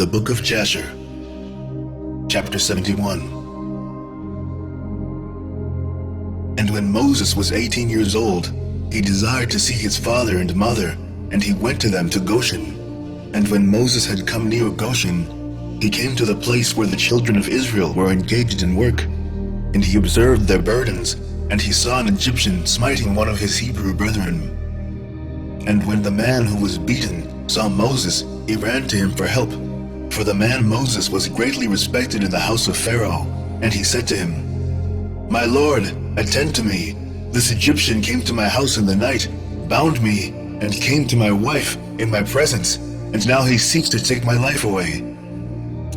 The Book of Jasher, Chapter 71. And when Moses was 18 years old, he desired to see his father and mother, and he went to them to Goshen. And when Moses had come near Goshen, he came to the place where the children of Israel were engaged in work. And he observed their burdens, and he saw an Egyptian smiting one of his Hebrew brethren. And when the man who was beaten saw Moses, he ran to him for help. For the man Moses was greatly respected in the house of Pharaoh. And he said to him, "My lord, attend to me. This Egyptian came to my house in the night, bound me, and came to my wife in my presence, and now he seeks to take my life away."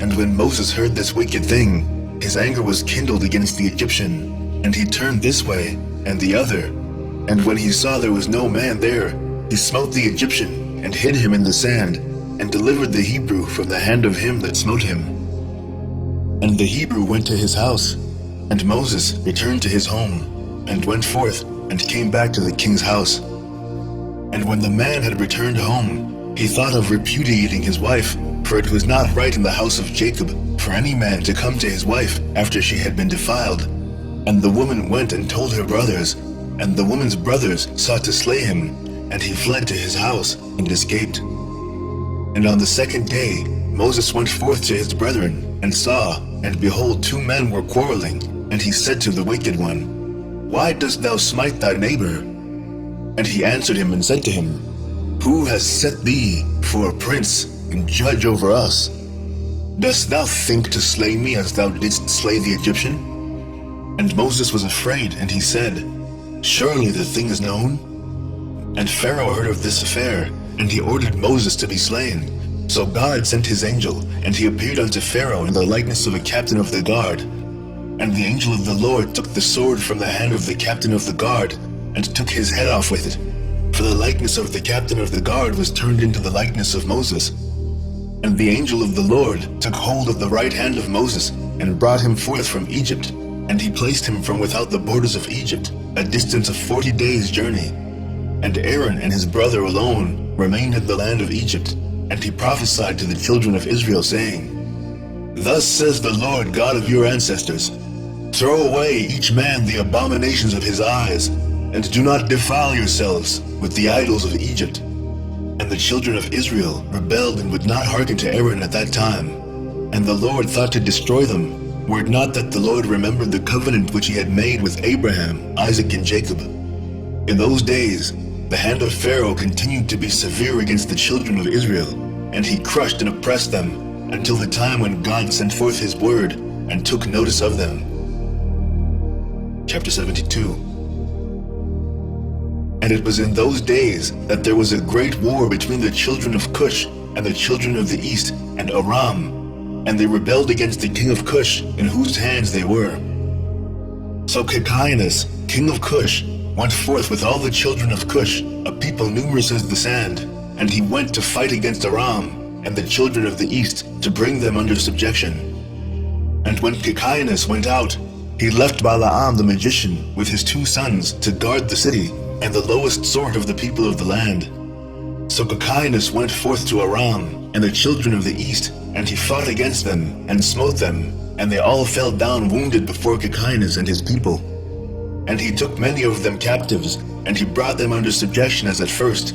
And when Moses heard this wicked thing, his anger was kindled against the Egyptian, and he turned this way and the other. And when he saw there was no man there, he smote the Egyptian and hid him in the sand, and delivered the Hebrew from the hand of him that smote him. And the Hebrew went to his house, and Moses returned to his home, and went forth and came back to the king's house. And when the man had returned home, he thought of repudiating his wife, for it was not right in the house of Jacob for any man to come to his wife after she had been defiled. And the woman went and told her brothers, and the woman's brothers sought to slay him, and he fled to his house and escaped. And on the second day Moses went forth to his brethren, and saw, and behold, two men were quarreling. And he said to the wicked one, "Why dost thou smite thy neighbor?" And he answered him and said to him, "Who has set thee for a prince and judge over us? Dost thou think to slay me as thou didst slay the Egyptian?" And Moses was afraid, and he said, "Surely the thing is known." And Pharaoh heard of this affair, and he ordered Moses to be slain. So God sent his angel, and he appeared unto Pharaoh in the likeness of a captain of the guard. And the angel of the Lord took the sword from the hand of the captain of the guard, and took his head off with it. For the likeness of the captain of the guard was turned into the likeness of Moses. And the angel of the Lord took hold of the right hand of Moses, and brought him forth from Egypt. And he placed him from without the borders of Egypt, a distance of 40 days' journey. And Aaron and his brother alone remained in the land of Egypt. And he prophesied to the children of Israel, saying, "Thus says the Lord God of your ancestors, throw away each man the abominations of his eyes, and do not defile yourselves with the idols of Egypt." And the children of Israel rebelled and would not hearken to Aaron at that time. And the Lord thought to destroy them, were it not that the Lord remembered the covenant which he had made with Abraham, Isaac, and Jacob. In those days, the hand of Pharaoh continued to be severe against the children of Israel, and he crushed and oppressed them until the time when God sent forth his word and took notice of them. Chapter 72. And it was in those days that there was a great war between the children of Cush and the children of the east and Aram, and they rebelled against the king of Cush, in whose hands they were. So Cacainus, king of Cush, went forth with all the children of Cush, a people numerous as the sand, and he went to fight against Aram and the children of the east, to bring them under subjection. And when Cacainus went out, he left Balaam the magician with his 2 sons to guard the city, and the lowest sort of the people of the land. So Cacainus went forth to Aram and the children of the east, and he fought against them and smote them, and they all fell down wounded before Cacainus and his people. And he took many of them captives, and he brought them under subjection as at first,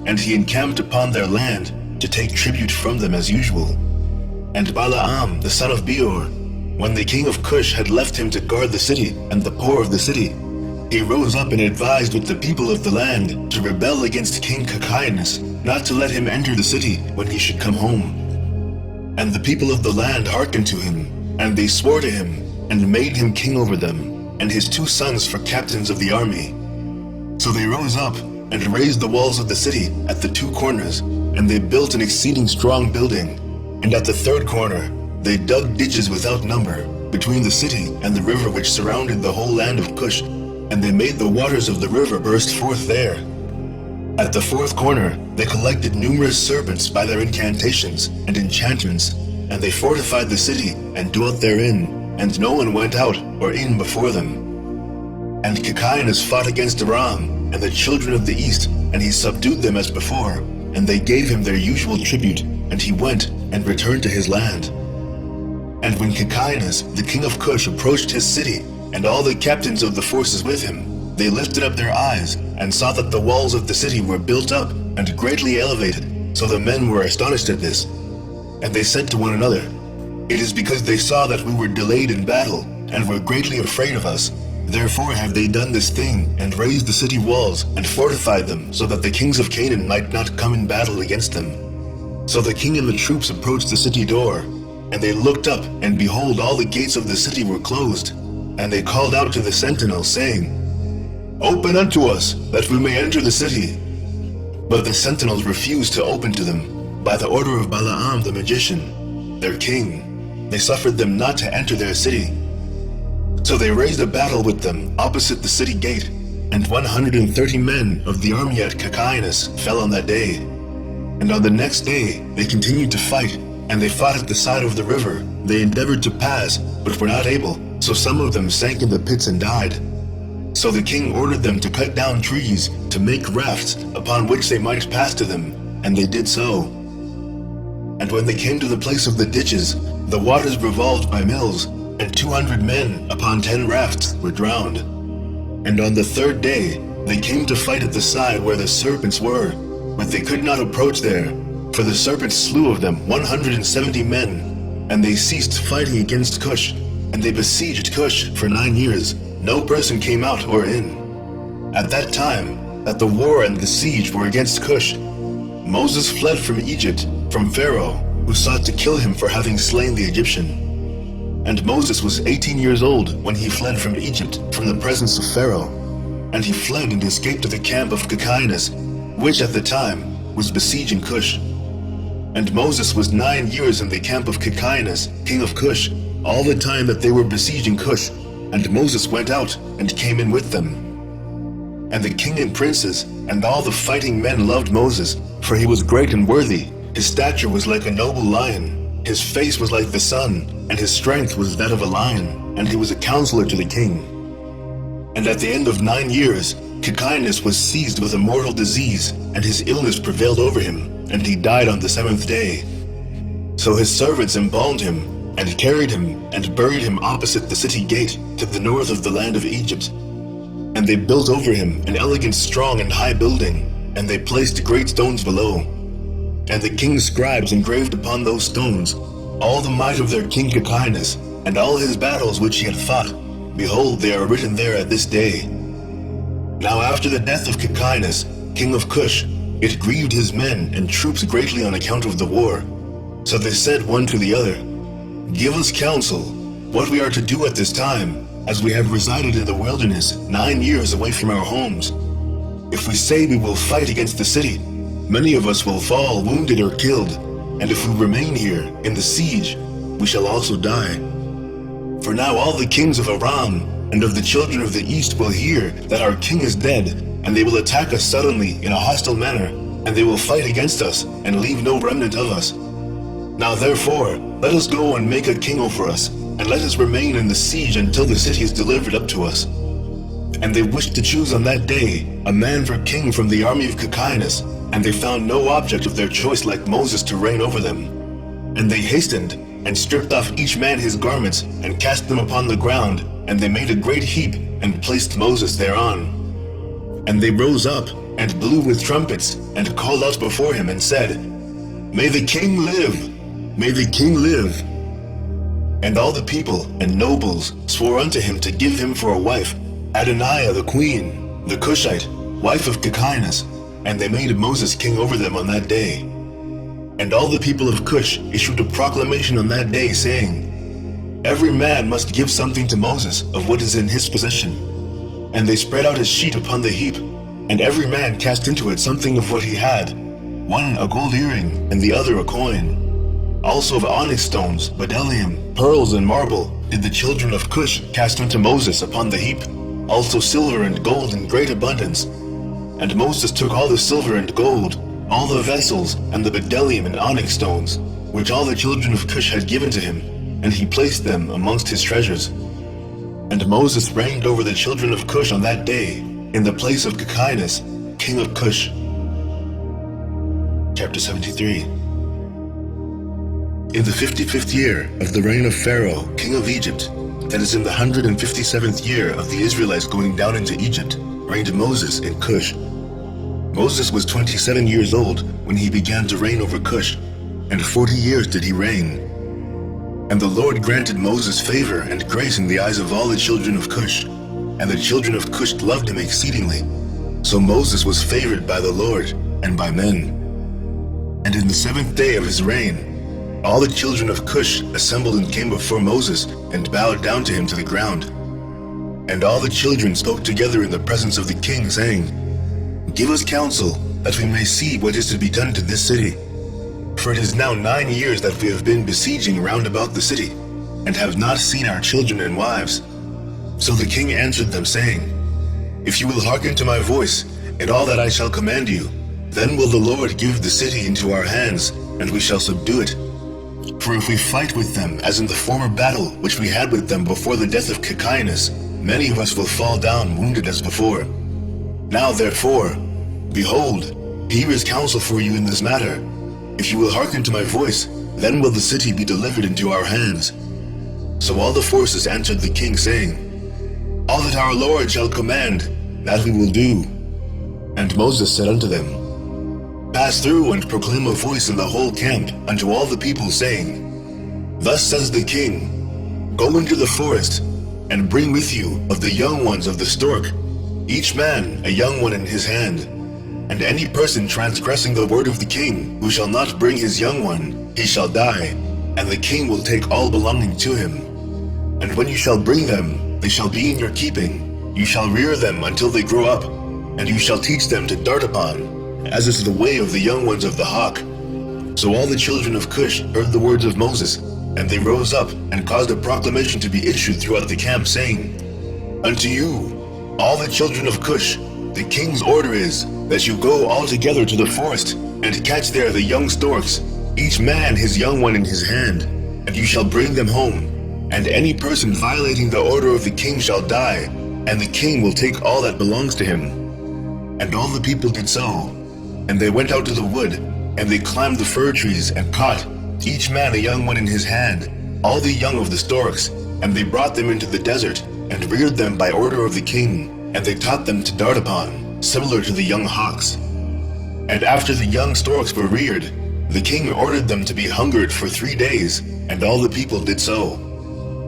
and he encamped upon their land to take tribute from them as usual. And Balaam the son of Beor, when the king of Cush had left him to guard the city and the poor of the city, he rose up and advised with the people of the land to rebel against King Cacainus, not to let him enter the city when he should come home. And the people of the land hearkened to him, and they swore to him, and made him king over them, and his 2 sons for captains of the army. So they rose up and raised the walls of the city at the 2 corners, and they built an exceeding strong building. And at the 3rd corner they dug ditches without number between the city and the river which surrounded the whole land of Cush, and they made the waters of the river burst forth there. At the 4th corner they collected numerous serpents by their incantations and enchantments, and they fortified the city and dwelt therein, and no one went out or in before them. And Cacainus fought against Aram and the children of the east, and he subdued them as before, and they gave him their usual tribute, and he went and returned to his land. And when Cacainus, the king of Cush, approached his city, and all the captains of the forces with him, they lifted up their eyes and saw that the walls of the city were built up and greatly elevated, so the men were astonished at this. And they said to one another, "It is because they saw that we were delayed in battle, and were greatly afraid of us. Therefore have they done this thing, and raised the city walls, and fortified them, so that the kings of Canaan might not come in battle against them." So the king and the troops approached the city door, and they looked up, and behold, all the gates of the city were closed. And they called out to the sentinels, saying, "Open unto us, that we may enter the city." But the sentinels refused to open to them. By the order of Balaam the magician, their king, they suffered them not to enter their city. So they raised a battle with them opposite the city gate, and 130 men of the army at Cacainus fell on that day. And on the next day they continued to fight, and they fought at the side of the river. They endeavored to pass, but were not able, so some of them sank in the pits and died. So the king ordered them to cut down trees to make rafts upon which they might pass to them, and they did so. And when they came to the place of the ditches, the waters revolved by mills, and 200 men upon 10 rafts were drowned. And on the third day they came to fight at the side where the serpents were, but they could not approach there, for the serpents slew of them 170 men. And they ceased fighting against Cush, and they besieged Cush for 9 years. No person came out or in. At that time that the war and the siege were against Cush, Moses fled from Egypt, from Pharaoh, who sought to kill him for having slain the Egyptian. And Moses was 18 years old when he fled from Egypt, from the presence of Pharaoh. And he fled and escaped to the camp of Cacainus, which at the time was besieging Cush. And Moses was 9 years in the camp of Cacainus, king of Cush, all the time that they were besieging Cush. And Moses went out and came in with them. And the king and princes and all the fighting men loved Moses, for he was great and worthy. His stature was like a noble lion. His face was like the sun, and his strength was that of a lion, and he was a counselor to the king. And at the end of 9 years, Cacainus was seized with a mortal disease, and his illness prevailed over him, and he died on the 7th day. So his servants embalmed him, and carried him, and buried him opposite the city gate, to the north of the land of Egypt. And they built over him an elegant, strong, and high building, and they placed great stones below. And the king's scribes engraved upon those stones all the might of their king Cacainus, and all his battles which he had fought. Behold, they are written there at this day. Now after the death of Cacainus, king of Cush, it grieved his men and troops greatly on account of the war. So they said one to the other, "Give us counsel, what we are to do at this time, as we have resided in the wilderness 9 years away from our homes. If we say we will fight against the city, many of us will fall wounded or killed, and if we remain here in the siege, we shall also die. For now all the kings of Aram and of the children of the east will hear that our king is dead, and they will attack us suddenly in a hostile manner, and they will fight against us and leave no remnant of us. Now therefore, let us go and make a king over us, and let us remain in the siege until the city is delivered up to us." And they wished to choose on that day a man for king from the army of Cacainus, and they found no object of their choice like Moses to reign over them. And they hastened, and stripped off each man his garments, and cast them upon the ground, and they made a great heap, and placed Moses thereon. And they rose up, and blew with trumpets, and called out before him, and said, "May the king live! May the king live!" And all the people and nobles swore unto him to give him for a wife Adoniah the queen, the Cushite, wife of Cacainus, and they made Moses king over them on that day. And all the people of Cush issued a proclamation on that day, saying, "Every man must give something to Moses of what is in his possession." And they spread out his sheet upon the heap, and every man cast into it something of what he had, one a gold earring, and the other a coin. Also of onyx stones, bdellium, pearls, and marble did the children of Cush cast unto Moses upon the heap, also silver and gold in great abundance. And Moses took all the silver and gold, all the vessels, and the bdellium and onyx stones, which all the children of Cush had given to him, and he placed them amongst his treasures. And Moses reigned over the children of Cush on that day, in the place of Cacainus, king of Cush. Chapter 73. In the 55th year of the reign of Pharaoh, king of Egypt, that is in the 157th year of the Israelites going down into Egypt, reigned Moses in Cush. Moses was 27 years old when he began to reign over Cush, and 40 years did he reign. And the Lord granted Moses favor and grace in the eyes of all the children of Cush, and the children of Cush loved him exceedingly. So Moses was favored by the Lord and by men. And in the 7th day of his reign, all the children of Cush assembled and came before Moses and bowed down to him to the ground. And all the children spoke together in the presence of the king, saying, "Give us counsel, that we may see what is to be done to this city. For it is now 9 years that we have been besieging round about the city, and have not seen our children and wives." So the king answered them, saying, "If you will hearken to my voice, in all that I shall command you, then will the Lord give the city into our hands, and we shall subdue it. For if we fight with them, as in the former battle which we had with them before the death of Cachinas, many of us will fall down wounded as before. Now therefore, behold, here is counsel for you in this matter. If you will hearken to my voice, then will the city be delivered into our hands." So all the forces answered the king, saying, "All that our Lord shall command, that we will do." And Moses said unto them, "Pass through and proclaim a voice in the whole camp unto all the people, saying, Thus says the king, Go into the forest, and bring with you of the young ones of the stork, each man a young one in his hand. And any person transgressing the word of the king, who shall not bring his young one, he shall die, and the king will take all belonging to him. And when you shall bring them, they shall be in your keeping. You shall rear them until they grow up, and you shall teach them to dart upon, as is the way of the young ones of the hawk." So all the children of Cush heard the words of Moses, and they rose up and caused a proclamation to be issued throughout the camp, saying, "Unto you, all the children of Cush, the king's order is that you go all together to the forest, and catch there the young storks, each man his young one in his hand, and you shall bring them home. And any person violating the order of the king shall die, and the king will take all that belongs to him." And all the people did so. And they went out to the wood, and they climbed the fir trees, and caught, each man a young one in his hand, all the young of the storks, and they brought them into the desert, and reared them by order of the king, and they taught them to dart upon, similar to the young hawks. And after the young storks were reared, the king ordered them to be hungered for 3 days, and all the people did so.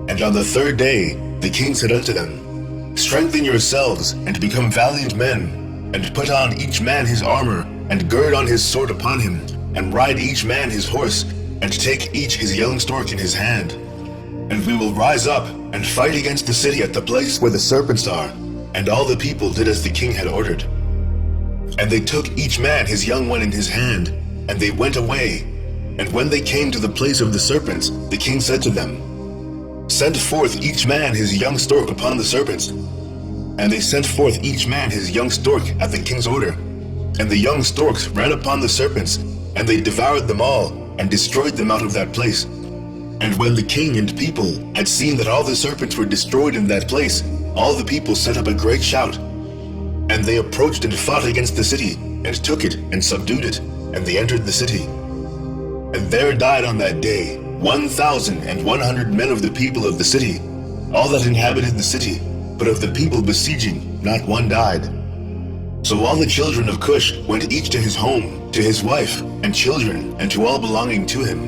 And on the 3rd day the king said unto them, "Strengthen yourselves, and become valiant men, and put on each man his armor, and gird on his sword upon him, and ride each man his horse, and take each his young stork in his hand. And we will rise up, and fight against the city at the place where the serpents are." And all the people did as the king had ordered. And they took each man his young one in his hand, and they went away. And when they came to the place of the serpents, the king said to them, "Send forth each man his young stork upon the serpents." And they sent forth each man his young stork at the king's order. And the young storks ran upon the serpents, and they devoured them all, and destroyed them out of that place. And when the king and people had seen that all the serpents were destroyed in that place, all the people set up a great shout. And they approached and fought against the city, and took it, and subdued it, and they entered the city. And there died on that day 1,100 men of the people of the city, all that inhabited the city, but of the people besieging, not one died. So all the children of Cush went each to his home, to his wife and children, and to all belonging to him.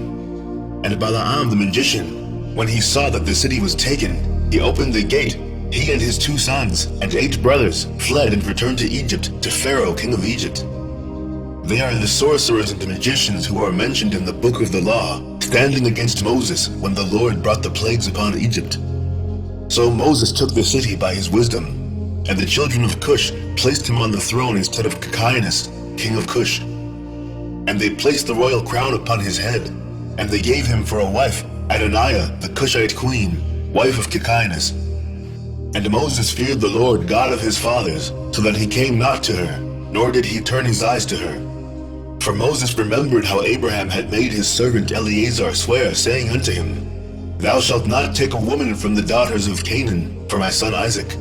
And Balaam the magician, when he saw that the city was taken, he opened the gate. He and his 2 sons and 8 brothers fled and returned to Egypt, to Pharaoh king of Egypt. They are the sorcerers and the magicians who are mentioned in the book of the law, standing against Moses when the Lord brought the plagues upon Egypt. So Moses took the city by his wisdom, and the children of Cush placed him on the throne instead of Cachinas, king of Cush. And they placed the royal crown upon his head, and they gave him for a wife Adoniah, the Cushite queen, wife of Cachinas. And Moses feared the Lord God of his fathers, so that he came not to her, nor did he turn his eyes to her. For Moses remembered how Abraham had made his servant Eleazar swear, saying unto him, "Thou shalt not take a woman from the daughters of Canaan for my son Isaac."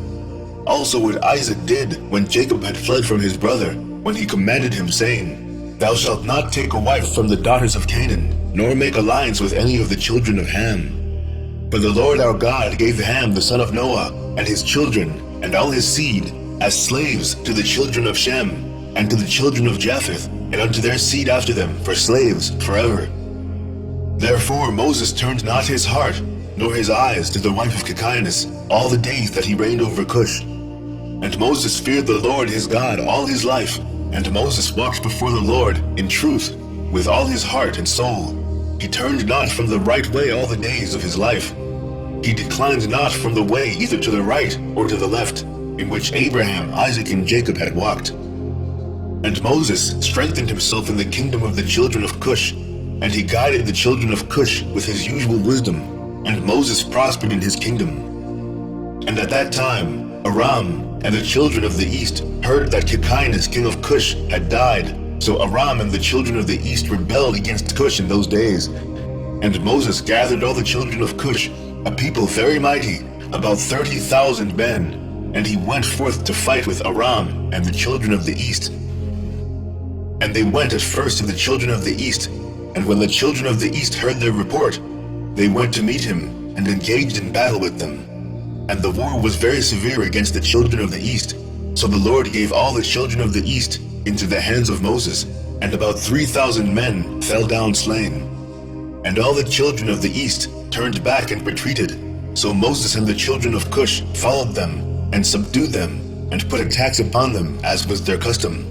Also what Isaac did when Jacob had fled from his brother, when he commanded him, saying, Thou shalt not take a wife from the daughters of Canaan, nor make alliance with any of the children of Ham. For the Lord our God gave Ham the son of Noah, and his children, and all his seed, as slaves to the children of Shem, and to the children of Japheth, and unto their seed after them, for slaves forever. Therefore Moses turned not his heart, nor his eyes to the wife of Cachinas, all the days that he reigned over Cush. And Moses feared the Lord his God all his life, and Moses walked before the Lord in truth, with all his heart and soul. He turned not from the right way all the days of his life. He declined not from the way either to the right or to the left, in which Abraham, Isaac, and Jacob had walked. And Moses strengthened himself in the kingdom of the children of Cush, and he guided the children of Cush with his usual wisdom, and Moses prospered in his kingdom. And at that time, Aram and the children of the east heard that Cachinas, king of Cush, had died. So Aram and the children of the east rebelled against Cush in those days. And Moses gathered all the children of Cush, a people very mighty, about 30,000 men, and he went forth to fight with Aram and the children of the east. And they went at first to the children of the east, and when the children of the east heard their report, they went to meet him and engaged in battle with them. And the war was very severe against the children of the east. So the Lord gave all the children of the east into the hands of Moses, and about 3,000 men fell down slain. And all the children of the east turned back and retreated. So Moses and the children of Cush followed them, and subdued them, and put a tax upon them, as was their custom.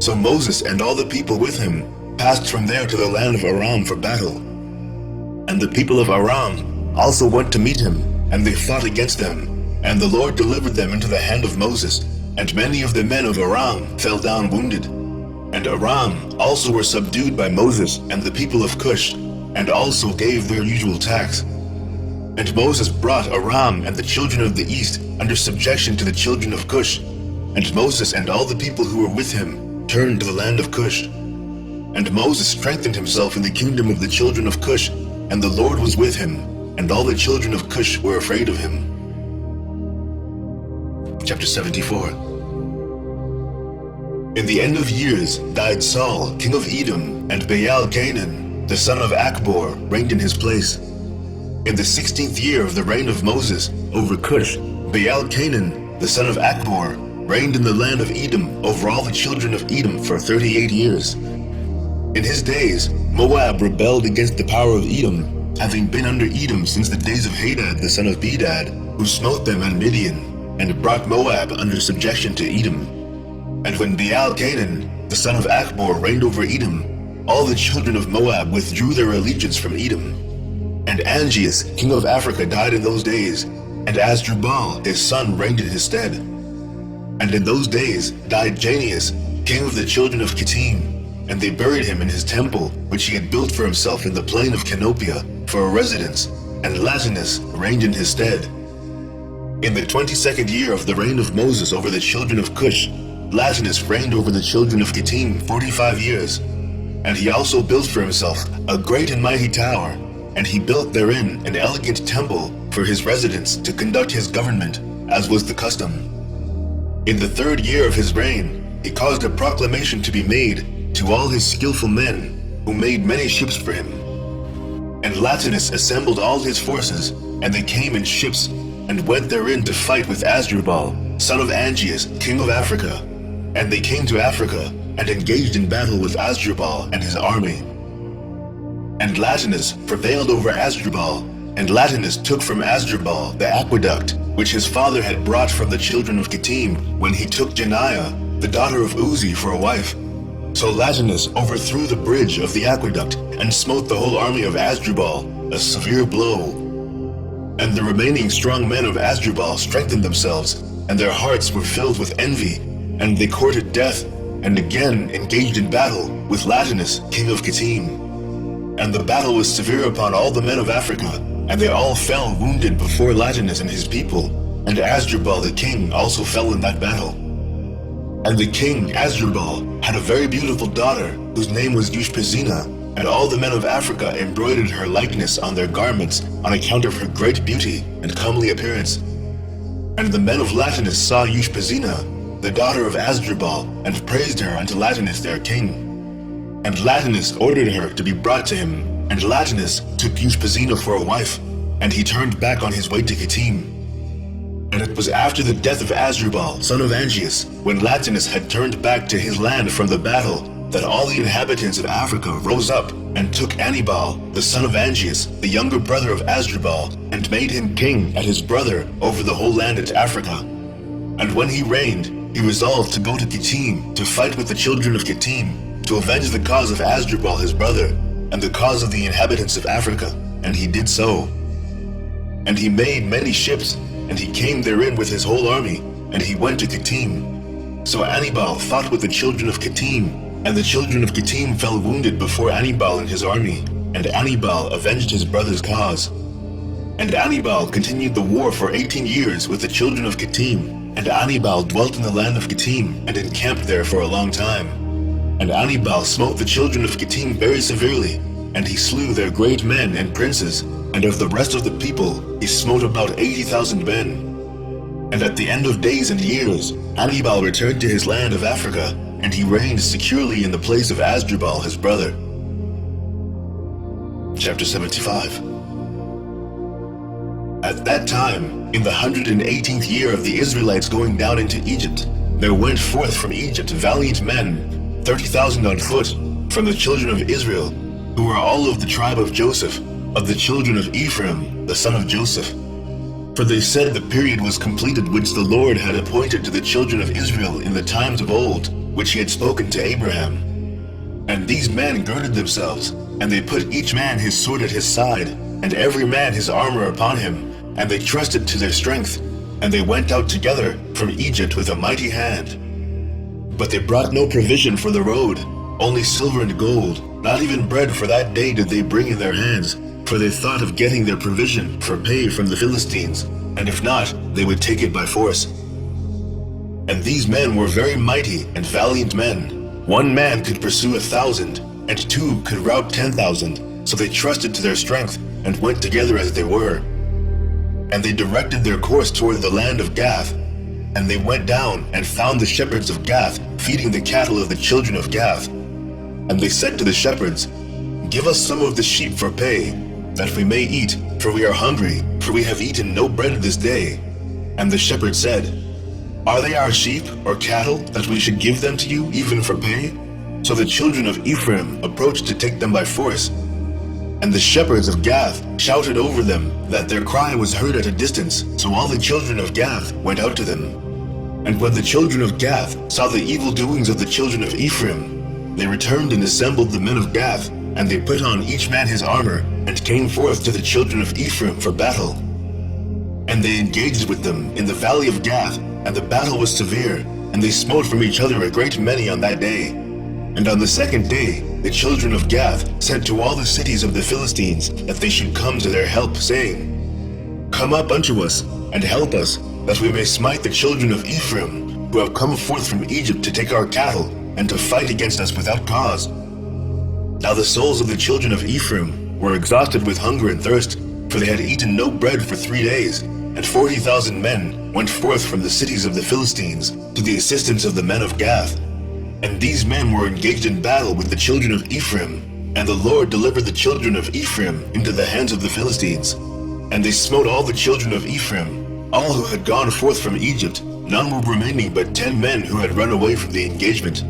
So Moses and all the people with him passed from there to the land of Aram for battle. And the people of Aram also went to meet him, and they fought against them. And the Lord delivered them into the hand of Moses, and many of the men of Aram fell down wounded. And Aram also were subdued by Moses and the people of Cush, and also gave their usual tax. And Moses brought Aram and the children of the east under subjection to the children of Cush. And Moses and all the people who were with him turned to the land of Cush. And Moses strengthened himself in the kingdom of the children of Cush, and the Lord was with him, and all the children of Cush were afraid of him. Chapter 74. In the end of years died Saul, king of Edom, and Baal-Canaan, the son of Achbor, reigned in his place. In the 16th year of the reign of Moses over Cush, Baal-Canaan, the son of Achbor, reigned in the land of Edom over all the children of Edom for 38 years. In his days, Moab rebelled against the power of Edom, having been under Edom since the days of Hadad the son of Bedad, who smote them at Midian, and brought Moab under subjection to Edom. And when Baal-Canaan, the son of Achbor, reigned over Edom, all the children of Moab withdrew their allegiance from Edom. And Angeas, king of Africa, died in those days, and Asdrubal, his son, reigned in his stead. And in those days died Janeas, king of the children of Kittim, and they buried him in his temple, which he had built for himself in the plain of Canopia, for a residence, and Latinus reigned in his stead. In the 22nd year of the reign of Moses over the children of Cush, Latinus reigned over the children of Kittim 45 years. And he also built for himself a great and mighty tower, and he built therein an elegant temple for his residence to conduct his government, as was the custom. In the 3rd year of his reign, he caused a proclamation to be made to all his skillful men, who made many ships for him. And Latinus assembled all his forces, and they came in ships, and went therein to fight with Asdrubal, son of Angeas, king of Africa. And they came to Africa, and engaged in battle with Asdrubal and his army. And Latinus prevailed over Asdrubal, and Latinus took from Asdrubal the aqueduct, which his father had brought from the children of Kittim, when he took Janiah, the daughter of Uzi, for a wife. So Latinus overthrew the bridge of the aqueduct, and smote the whole army of Asdrubal, a severe blow. And the remaining strong men of Asdrubal strengthened themselves, and their hearts were filled with envy, and they courted death, and again engaged in battle with Latinus, king of Kittim. And the battle was severe upon all the men of Africa, and they all fell wounded before Latinus and his people, and Asdrubal the king also fell in that battle. And the king, Asdrubal, had a very beautiful daughter, whose name was Ushpezina, and all the men of Africa embroidered her likeness on their garments on account of her great beauty and comely appearance. And the men of Latinus saw Ushpezina, the daughter of Asdrubal, and praised her unto Latinus their king. And Latinus ordered her to be brought to him, and Latinus took Euspazina for a wife, and he turned back on his way to Kittim. And it was after the death of Asdrubal, son of Angeas, when Latinus had turned back to his land from the battle, that all the inhabitants of Africa rose up and took Anibal, the son of Angeas, the younger brother of Asdrubal, and made him king at his brother over the whole land of Africa. And when he reigned, he resolved to go to Kittim to fight with the children of Kittim, to avenge the cause of Asdrubal his brother, and the cause of the inhabitants of Africa, and he did so. And he made many ships, and he came therein with his whole army, and he went to Kittim. So Anibal fought with the children of Kittim, and the children of Kittim fell wounded before Anibal and his army, and Anibal avenged his brother's cause. And Anibal continued the war for 18 years with the children of Kittim, and Anibal dwelt in the land of Kittim, and encamped there for a long time. And Anibal smote the children of Kittim very severely, and he slew their great men and princes, and of the rest of the people he smote about 80,000 men. And at the end of days and years, Anibal returned to his land of Africa, and he reigned securely in the place of Asdrubal his brother. Chapter 75. At that time, in the 118th year of the Israelites going down into Egypt, there went forth from Egypt valiant men, 30,000 on foot, from the children of Israel, who were all of the tribe of Joseph, of the children of Ephraim, the son of Joseph. For they said the period was completed which the Lord had appointed to the children of Israel in the times of old, which he had spoken to Abraham. And these men girded themselves, and they put each man his sword at his side, and every man his armor upon him, and they trusted to their strength, and they went out together from Egypt with a mighty hand. But they brought no provision for the road, only silver and gold, not even bread for that day did they bring in their hands, for they thought of getting their provision for pay from the Philistines, and if not, they would take it by force. And these men were very mighty and valiant men. One man could pursue 1,000, and two could rout 10,000, so they trusted to their strength, and went together as they were. And they directed their course toward the land of Gath, and they went down and found the shepherds of Gath feeding the cattle of the children of Gath. And they said to the shepherds, "Give us some of the sheep for pay, that we may eat, for we are hungry, for we have eaten no bread this day." And the shepherds said, "Are they our sheep or cattle, that we should give them to you even for pay?" So the children of Ephraim approached to take them by force. And the shepherds of Gath shouted over them that their cry was heard at a distance, so all the children of Gath went out to them. And when the children of Gath saw the evil doings of the children of Ephraim, they returned and assembled the men of Gath, and they put on each man his armor, and came forth to the children of Ephraim for battle. And they engaged with them in the valley of Gath, and the battle was severe, and they smote from each other a great many on that day. And on the second day, the children of Gath sent to all the cities of the Philistines that they should come to their help, saying, "Come up unto us, and help us, that we may smite the children of Ephraim, who have come forth from Egypt to take our cattle, and to fight against us without cause." Now the souls of the children of Ephraim were exhausted with hunger and thirst, for they had eaten no bread for 3 days, and 40,000 men went forth from the cities of the Philistines to the assistance of the men of Gath. And these men were engaged in battle with the children of Ephraim, and the Lord delivered the children of Ephraim into the hands of the Philistines. And they smote all the children of Ephraim, all who had gone forth from Egypt, none were remaining but 10 men who had run away from the engagement.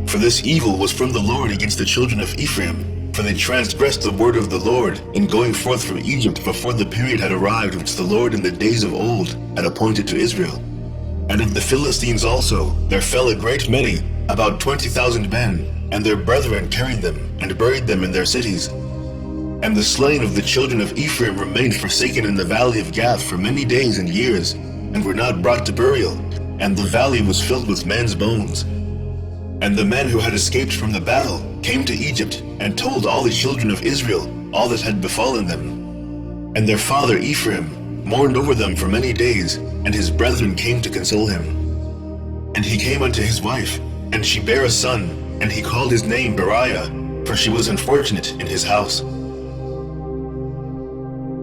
For this evil was from the Lord against the children of Ephraim, for they transgressed the word of the Lord in going forth from Egypt before the period had arrived which the Lord in the days of old had appointed to Israel. And of the Philistines also there fell a great many, about 20,000 men, and their brethren carried them and buried them in their cities. And the slain of the children of Ephraim remained forsaken in the valley of Gath for many days and years, and were not brought to burial, and the valley was filled with men's bones. And the men who had escaped from the battle came to Egypt, and told all the children of Israel all that had befallen them. And their father Ephraim mourned over them for many days, and his brethren came to console him. And he came unto his wife, and she bare a son, and he called his name Beriah, for she was unfortunate in his house.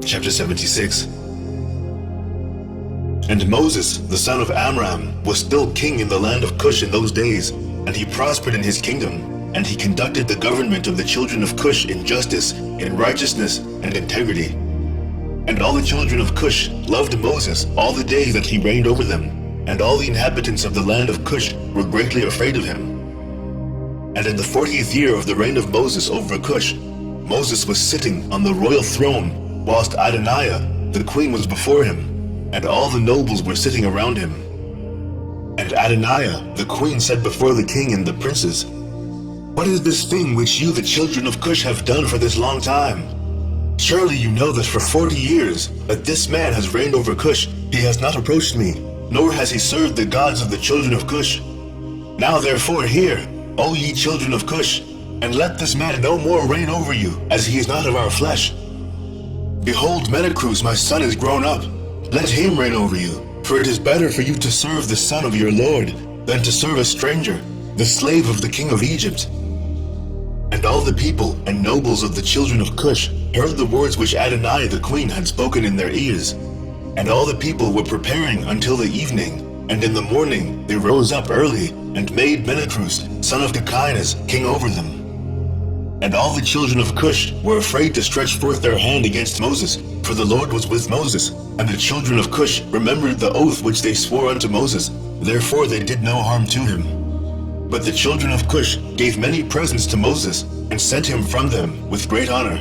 Chapter 76. And Moses, the son of Amram, was still king in the land of Cush in those days, and he prospered in his kingdom. and he conducted the government of the children of Cush in justice, in righteousness, and integrity. And all the children of Cush loved Moses all the days that he reigned over them, and all the inhabitants of the land of Cush were greatly afraid of him. And in the 40th year of the reign of Moses over Cush, Moses was sitting on the royal throne, whilst Adoniah, the queen, was before him, and all the nobles were sitting around him. And Adoniah, the queen, said before the king and the princes, "What is this thing which you, the children of Cush, have done for this long time? Surely you know that for 40 years that this man has reigned over Cush, he has not approached me, nor has he served the gods of the children of Cush. Now therefore hear, O ye children of Cush, and let this man no more reign over you, as he is not of our flesh. Behold, Menacrus my son is grown up. Let him reign over you, for it is better for you to serve the son of your Lord than to serve a stranger, the slave of the king of Egypt." And all the people and nobles of the children of Cush heard the words which Adoniah the queen had spoken in their ears. And all the people were preparing until the evening, and in the morning they rose up early and made Menacrus, son of Cachinas, king over them. And all the children of Cush were afraid to stretch forth their hand against Moses, for the Lord was with Moses. And the children of Cush remembered the oath which they swore unto Moses, therefore they did no harm to him. But the children of Cush gave many presents to Moses, and sent him from them with great honor.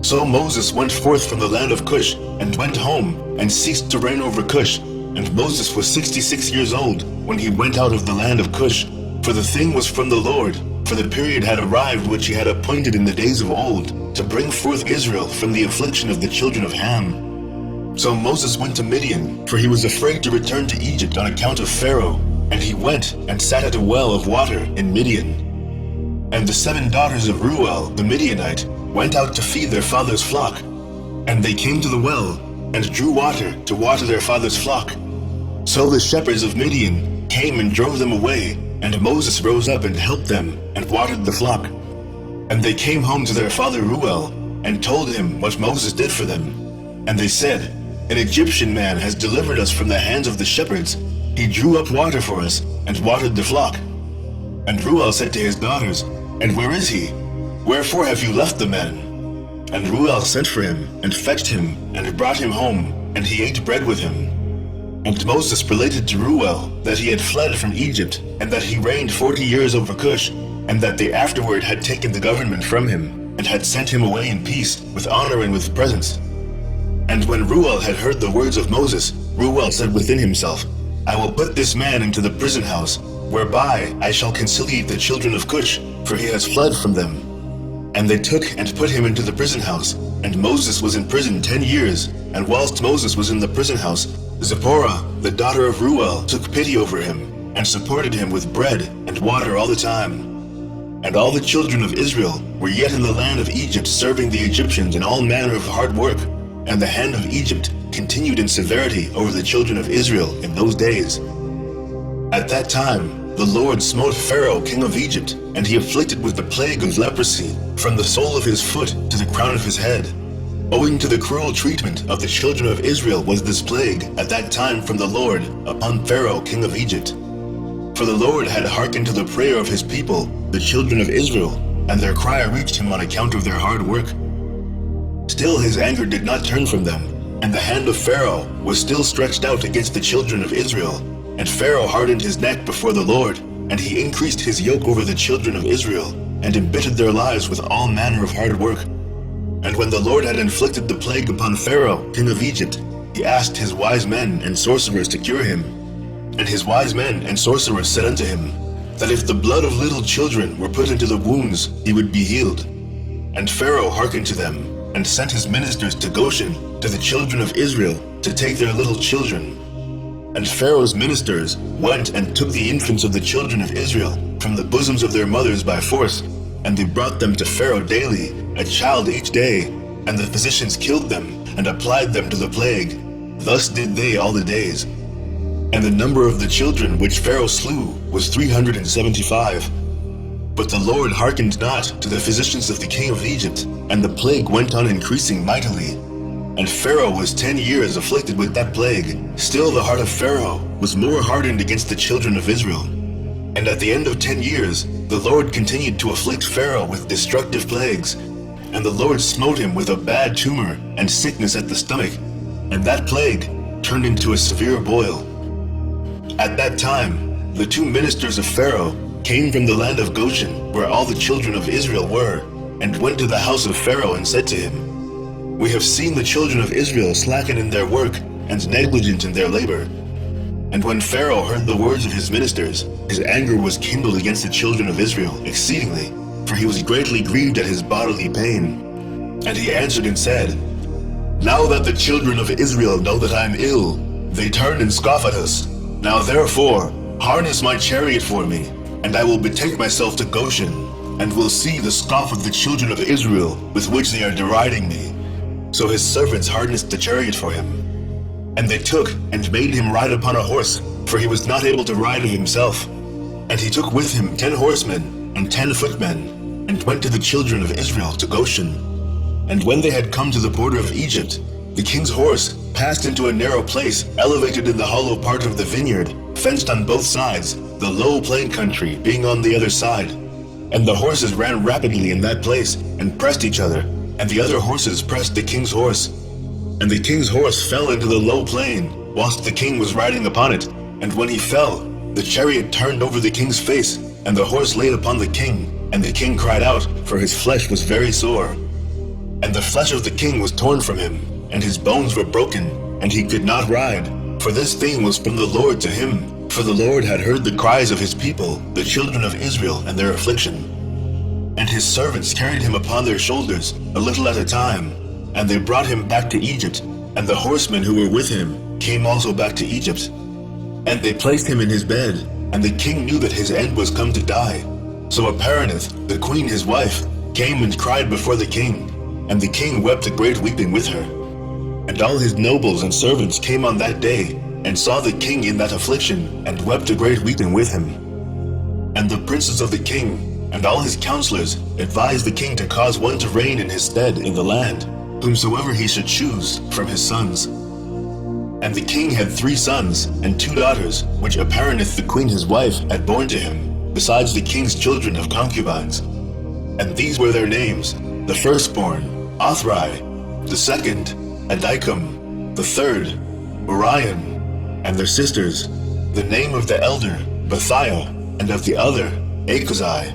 So Moses went forth from the land of Cush, and went home, and ceased to reign over Cush. And Moses was 66 years old when he went out of the land of Cush. For the thing was from the Lord, for the period had arrived which he had appointed in the days of old, to bring forth Israel from the affliction of the children of Ham. So Moses went to Midian, for he was afraid to return to Egypt on account of Pharaoh. And he went and sat at a well of water in Midian. And the 7 daughters of Reuel the Midianite went out to feed their father's flock. And they came to the well, and drew water to water their father's flock. So the shepherds of Midian came and drove them away, and Moses rose up and helped them, and watered the flock. And they came home to their father Reuel, and told him what Moses did for them. And they said, "An Egyptian man has delivered us from the hands of the shepherds. He drew up water for us, and watered the flock." And Reuel said to his daughters, "And where is he? Wherefore have you left the man?" And Reuel sent for him, and fetched him, and brought him home, and he ate bread with him. And Moses related to Reuel that he had fled from Egypt, and that he reigned 40 years over Cush, and that they afterward had taken the government from him, and had sent him away in peace, with honor and with presents. And when Reuel had heard the words of Moses, Reuel said within himself, "I will put this man into the prison house, whereby I shall conciliate the children of Cush, for he has fled from them." And they took and put him into the prison house, and Moses was in prison 10 years. And whilst Moses was in the prison house, Zipporah, the daughter of Reuel, took pity over him, and supported him with bread and water all the time. And all the children of Israel were yet in the land of Egypt, serving the Egyptians in all manner of hard work. And the hand of Egypt continued in severity over the children of Israel in those days. At that time, the Lord smote Pharaoh, king of Egypt, and he afflicted with the plague of leprosy from the sole of his foot to the crown of his head. Owing to the cruel treatment of the children of Israel was this plague at that time from the Lord upon Pharaoh, king of Egypt. For the Lord had hearkened to the prayer of his people, the children of Israel, and their cry reached him on account of their hard work. Still his anger did not turn from them, and the hand of Pharaoh was still stretched out against the children of Israel. And Pharaoh hardened his neck before the Lord, and he increased his yoke over the children of Israel, and embittered their lives with all manner of hard work. And when the Lord had inflicted the plague upon Pharaoh, king of Egypt, he asked his wise men and sorcerers to cure him. And his wise men and sorcerers said unto him, that if the blood of little children were put into the wounds, he would be healed. And Pharaoh hearkened to them, and sent his ministers to Goshen, to the children of Israel, to take their little children. And Pharaoh's ministers went and took the infants of the children of Israel from the bosoms of their mothers by force, and they brought them to Pharaoh daily, a child each day, and the physicians killed them, and applied them to the plague. Thus did they all the days. And the number of the children which Pharaoh slew was 375. But the Lord hearkened not to the physicians of the king of Egypt, and the plague went on increasing mightily. And Pharaoh was 10 years afflicted with that plague. Still the heart of Pharaoh was more hardened against the children of Israel. And at the end of 10 years, the Lord continued to afflict Pharaoh with destructive plagues, and the Lord smote him with a bad tumor and sickness at the stomach, and that plague turned into a severe boil. At that time, the two ministers of Pharaoh came from the land of Goshen, where all the children of Israel were, and went to the house of Pharaoh and said to him, "We have seen the children of Israel slacken in their work and negligent in their labor." And when Pharaoh heard the words of his ministers, his anger was kindled against the children of Israel exceedingly, for he was greatly grieved at his bodily pain. And he answered and said, "Now that the children of Israel know that I am ill, they turn and scoff at us. Now therefore, harness my chariot for me, and I will betake myself to Goshen, and will see the scoff of the children of Israel with which they are deriding me." So his servants harnessed the chariot for him. And they took and made him ride upon a horse, for he was not able to ride it himself. And he took with him 10 horsemen and 10 footmen, and went to the children of Israel to Goshen. And when they had come to the border of Egypt, the king's horse passed into a narrow place elevated in the hollow part of the vineyard, fenced on both sides, the low plain country being on the other side. And the horses ran rapidly in that place and pressed each other, and the other horses pressed the king's horse. And the king's horse fell into the low plain, whilst the king was riding upon it. And when he fell, the chariot turned over the king's face, and the horse laid upon the king. And the king cried out, for his flesh was very sore. And the flesh of the king was torn from him, and his bones were broken, and he could not ride. For this thing was from the Lord to him. For the Lord had heard the cries of his people, the children of Israel, and their affliction. And his servants carried him upon their shoulders, a little at a time. And they brought him back to Egypt, and the horsemen who were with him came also back to Egypt. And they placed him in his bed, and the king knew that his end was come to die. So Aparanith, the queen his wife, came and cried before the king, and the king wept a great weeping with her. And all his nobles and servants came on that day, and saw the king in that affliction, and wept a great weeping with him. And the princes of the king, and all his counselors, advised the king to cause one to reign in his stead in the land, whomsoever he should choose from his sons. And the king had 3 sons and 2 daughters, which Aparanith the queen his wife had borne to him, besides the king's children of concubines. And these were their names: the firstborn, Othrai; the second, Adikam; the third, Orion; and their sisters, the name of the elder, Bethiah, and of the other, Achazai.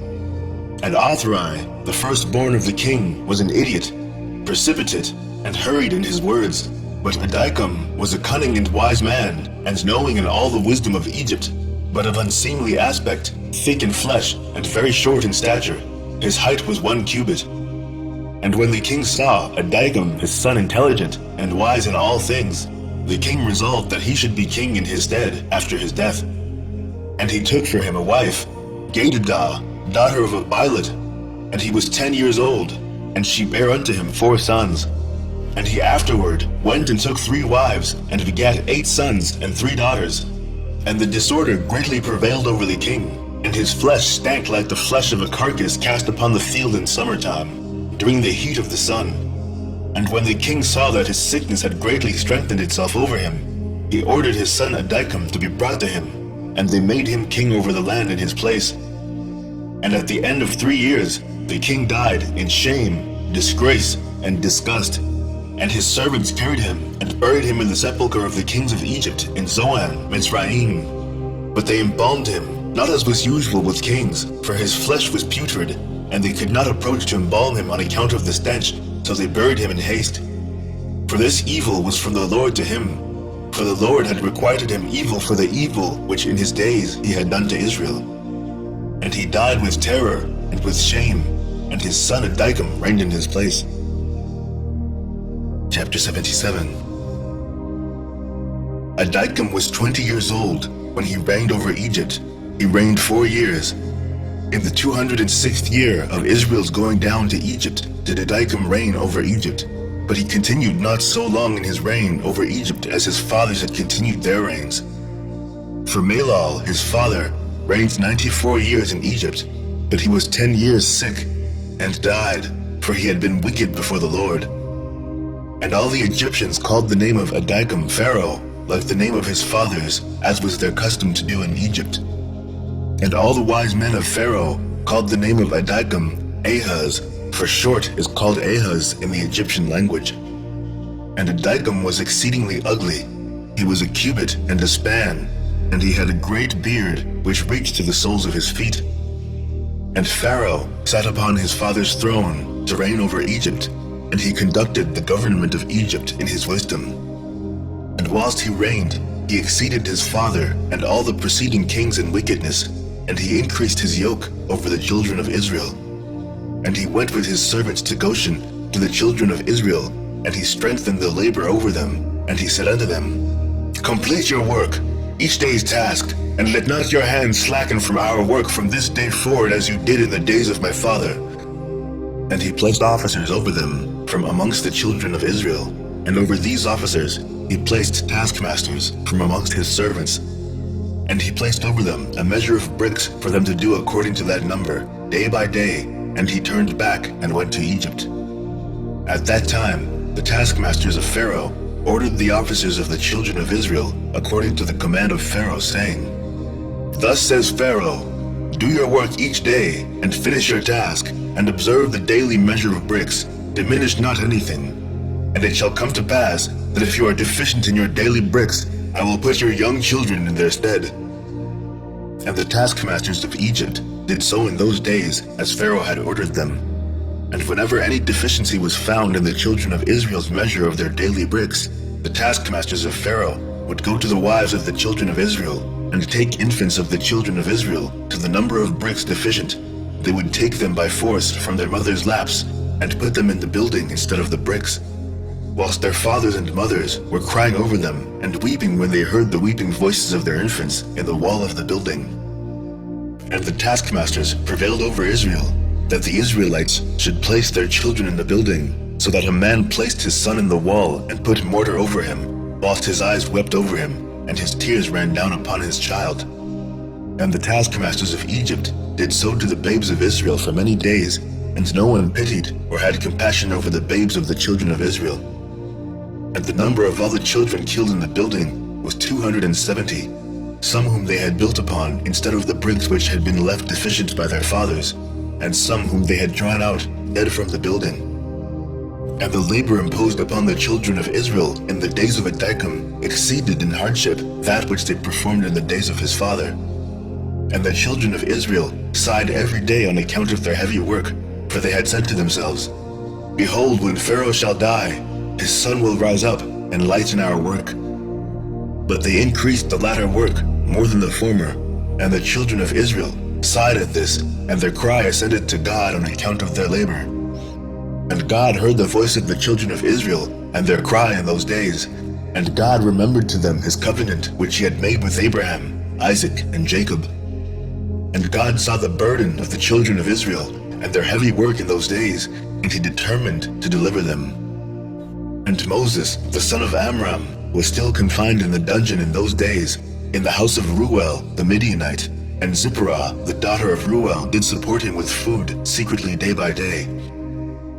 And Othrai, the firstborn of the king, was an idiot, precipitate, and hurried in his words. But Adikam was a cunning and wise man, and knowing in all the wisdom of Egypt, but of unseemly aspect, thick in flesh, and very short in stature. His height was 1 cubit. And when the king saw Adikam his son intelligent and wise in all things, the king resolved that he should be king in his stead after his death. And he took for him a wife, Gadidah, daughter of Abilat, and he was 10 years old, and she bare unto him 4 sons. And he afterward went and took 3 wives, and begat 8 sons and 3 daughters. And the disorder greatly prevailed over the king, and his flesh stank like the flesh of a carcass cast upon the field in summertime, during the heat of the sun. And when the king saw that his sickness had greatly strengthened itself over him, he ordered his son Adikam to be brought to him, and they made him king over the land in his place. And at the end of 3 years, the king died in shame, disgrace, and disgust. And his servants carried him and buried him in the sepulchre of the kings of Egypt in Zoan, Mitzrayim. But they embalmed him, not as was usual with kings, for his flesh was putrid, and they could not approach to embalm him on account of the stench, so they buried him in haste. For this evil was from the Lord to him, for the Lord had requited him evil for the evil which in his days he had done to Israel. And he died with terror and with shame, and his son Adikam reigned in his place. Chapter 77. Adikam was 20 years old when he reigned over Egypt. He reigned 4 years. In the 206th year of Israel's going down to Egypt did Adikam reign over Egypt. But he continued not so long in his reign over Egypt as his fathers had continued their reigns. For Malal, his father, reigned 94 years in Egypt, but he was 10 years sick, and died, for he had been wicked before the Lord. And all the Egyptians called the name of Adikam Pharaoh, like the name of his fathers, as was their custom to do in Egypt. And all the wise men of Pharaoh called the name of Adikam Ahaz, for short is called Ahaz in the Egyptian language. And Adikam was exceedingly ugly. He was a cubit and a span, and he had a great beard which reached to the soles of his feet. And Pharaoh sat upon his father's throne to reign over Egypt, and he conducted the government of Egypt in his wisdom. And whilst he reigned, he exceeded his father and all the preceding kings in wickedness, and he increased his yoke over the children of Israel. And he went with his servants to Goshen to the children of Israel, and he strengthened the labor over them, and he said unto them, Complete your work, each day's task, and let not your hands slacken from our work from this day forward as you did in the days of my father. And he placed officers over them from amongst the children of Israel, and over these officers he placed taskmasters from amongst his servants. And he placed over them a measure of bricks for them to do according to that number, day by day, and he turned back and went to Egypt. At that time, the taskmasters of Pharaoh ordered the officers of the children of Israel according to the command of Pharaoh, saying, Thus says Pharaoh, Do your work each day, and finish your task, and observe the daily measure of bricks, diminish not anything. And it shall come to pass that if you are deficient in your daily bricks, I will put your young children in their stead. And the taskmasters of Egypt did so in those days as Pharaoh had ordered them. And whenever any deficiency was found in the children of Israel's measure of their daily bricks, the taskmasters of Pharaoh would go to the wives of the children of Israel, and take infants of the children of Israel to the number of bricks deficient. They would take them by force from their mothers' laps, and put them in the building instead of the bricks, whilst their fathers and mothers were crying over them, and weeping when they heard the weeping voices of their infants in the wall of the building. And the taskmasters prevailed over Israel, that the Israelites should place their children in the building, so that a man placed his son in the wall and put mortar over him, whilst his eyes wept over him, and his tears ran down upon his child. And the taskmasters of Egypt did so to the babes of Israel for many days, and no one pitied or had compassion over the babes of the children of Israel. And the number of all the children killed in the building was 270, some whom they had built upon instead of the bricks which had been left deficient by their fathers, and some whom they had drawn out dead from the building. And the labor imposed upon the children of Israel in the days of Adikam exceeded in hardship that which they performed in the days of his father. And the children of Israel sighed every day on account of their heavy work, for they had said to themselves, Behold, when Pharaoh shall die, his son will rise up and lighten our work. But they increased the latter work more than the former, and the children of Israel sighed at this, and their cry ascended to God on account of their labor. And God heard the voice of the children of Israel and their cry in those days, and God remembered to them his covenant which he had made with Abraham, Isaac, and Jacob. And God saw the burden of the children of Israel and their heavy work in those days, and he determined to deliver them. And Moses, the son of Amram, was still confined in the dungeon in those days, in the house of Reuel the Midianite, and Zipporah, the daughter of Reuel, did support him with food secretly day by day.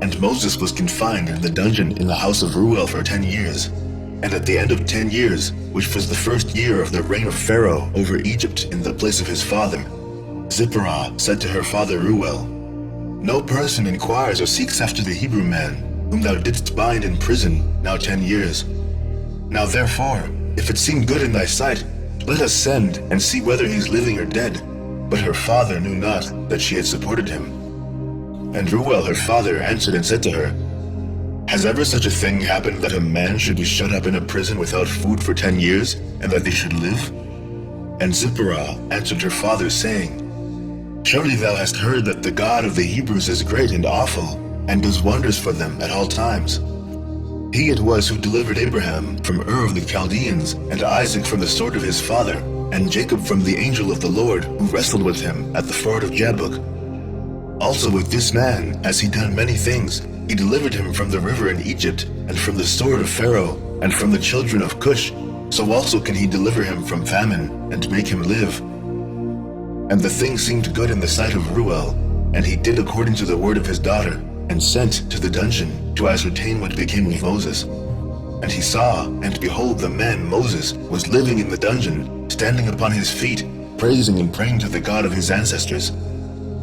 And Moses was confined in the dungeon in the house of Reuel for 10 years. And at the end of 10 years, which was the first year of the reign of Pharaoh over Egypt in the place of his father, Zipporah said to her father Reuel, No person inquires or seeks after the Hebrew man, whom thou didst bind in prison now 10 years. Now therefore, if it seem good in thy sight, let us send and see whether he is living or dead. But her father knew not that she had supported him. And Reuel her father answered and said to her, Has ever such a thing happened that a man should be shut up in a prison without food for 10 years, and that they should live? And Zipporah answered her father, saying, Surely thou hast heard that the God of the Hebrews is great and awful, and does wonders for them at all times. He it was who delivered Abraham from Ur of the Chaldeans, and Isaac from the sword of his father, and Jacob from the angel of the Lord, who wrestled with him at the ford of Jabbok. Also with this man has he done many things. He delivered him from the river in Egypt, and from the sword of Pharaoh, and from the children of Cush. So also can he deliver him from famine, and make him live. And the thing seemed good in the sight of Reuel, and he did according to the word of his daughter, and sent to the dungeon to ascertain what became of Moses. And he saw, and behold, the man Moses was living in the dungeon, standing upon his feet, praising and praying to the God of his ancestors.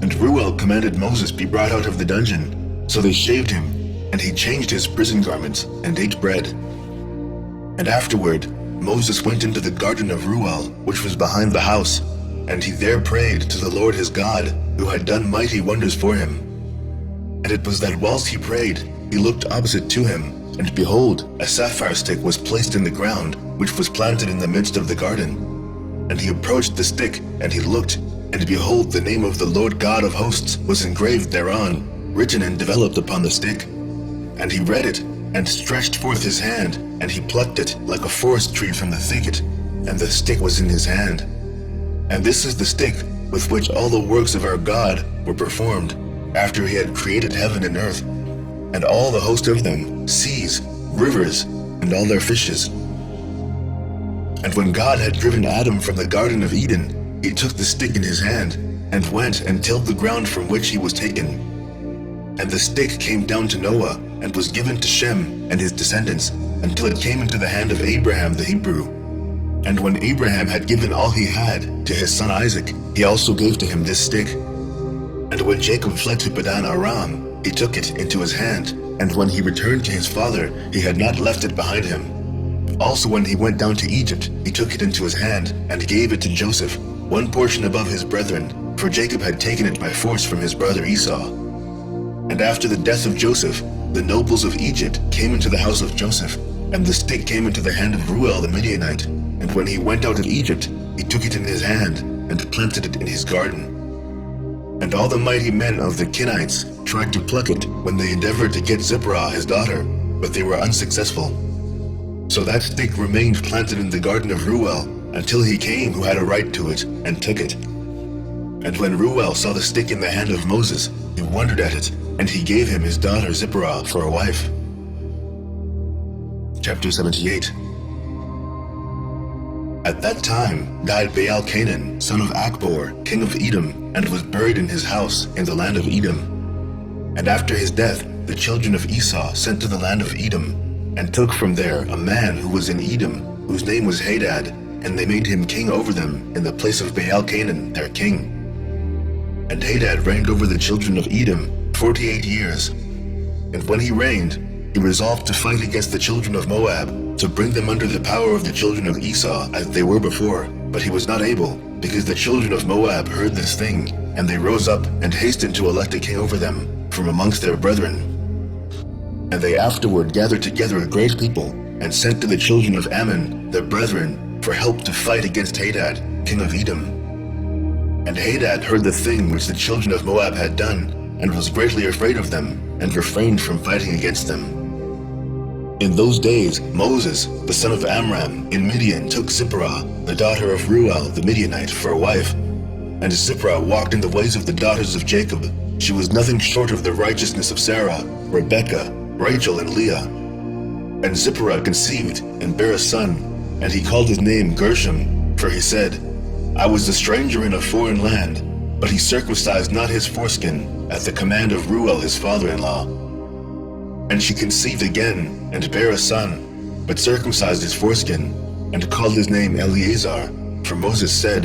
And Reuel commanded Moses be brought out of the dungeon. So they shaved him, and he changed his prison garments and ate bread. And afterward, Moses went into the garden of Reuel, which was behind the house, and he there prayed to the Lord his God, who had done mighty wonders for him. And it was that whilst he prayed, he looked opposite to him, and behold, a sapphire stick was placed in the ground, which was planted in the midst of the garden. And he approached the stick, and he looked, and behold, the name of the Lord God of hosts was engraved thereon, written and developed upon the stick. And he read it, and stretched forth his hand, and he plucked it like a forest tree from the thicket, and the stick was in his hand. And this is the stick with which all the works of our God were performed, after he had created heaven and earth, and all the host of them, seas, rivers, and all their fishes. And when God had driven Adam from the Garden of Eden, he took the stick in his hand, and went and tilled the ground from which he was taken. And the stick came down to Noah, and was given to Shem and his descendants, until it came into the hand of Abraham the Hebrew. And when Abraham had given all he had to his son Isaac, he also gave to him this stick. And when Jacob fled to Padan Aram, he took it into his hand, and when he returned to his father, he had not left it behind him. Also when he went down to Egypt, he took it into his hand, and gave it to Joseph, one portion above his brethren, for Jacob had taken it by force from his brother Esau. And after the death of Joseph, the nobles of Egypt came into the house of Joseph, and the stick came into the hand of Reuel the Midianite. And when he went out of Egypt, he took it in his hand, and planted it in his garden. And all the mighty men of the Kenites tried to pluck it when they endeavored to get Zipporah his daughter, but they were unsuccessful. So that stick remained planted in the garden of Reuel, until he came who had a right to it, and took it. And when Reuel saw the stick in the hand of Moses, he wondered at it, and he gave him his daughter Zipporah for a wife. Chapter 78. At that time died Baal-Canaan, son of Akbor, king of Edom, and was buried in his house in the land of Edom. And after his death, the children of Esau sent to the land of Edom, and took from there a man who was in Edom, whose name was Hadad, and they made him king over them in the place of Baal-Canaan, their king. And Hadad reigned over the children of Edom 48 years. And when he reigned, he resolved to fight against the children of Moab, to bring them under the power of the children of Esau as they were before. But he was not able, because the children of Moab heard this thing, and they rose up and hastened to elect a king over them from amongst their brethren. And they afterward gathered together a great people, and sent to the children of Ammon, their brethren, for help to fight against Hadad, king of Edom. And Hadad heard the thing which the children of Moab had done, and was greatly afraid of them, and refrained from fighting against them. In those days Moses, the son of Amram, in Midian took Zipporah, the daughter of Reuel the Midianite, for a wife. And Zipporah walked in the ways of the daughters of Jacob. She was nothing short of the righteousness of Sarah, Rebekah, Rachel, and Leah. And Zipporah conceived and bare a son, and he called his name Gershom, for he said, I was a stranger in a foreign land. But he circumcised not his foreskin at the command of Reuel his father-in-law. And she conceived again, and bare a son, but circumcised his foreskin, and called his name Eleazar. For Moses said,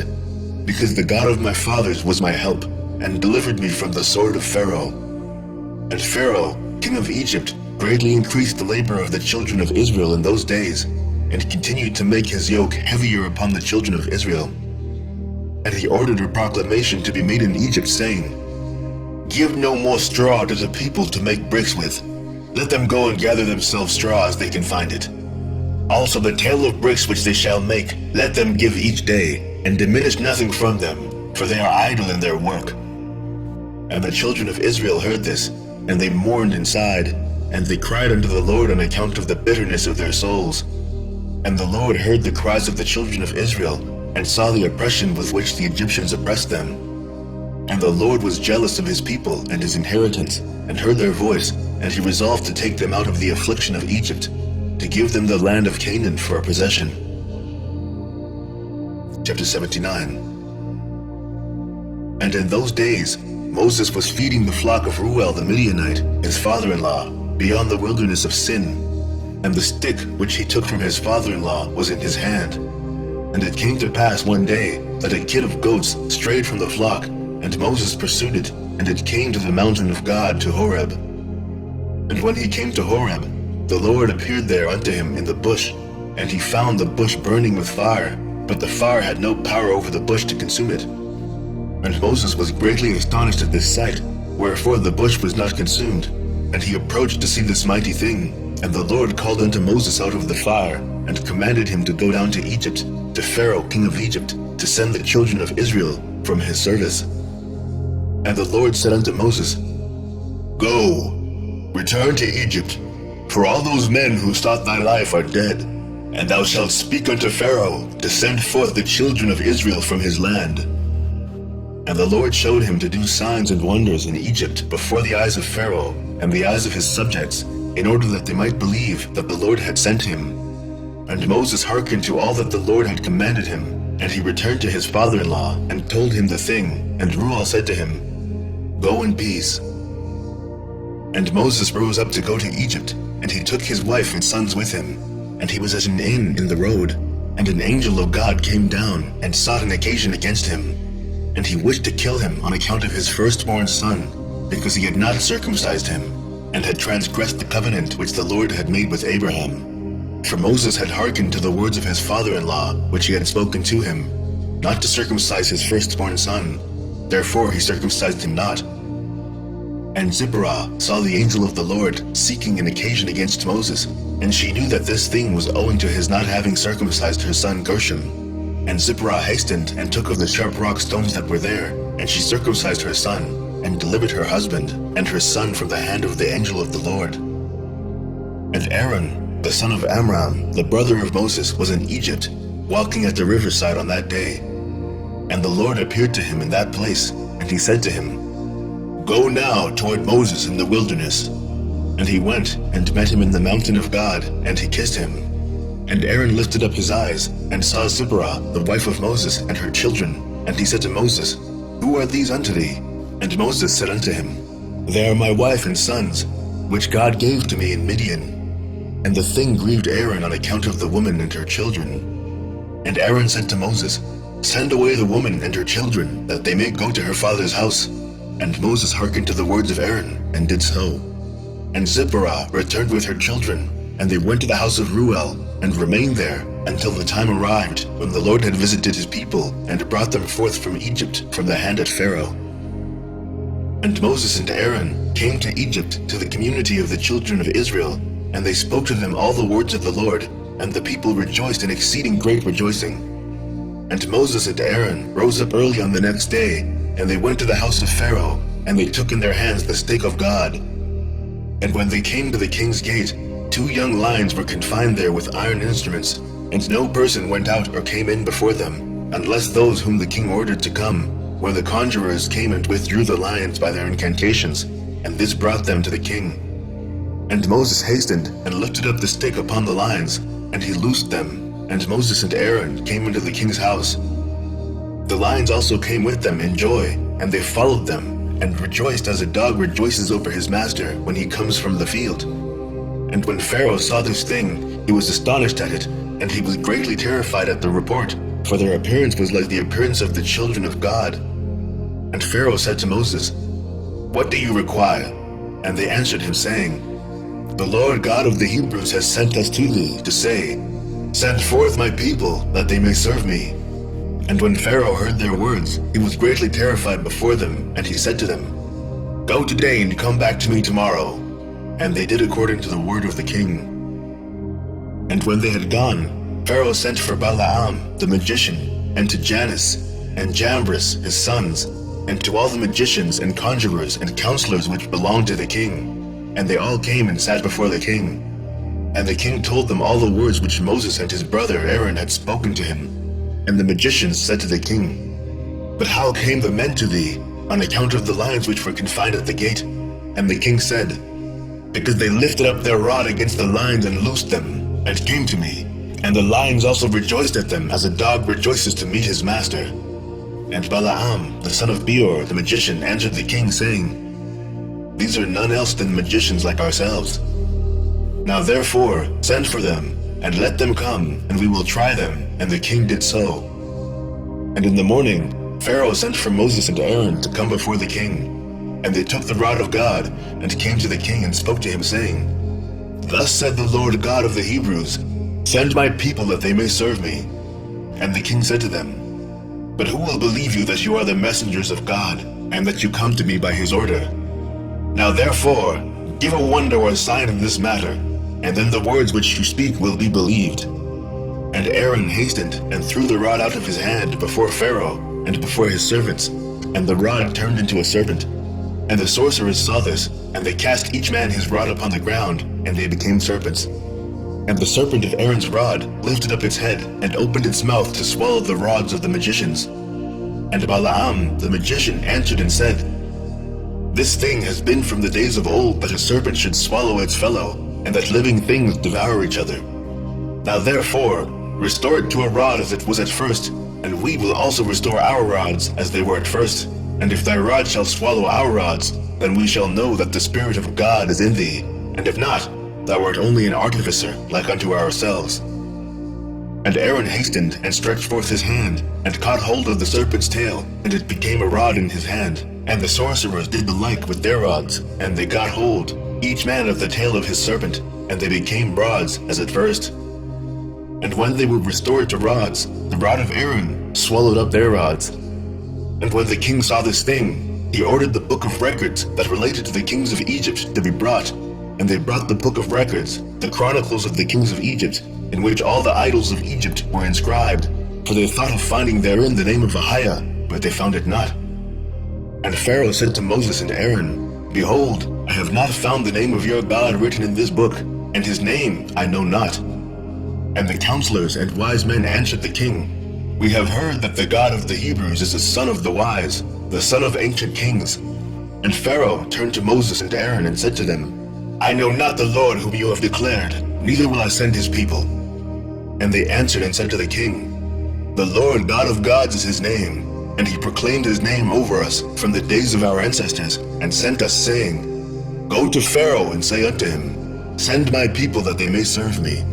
Because the God of my fathers was my help, and delivered me from the sword of Pharaoh. And Pharaoh, king of Egypt, greatly increased the labor of the children of Israel in those days, and continued to make his yoke heavier upon the children of Israel. And he ordered a proclamation to be made in Egypt, saying, Give no more straw to the people to make bricks with. Let them go and gather themselves straw as they can find it. Also the tale of bricks which they shall make, let them give each day, and diminish nothing from them, for they are idle in their work. And the children of Israel heard this, and they mourned and sighed, and they cried unto the Lord on account of the bitterness of their souls. And the Lord heard the cries of the children of Israel, and saw the oppression with which the Egyptians oppressed them. And the Lord was jealous of his people and his inheritance, and heard their voice, and he resolved to take them out of the affliction of Egypt, to give them the land of Canaan for a possession. Chapter 79. And in those days Moses was feeding the flock of Reuel the Midianite, his father-in-law, beyond the wilderness of Sin. And the stick which he took from his father-in-law was in his hand. And it came to pass one day that a kid of goats strayed from the flock, and Moses pursued it, and it came to the mountain of God, to Horeb. And when he came to Horeb, the Lord appeared there unto him in the bush, and he found the bush burning with fire, but the fire had no power over the bush to consume it. And Moses was greatly astonished at this sight, wherefore the bush was not consumed. And he approached to see this mighty thing. And the Lord called unto Moses out of the fire, and commanded him to go down to Egypt, to Pharaoh king of Egypt, to send the children of Israel from his service. And the Lord said unto Moses, Go, return to Egypt, for all those men who sought thy life are dead. And thou shalt speak unto Pharaoh to send forth the children of Israel from his land. And the Lord showed him to do signs and wonders in Egypt before the eyes of Pharaoh and the eyes of his subjects, in order that they might believe that the Lord had sent him. And Moses hearkened to all that the Lord had commanded him, and he returned to his father-in-law and told him the thing. And Reuel said to him, Go in peace. And Moses rose up to go to Egypt, and he took his wife and sons with him. And he was at an inn in the road, and an angel of God came down and sought an occasion against him. And he wished to kill him on account of his firstborn son, because he had not circumcised him, and had transgressed the covenant which the Lord had made with Abraham. For Moses had hearkened to the words of his father-in-law, which he had spoken to him, not to circumcise his firstborn son. Therefore he circumcised him not. And Zipporah saw the angel of the Lord seeking an occasion against Moses, and she knew that this thing was owing to his not having circumcised her son Gershom. And Zipporah hastened and took of the sharp rock stones that were there, and she circumcised her son, and delivered her husband and her son from the hand of the angel of the Lord. And Aaron, the son of Amram, the brother of Moses, was in Egypt, walking at the riverside on that day. And the Lord appeared to him in that place, and he said to him, Go now toward Moses in the wilderness. And he went and met him in the mountain of God, and he kissed him. And Aaron lifted up his eyes, and saw Zipporah, the wife of Moses, and her children. And he said to Moses, Who are these unto thee? And Moses said unto him, They are my wife and sons, which God gave to me in Midian. And the thing grieved Aaron on account of the woman and her children. And Aaron said to Moses, Send away the woman and her children, that they may go to her father's house. And Moses hearkened to the words of Aaron, and did so. And Zipporah returned with her children, and they went to the house of Reuel, and remained there until the time arrived when the Lord had visited his people, and brought them forth from Egypt from the hand of Pharaoh. And Moses and Aaron came to Egypt to the community of the children of Israel, and they spoke to them all the words of the Lord, and the people rejoiced in exceeding great rejoicing. And Moses and Aaron rose up early on the next day, and they went to the house of Pharaoh, and they took in their hands the stake of God. And when they came to the king's gate, 2 young lions were confined there with iron instruments, and no person went out or came in before them, unless those whom the king ordered to come, where the conjurers came and withdrew the lions by their incantations, and this brought them to the king. And Moses hastened and lifted up the stake upon the lions, and he loosed them, and Moses and Aaron came into the king's house. The lions also came with them in joy, and they followed them, and rejoiced as a dog rejoices over his master when he comes from the field. And when Pharaoh saw this thing, he was astonished at it, and he was greatly terrified at the report, for their appearance was like the appearance of the children of God. And Pharaoh said to Moses, What do you require? And they answered him, saying, The Lord God of the Hebrews has sent us to thee, to say, Send forth my people, that they may serve me. And when Pharaoh heard their words, he was greatly terrified before them, and he said to them, Go today and come back to me tomorrow. And they did according to the word of the king. And when they had gone, Pharaoh sent for Balaam the magician, and to Jannes and Jambres his sons, and to all the magicians and conjurers and counselors which belonged to the king. And they all came and sat before the king. And the king told them all the words which Moses and his brother Aaron had spoken to him. And the magicians said to the king, But how came the men to thee, on account of the lions which were confined at the gate? And the king said, Because they lifted up their rod against the lions and loosed them, and came to me. And the lions also rejoiced at them, as a dog rejoices to meet his master. And Balaam, the son of Beor, the magician, answered the king, saying, These are none else than magicians like ourselves. Now therefore, send for them, and let them come, and we will try them. And the king did so. And in the morning, Pharaoh sent for Moses and Aaron to come before the king. And they took the rod of God, and came to the king and spoke to him, saying, Thus said the Lord God of the Hebrews, Send my people that they may serve me. And the king said to them, But who will believe you that you are the messengers of God, and that you come to me by his order? Now therefore, give a wonder or a sign in this matter, and then the words which you speak will be believed. And Aaron hastened and threw the rod out of his hand before Pharaoh and before his servants, and the rod turned into a serpent. And the sorcerers saw this, and they cast each man his rod upon the ground, and they became serpents. And the serpent of Aaron's rod lifted up its head, and opened its mouth to swallow the rods of the magicians. And Balaam the magician answered and said, This thing has been from the days of old that a serpent should swallow its fellow, and that living things devour each other. Now therefore, restore it to a rod as it was at first, and we will also restore our rods as they were at first. And if thy rod shall swallow our rods, then we shall know that the Spirit of God is in thee, and if not, thou art only an artificer, like unto ourselves. And Aaron hastened and stretched forth his hand, and caught hold of the serpent's tail, and it became a rod in his hand. And the sorcerers did the like with their rods, and they got hold, each man of the tail of his serpent, and they became rods as at first. And when they were restored to rods, the rod of Aaron swallowed up their rods. And when the king saw this thing, he ordered the book of records that related to the kings of Egypt to be brought. And they brought the book of records, the chronicles of the kings of Egypt, in which all the idols of Egypt were inscribed. For they thought of finding therein the name of Ahiah, but they found it not. And Pharaoh said to Moses and Aaron, Behold, I have not found the name of your God written in this book, and his name I know not. And the counselors and wise men answered the king, We have heard that the God of the Hebrews is the son of the wise, the son of ancient kings. And Pharaoh turned to Moses and Aaron and said to them, I know not the Lord whom you have declared, neither will I send his people. And they answered and said to the king, The Lord God of gods is his name, and he proclaimed his name over us from the days of our ancestors, and sent us, saying, Go to Pharaoh and say unto him, Send my people that they may serve me.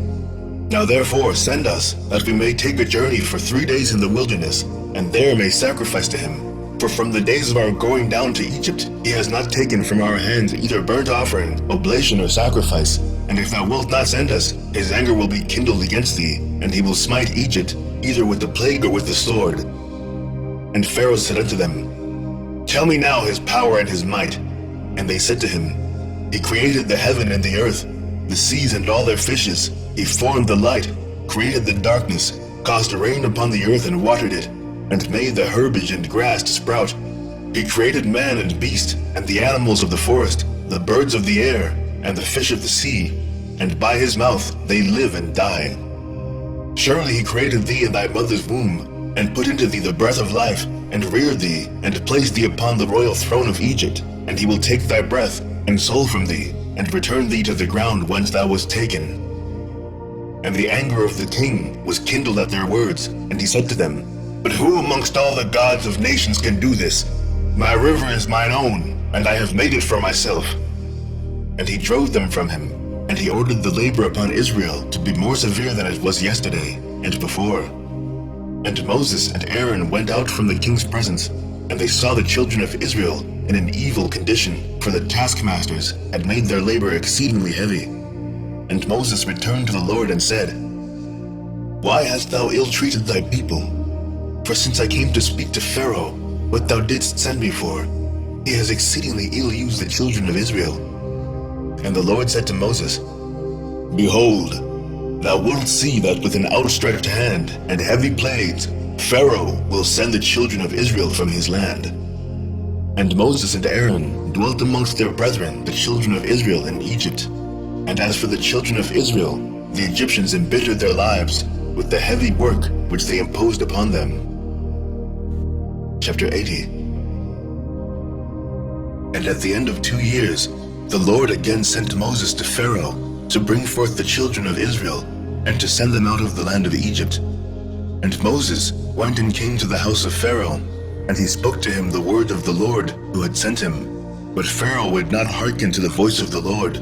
Now therefore send us, that we may take a journey for 3 days in the wilderness, and there may sacrifice to him. For from the days of our going down to Egypt, he has not taken from our hands either burnt offering, oblation, or sacrifice. And if thou wilt not send us, his anger will be kindled against thee, and he will smite Egypt, either with the plague or with the sword. And Pharaoh said unto them, Tell me now his power and his might. And they said to him, He created the heaven and the earth, the seas and all their fishes. He formed the light, created the darkness, caused rain upon the earth and watered it, and made the herbage and grass to sprout. He created man and beast, and the animals of the forest, the birds of the air, and the fish of the sea, and by his mouth they live and die. Surely he created thee in thy mother's womb, and put into thee the breath of life, and reared thee, and placed thee upon the royal throne of Egypt. And he will take thy breath and soul from thee, and return thee to the ground whence thou wast taken. And the anger of the king was kindled at their words, and he said to them, But who amongst all the gods of nations can do this? My river is mine own, and I have made it for myself. And he drove them from him, and he ordered the labor upon Israel to be more severe than it was yesterday and before. And Moses and Aaron went out from the king's presence, and they saw the children of Israel in an evil condition, for the taskmasters had made their labor exceedingly heavy. And Moses returned to the Lord and said, Why hast thou ill-treated thy people? For since I came to speak to Pharaoh, what thou didst send me for, he has exceedingly ill-used the children of Israel. And the Lord said to Moses, Behold, thou wilt see that with an outstretched hand and heavy plagues, Pharaoh will send the children of Israel from his land. And Moses and Aaron dwelt amongst their brethren, the children of Israel, in Egypt. And as for the children of Israel, the Egyptians embittered their lives with the heavy work which they imposed upon them. Chapter 80. And at the end of 2 years, the Lord again sent Moses to Pharaoh to bring forth the children of Israel, and to send them out of the land of Egypt. And Moses went and came to the house of Pharaoh, and he spoke to him the word of the Lord who had sent him. But Pharaoh would not hearken to the voice of the Lord.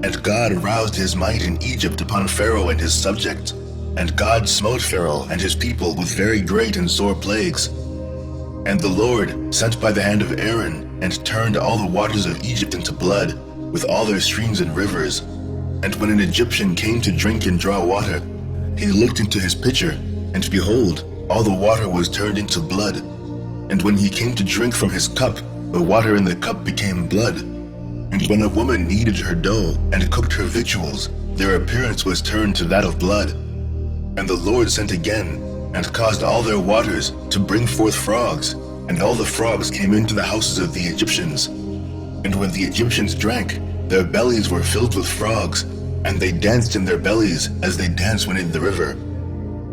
And God roused his might in Egypt upon Pharaoh and his subjects. And God smote Pharaoh and his people with very great and sore plagues. And the Lord sent by the hand of Aaron and turned all the waters of Egypt into blood, with all their streams and rivers. And when an Egyptian came to drink and draw water, he looked into his pitcher, and behold, all the water was turned into blood. And when he came to drink from his cup, the water in the cup became blood. And when a woman kneaded her dough and cooked her victuals, their appearance was turned to that of blood. And the Lord sent again, and caused all their waters to bring forth frogs, and all the frogs came into the houses of the Egyptians. And when the Egyptians drank, their bellies were filled with frogs, and they danced in their bellies as they dance when in the river.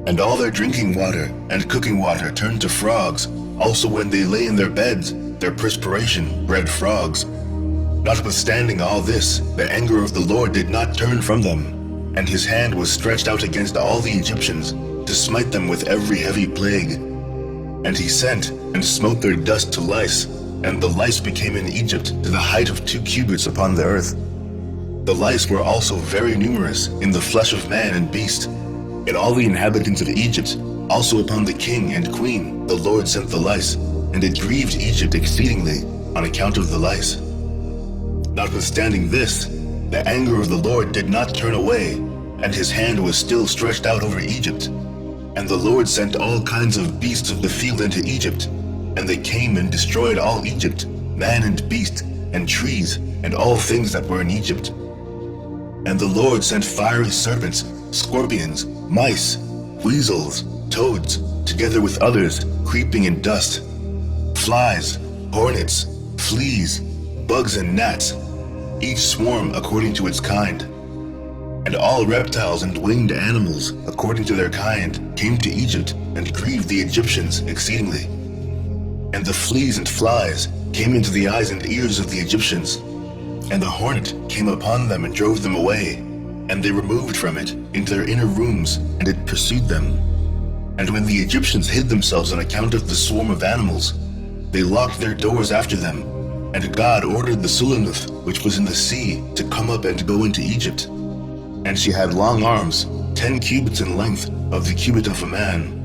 And all their drinking water and cooking water turned to frogs. Also when they lay in their beds, their perspiration bred frogs. Notwithstanding all this, the anger of the Lord did not turn from them, and his hand was stretched out against all the Egyptians, to smite them with every heavy plague. And he sent and smote their dust to lice, and the lice became in Egypt to the height of 2 cubits upon the earth. The lice were also very numerous in the flesh of man and beast. In all the inhabitants of Egypt, also upon the king and queen, the Lord sent the lice, and it grieved Egypt exceedingly on account of the lice. Notwithstanding this, the anger of the Lord did not turn away, and his hand was still stretched out over Egypt. And the Lord sent all kinds of beasts of the field into Egypt, and they came and destroyed all Egypt, man and beast, and trees, and all things that were in Egypt. And the Lord sent fiery serpents, scorpions, mice, weasels, toads, together with others, creeping in dust, flies, hornets, fleas, bugs and gnats, each swarm according to its kind. And all reptiles and winged animals, according to their kind, came to Egypt and grieved the Egyptians exceedingly. And the fleas and flies came into the eyes and ears of the Egyptians, and the hornet came upon them and drove them away, and they removed from it into their inner rooms, and it pursued them. And when the Egyptians hid themselves on account of the swarm of animals, they locked their doors after them, and God ordered the Sulamith, which was in the sea, to come up and go into Egypt. And she had long arms, 10 cubits in length, of the cubit of a man.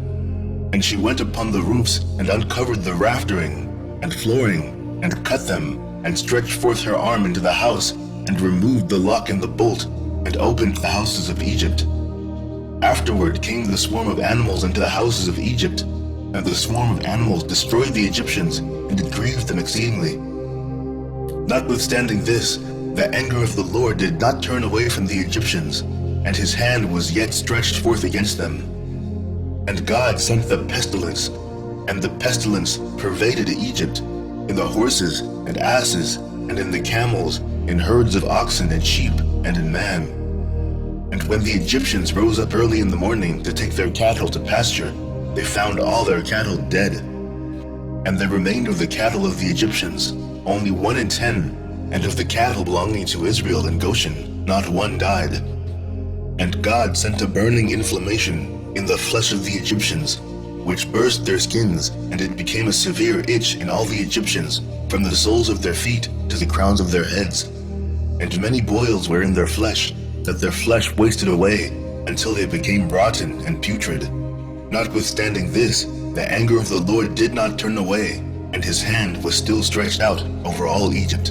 And she went upon the roofs, and uncovered the raftering, and flooring, and cut them, and stretched forth her arm into the house, and removed the lock and the bolt, and opened the houses of Egypt. Afterward came the swarm of animals into the houses of Egypt, and the swarm of animals destroyed the Egyptians, and it grieved them exceedingly. Notwithstanding this, the anger of the Lord did not turn away from the Egyptians, and his hand was yet stretched forth against them. And God sent the pestilence, and the pestilence pervaded Egypt, in the horses and asses, and in the camels, in herds of oxen and sheep, and in man. And when the Egyptians rose up early in the morning to take their cattle to pasture, they found all their cattle dead. And there remained of the cattle of the Egyptians only 1 in 10, and of the cattle belonging to Israel in Goshen, not one died. And God sent a burning inflammation in the flesh of the Egyptians, which burst their skins, and it became a severe itch in all the Egyptians, from the soles of their feet to the crowns of their heads. And many boils were in their flesh, that their flesh wasted away, until they became rotten and putrid. Notwithstanding this, the anger of the Lord did not turn away, and his hand was still stretched out over all Egypt.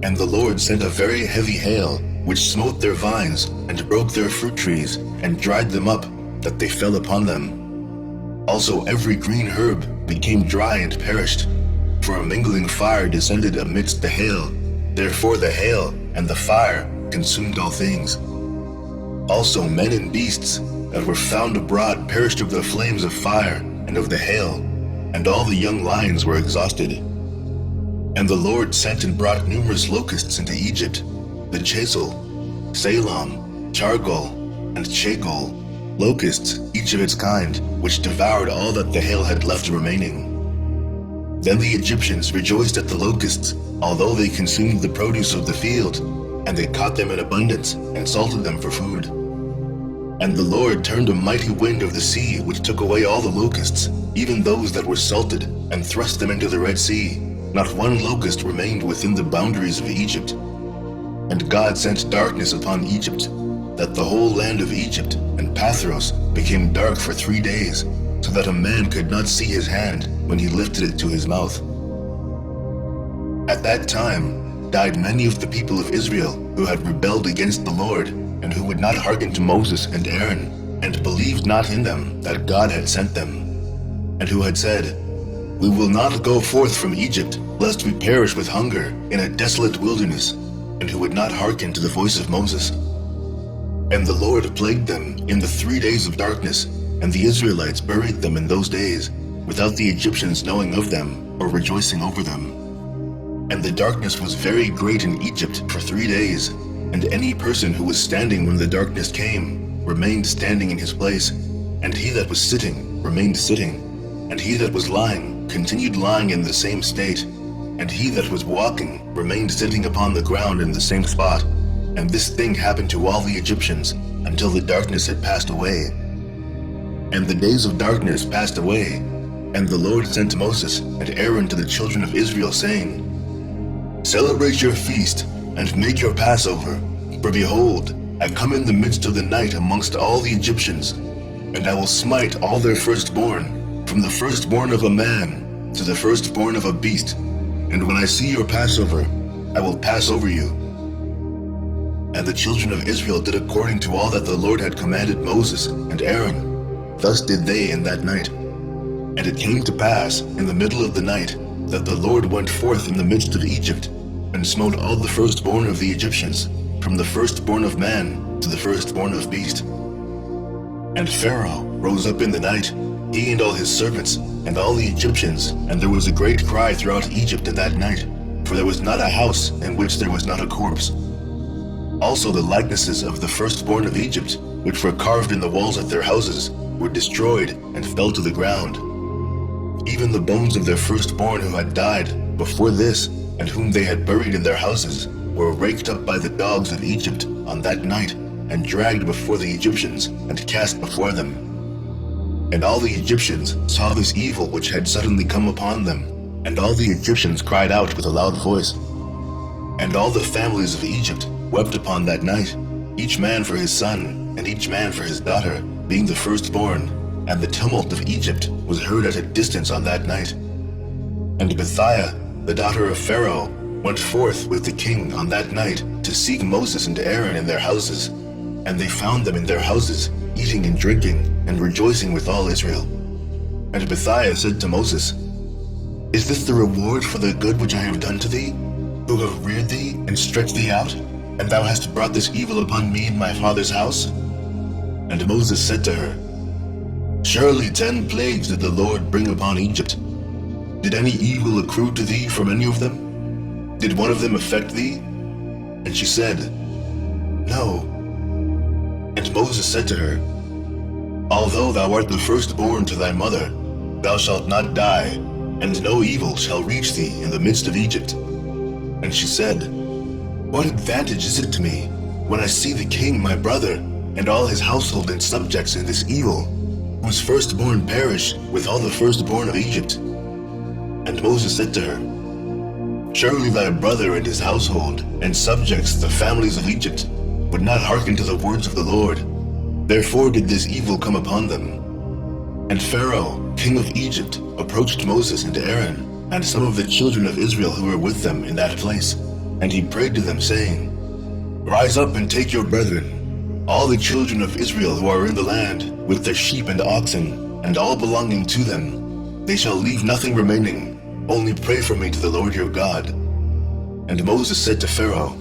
And the Lord sent a very heavy hail, which smote their vines, and broke their fruit trees, and dried them up, that they fell upon them. Also every green herb became dry and perished, for a mingling fire descended amidst the hail. Therefore the hail and the fire consumed all things. Also men and beasts that were found abroad perished of the flames of fire and of the hail, and all the young lions were exhausted. And the Lord sent and brought numerous locusts into Egypt, the Chasel, Salom, Chargol, and Chagol, locusts, each of its kind, which devoured all that the hail had left remaining. Then the Egyptians rejoiced at the locusts, although they consumed the produce of the field, and they caught them in abundance, and salted them for food. And the Lord turned a mighty wind of the sea, which took away all the locusts, even those that were salted, and thrust them into the Red Sea. Not one locust remained within the boundaries of Egypt. And God sent darkness upon Egypt, that the whole land of Egypt and Pathros became dark for 3 days, so that a man could not see his hand, when he lifted it to his mouth. At that time died many of the people of Israel who had rebelled against the Lord, and who would not hearken to Moses and Aaron, and believed not in them that God had sent them, and who had said, "We will not go forth from Egypt, lest we perish with hunger in a desolate wilderness," and who would not hearken to the voice of Moses. And the Lord plagued them in the 3 days of darkness, and the Israelites buried them in those days, without the Egyptians knowing of them or rejoicing over them. And the darkness was very great in Egypt for 3 days, and any person who was standing when the darkness came remained standing in his place, and he that was sitting remained sitting, and he that was lying continued lying in the same state, and he that was walking remained sitting upon the ground in the same spot. And this thing happened to all the Egyptians until the darkness had passed away. And the days of darkness passed away, and the Lord sent Moses and Aaron to the children of Israel, saying, "Celebrate your feast, and make your Passover, for behold, I come in the midst of the night amongst all the Egyptians, and I will smite all their firstborn, from the firstborn of a man to the firstborn of a beast, and when I see your Passover, I will pass over you." And the children of Israel did according to all that the Lord had commanded Moses and Aaron. Thus did they in that night. And it came to pass in the middle of the night that the Lord went forth in the midst of Egypt, and smote all the firstborn of the Egyptians, from the firstborn of man to the firstborn of beast. And Pharaoh rose up in the night, he and all his servants, and all the Egyptians, and there was a great cry throughout Egypt in that night, for there was not a house in which there was not a corpse. Also the likenesses of the firstborn of Egypt, which were carved in the walls of their houses, were destroyed and fell to the ground. Even the bones of their firstborn who had died before this, and whom they had buried in their houses, were raked up by the dogs of Egypt on that night, and dragged before the Egyptians, and cast before them. And all the Egyptians saw this evil which had suddenly come upon them, and all the Egyptians cried out with a loud voice. And all the families of Egypt wept upon that night, each man for his son, and each man for his daughter, being the firstborn, and the tumult of Egypt was heard at a distance on that night. And Bethiah, the daughter of Pharaoh, went forth with the king on that night to seek Moses and Aaron in their houses, and they found them in their houses, eating and drinking, and rejoicing with all Israel. And Bethiah said to Moses, "Is this the reward for the good which I have done to thee, who have reared thee and stretched thee out? And thou hast brought this evil upon me and my father's house?" And Moses said to her, "Surely 10 plagues did the Lord bring upon Egypt. Did any evil accrue to thee from any of them? Did one of them affect thee?" And she said, "No." And Moses said to her, "Although thou art the firstborn to thy mother, thou shalt not die, and no evil shall reach thee in the midst of Egypt." And she said, "What advantage is it to me when I see the king my brother and all his household and subjects in this evil, whose firstborn perish with all the firstborn of Egypt?" And Moses said to her, "Surely thy brother and his household and subjects, the families of Egypt, would not hearken to the words of the Lord. Therefore did this evil come upon them." And Pharaoh, king of Egypt, approached Moses and Aaron, and some of the children of Israel who were with them in that place, and he prayed to them, saying, "Rise up and take your brethren, all the children of Israel who are in the land, with their sheep and oxen, and all belonging to them. They shall leave nothing remaining. Only pray for me to the Lord your God." And Moses said to Pharaoh,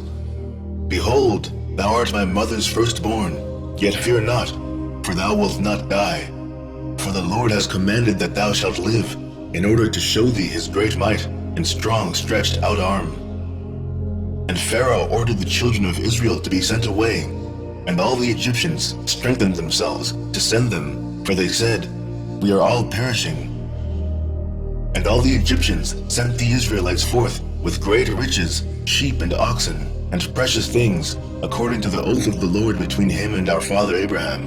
"Behold, thou art my mother's firstborn, yet fear not, for thou wilt not die. For the Lord has commanded that thou shalt live, in order to show thee his great might and strong stretched out arm." And Pharaoh ordered the children of Israel to be sent away, and all the Egyptians strengthened themselves to send them, for they said, "We are all perishing." And all the Egyptians sent the Israelites forth with great riches, sheep and oxen, and precious things, according to the oath of the Lord between him and our father Abraham.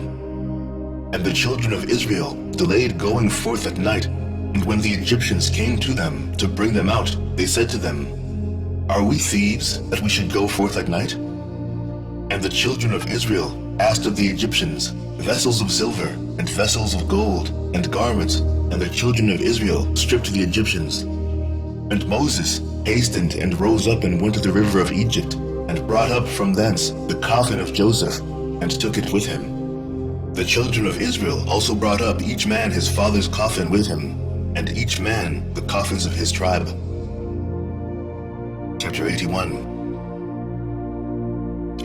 And the children of Israel delayed going forth at night, and when the Egyptians came to them to bring them out, they said to them, "Are we thieves that we should go forth at night?" And the children of Israel asked of the Egyptians vessels of silver and vessels of gold and garments and the children of Israel stripped the Egyptians. And Moses hastened and rose up and went to the river of Egypt, and brought up from thence the coffin of Joseph, and took it with him. The children of Israel also brought up each man his father's coffin with him, and each man the coffins of his tribe. Chapter 81.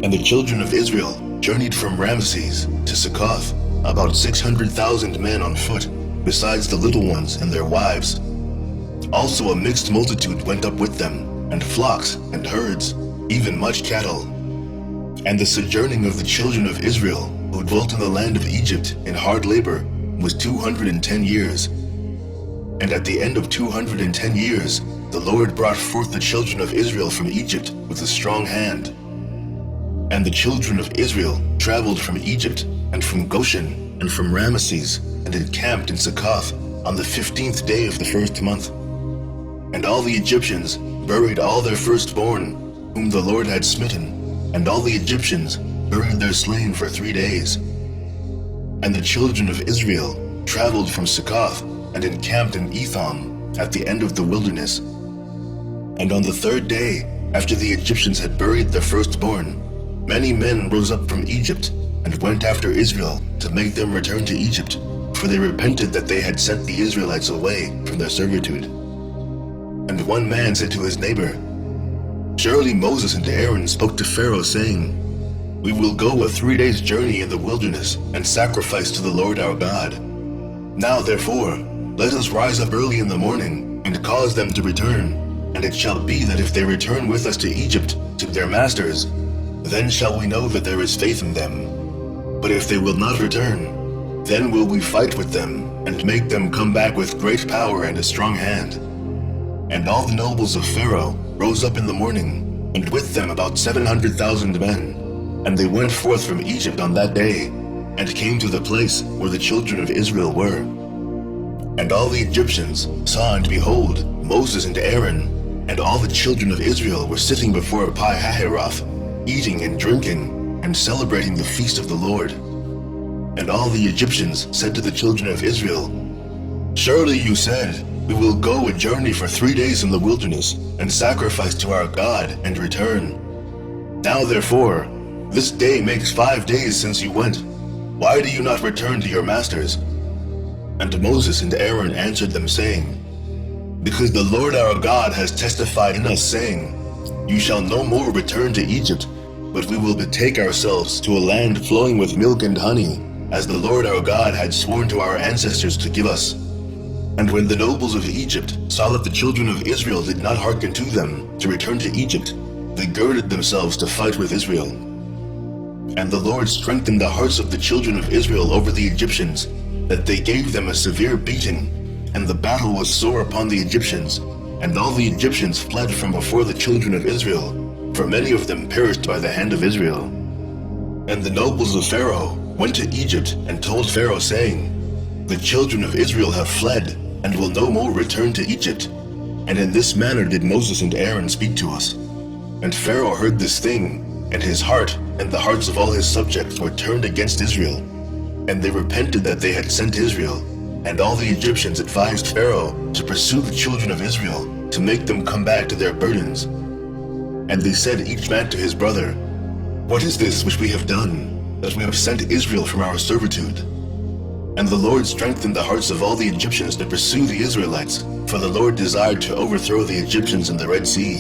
And the children of Israel journeyed from Ramesses to Succoth, about 600,000 men on foot, besides the little ones and their wives. Also a mixed multitude went up with them, and flocks and herds, even much cattle. And the sojourning of the children of Israel, who dwelt in the land of Egypt in hard labor, was 210 years. And at the end of 210 years, the Lord brought forth the children of Israel from Egypt with a strong hand. And the children of Israel traveled from Egypt, and from Goshen, and from Ramesses, and encamped in Succoth on the 15th day of the first month. And all the Egyptians buried all their firstborn, whom the Lord had smitten, and all the Egyptians buried their slain for 3 days. And the children of Israel traveled from Succoth, and encamped in Etham at the end of the wilderness. And on the 3rd day, after the Egyptians had buried their firstborn, many men rose up from Egypt, and went after Israel to make them return to Egypt, for they repented that they had sent the Israelites away from their servitude. And one man said to his neighbor, "Surely Moses and Aaron spoke to Pharaoh, saying, 'We will go a 3 days' journey in the wilderness, and sacrifice to the Lord our God.' Now therefore, let us rise up early in the morning, and cause them to return. And it shall be that if they return with us to Egypt, to their masters, then shall we know that there is faith in them. But if they will not return, then will we fight with them, and make them come back with great power and a strong hand." And all the nobles of Pharaoh rose up in the morning, and with them about 700,000 men. And they went forth from Egypt on that day, and came to the place where the children of Israel were. And all the Egyptians saw, and behold, Moses and Aaron, and all the children of Israel were sitting before Pi-hahiroth, eating and drinking, and celebrating the feast of the Lord. And all the Egyptians said to the children of Israel, "Surely you said, 'We will go a journey for 3 days in the wilderness, and sacrifice to our God, and return.' Now therefore, this day makes 5 days since you went. Why do you not return to your masters?" And Moses and Aaron answered them, saying, "Because the Lord our God has testified in us, saying, 'You shall no more return to Egypt, but we will betake ourselves to a land flowing with milk and honey, as the Lord our God had sworn to our ancestors to give us.' And when the nobles of Egypt saw that the children of Israel did not hearken to them to return to Egypt, they girded themselves to fight with Israel. And the Lord strengthened the hearts of the children of Israel over the Egyptians, that they gave them a severe beating, and the battle was sore upon the Egyptians, and all the Egyptians fled from before the children of Israel, for many of them perished by the hand of Israel. And the nobles of Pharaoh went to Egypt and told Pharaoh, saying, 'The children of Israel have fled, and will no more return to Egypt.' And in this manner did Moses and Aaron speak to us. And Pharaoh heard this thing, and his heart and the hearts of all his subjects were turned against Israel. And they repented that they had sent Israel. And all the Egyptians advised Pharaoh to pursue the children of Israel, to make them come back to their burdens. And they said each man to his brother, 'What is this which we have done, that we have sent Israel from our servitude?' And the Lord strengthened the hearts of all the Egyptians to pursue the Israelites, for the Lord desired to overthrow the Egyptians in the Red Sea.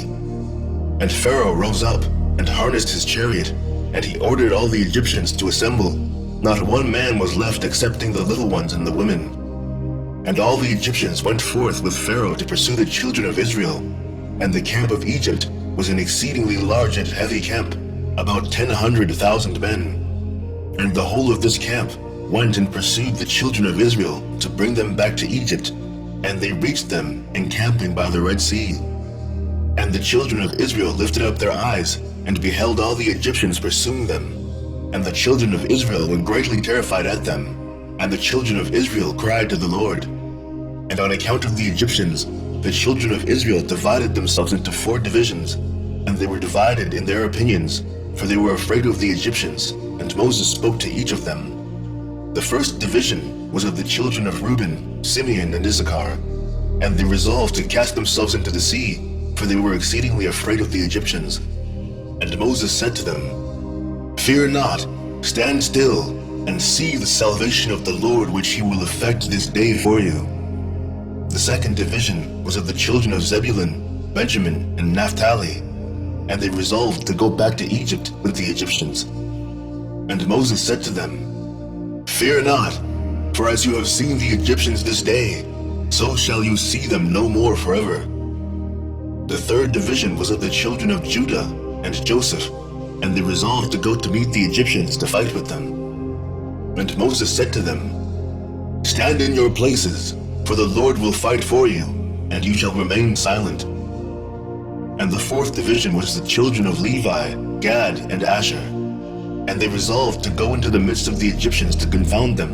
And Pharaoh rose up and harnessed his chariot, and he ordered all the Egyptians to assemble. Not one man was left excepting the little ones and the women. And all the Egyptians went forth with Pharaoh to pursue the children of Israel. And the camp of Egypt was an exceedingly large and heavy camp, about 100,000 men. And the whole of this camp went and pursued the children of Israel to bring them back to Egypt, and they reached them encamping by the Red Sea. And the children of Israel lifted up their eyes and beheld all the Egyptians pursuing them. And the children of Israel were greatly terrified at them. And the children of Israel cried to the Lord. And on account of the Egyptians, the children of Israel divided themselves into 4 divisions, and they were divided in their opinions, for they were afraid of the Egyptians, and Moses spoke to each of them. The first division was of the children of Reuben, Simeon, and Issachar, and they resolved to cast themselves into the sea, for they were exceedingly afraid of the Egyptians. And Moses said to them, "Fear not, stand still, and see the salvation of the Lord which he will effect this day for you." The second division was of the children of Zebulun, Benjamin, and Naphtali, and they resolved to go back to Egypt with the Egyptians. And Moses said to them, "Fear not, for as you have seen the Egyptians this day, so shall you see them no more forever." The third division was of the children of Judah and Joseph, and they resolved to go to meet the Egyptians to fight with them. And Moses said to them, "Stand in your places, for the Lord will fight for you, and you shall remain silent." And the fourth division was the children of Levi, Gad, and Asher, and they resolved to go into the midst of the Egyptians to confound them.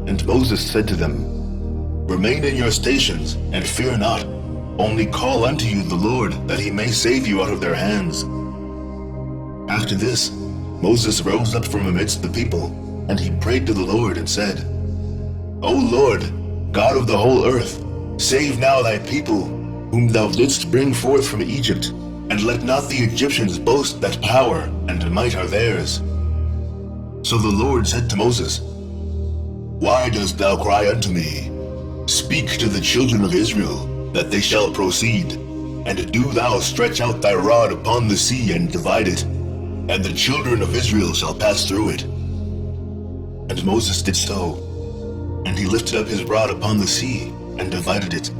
And Moses said to them, "Remain in your stations, and fear not, only call unto you the Lord, that he may save you out of their hands." After this, Moses rose up from amidst the people, and he prayed to the Lord and said, "O Lord, God of the whole earth, save now thy people, whom thou didst bring forth from Egypt, and let not the Egyptians boast that power and might are theirs." So the Lord said to Moses, "Why dost thou cry unto me? Speak to the children of Israel, that they shall proceed, and do thou stretch out thy rod upon the sea and divide it, and the children of Israel shall pass through it." And Moses did so, and he lifted up his rod upon the sea and divided it.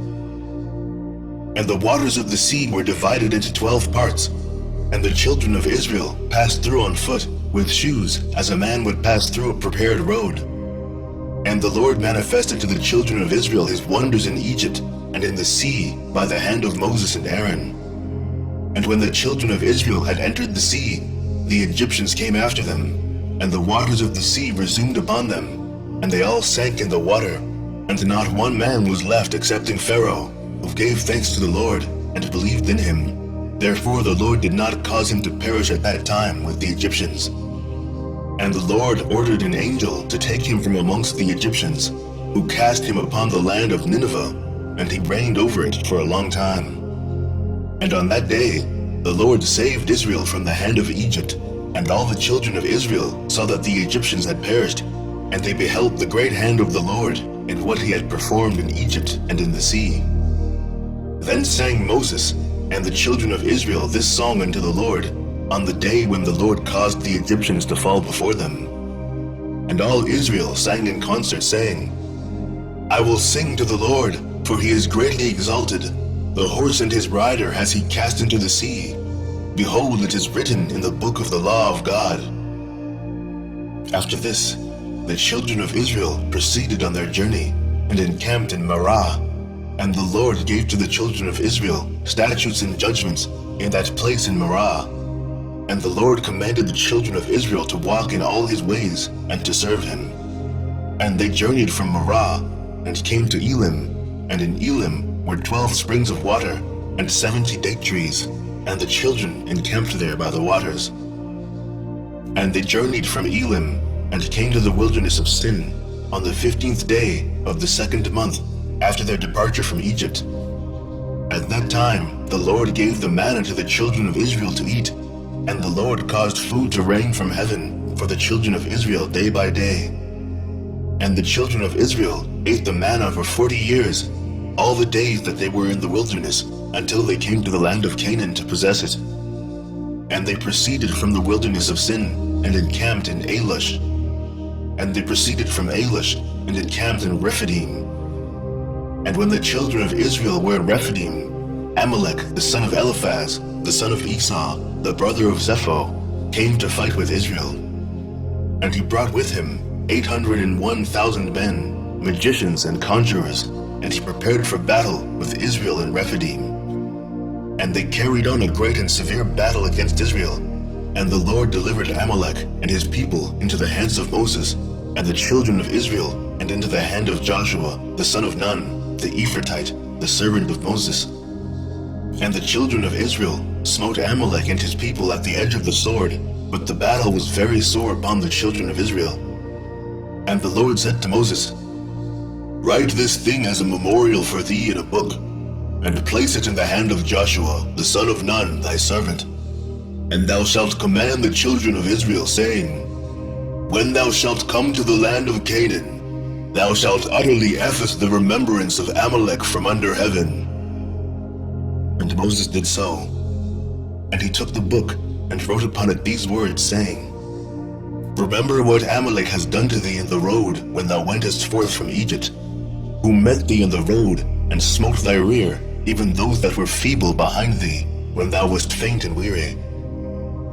And the waters of the sea were divided into 12 parts, and the children of Israel passed through on foot with shoes, as a man would pass through a prepared road. And the Lord manifested to the children of Israel his wonders in Egypt and in the sea by the hand of Moses and Aaron. And when the children of Israel had entered the sea, the Egyptians came after them, and the waters of the sea resumed upon them, and they all sank in the water, and not one man was left excepting Pharaoh, who gave thanks to the Lord and believed in him. Therefore the Lord did not cause him to perish at that time with the Egyptians. And the Lord ordered an angel to take him from amongst the Egyptians, who cast him upon the land of Nineveh, and he reigned over it for a long time. And on that day the Lord saved Israel from the hand of Egypt, and all the children of Israel saw that the Egyptians had perished, and they beheld the great hand of the Lord in what he had performed in Egypt and in the sea. Then sang Moses and the children of Israel this song unto the Lord on the day when the Lord caused the Egyptians to fall before them. And all Israel sang in concert, saying, "I will sing to the Lord, for he is greatly exalted. The horse and his rider has he cast into the sea. Behold, it is written in the book of the law of God." After this, the children of Israel proceeded on their journey and encamped in Marah. And the Lord gave to the children of Israel statutes and judgments in that place in Marah. And the Lord commanded the children of Israel to walk in all his ways and to serve him. And they journeyed from Marah and came to Elim, and in Elim were 12 springs of water and 70 date trees, and the children encamped there by the waters. And they journeyed from Elim and came to the wilderness of Sin on the 15th day of the 2nd month after their departure from Egypt. At that time the Lord gave the manna to the children of Israel to eat, and the Lord caused food to rain from heaven for the children of Israel day by day. And the children of Israel ate the manna for 40 years, all the days that they were in the wilderness, until they came to the land of Canaan to possess it. And they proceeded from the wilderness of Sin and encamped in Alush. And they proceeded from Alush and encamped in Rephidim. And when the children of Israel were in Rephidim, Amalek the son of Eliphaz, the son of Esau, the brother of Zepho, came to fight with Israel. And he brought with him 801,000 men, magicians and conjurers, and he prepared for battle with Israel in Rephidim. And they carried on a great and severe battle against Israel. And the Lord delivered Amalek and his people into the hands of Moses and the children of Israel, and into the hand of Joshua the son of Nun, the Ephrathite, the servant of Moses. And the children of Israel smote Amalek and his people at the edge of the sword, but the battle was very sore upon the children of Israel. And the Lord said to Moses, Write this thing as a memorial for thee in a book, and place it in the hand of Joshua, the son of Nun, thy servant. And thou shalt command the children of Israel, saying, When thou shalt come to the land of Canaan, thou shalt utterly efface the remembrance of Amalek from under heaven. And Moses did so. And he took the book and wrote upon it these words, saying, Remember what Amalek has done to thee in the road when thou wentest forth from Egypt, who met thee in the road and smote thy rear, even those that were feeble behind thee, when thou wast faint and weary.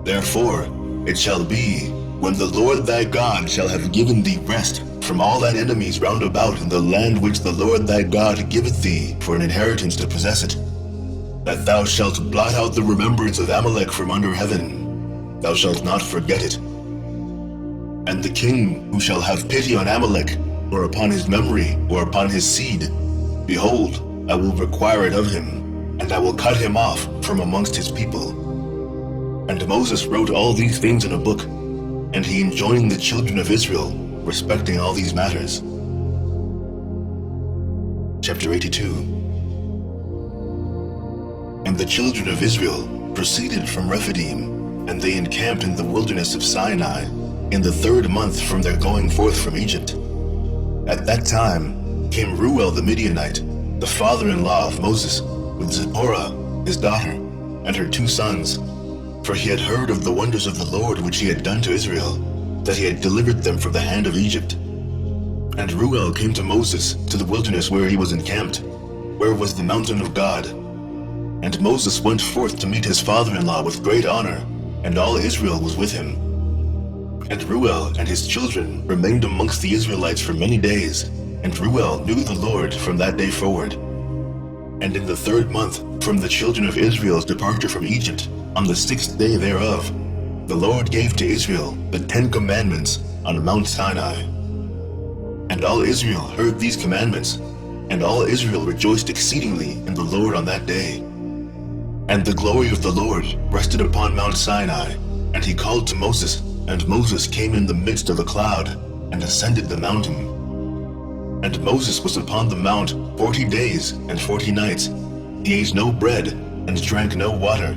Therefore it shall be, when the Lord thy God shall have given thee rest from all thine enemies round about in the land which the Lord thy God giveth thee for an inheritance to possess it, that thou shalt blot out the remembrance of Amalek from under heaven, thou shalt not forget it. And the king who shall have pity on Amalek, or upon his memory, or upon his seed, behold, I will require it of him, and I will cut him off from amongst his people. And Moses wrote all these things in a book, and he enjoined the children of Israel respecting all these matters. Chapter 82. And the children of Israel proceeded from Rephidim, and they encamped in the wilderness of Sinai, in the 3rd month from their going forth from Egypt. At that time came Reuel the Midianite, the father-in-law of Moses, with Zipporah, his daughter, and her 2 sons, for he had heard of the wonders of the Lord which he had done to Israel, that he had delivered them from the hand of Egypt. And Reuel came to Moses to the wilderness where he was encamped, where was the mountain of God. And Moses went forth to meet his father-in-law with great honor, and all Israel was with him. And Reuel and his children remained amongst the Israelites for many days, and Reuel knew the Lord from that day forward. And in the 3rd month from the children of Israel's departure from Egypt, on the 6th day thereof, the Lord gave to Israel the 10 commandments on Mount Sinai. And all Israel heard these commandments, and all Israel rejoiced exceedingly in the Lord on that day. And the glory of the Lord rested upon Mount Sinai, and he called to Moses, and Moses came in the midst of a cloud, and ascended the mountain. And Moses was upon the mount 40 days and 40 nights. He ate no bread, and drank no water.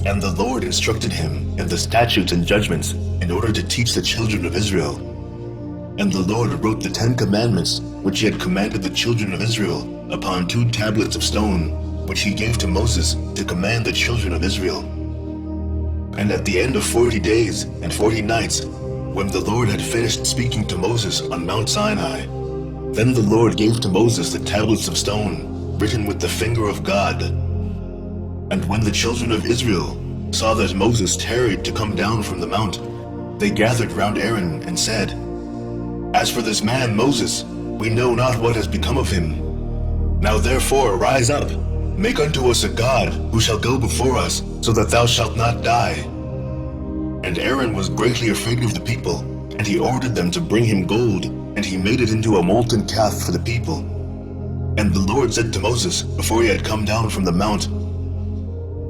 And the Lord instructed him in the statutes and judgments, in order to teach the children of Israel. And the Lord wrote the 10 commandments, which he had commanded the children of Israel, upon 2 tablets of stone, which he gave to Moses to command the children of Israel. And at the end of 40 days and 40 nights, when the Lord had finished speaking to Moses on Mount Sinai, then the Lord gave to Moses the tablets of stone, written with the finger of God. And when the children of Israel saw that Moses tarried to come down from the mount, they gathered round Aaron and said, As for this man Moses, we know not what has become of him. Now therefore rise up, make unto us a God, who shall go before us, so that thou shalt not die. And Aaron was greatly afraid of the people, and he ordered them to bring him gold, and he made it into a molten calf for the people. And the Lord said to Moses, before he had come down from the mount,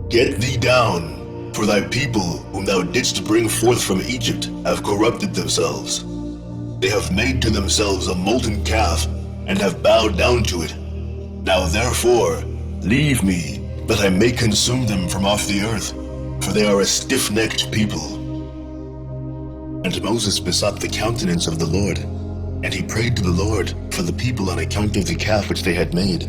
Get thee down, for thy people, whom thou didst bring forth from Egypt, have corrupted themselves. They have made to themselves a molten calf, and have bowed down to it. Now therefore, leave me, that I may consume them from off the earth, for they are a stiff-necked people. And Moses besought the countenance of the Lord, and he prayed to the Lord for the people on account of the calf which they had made.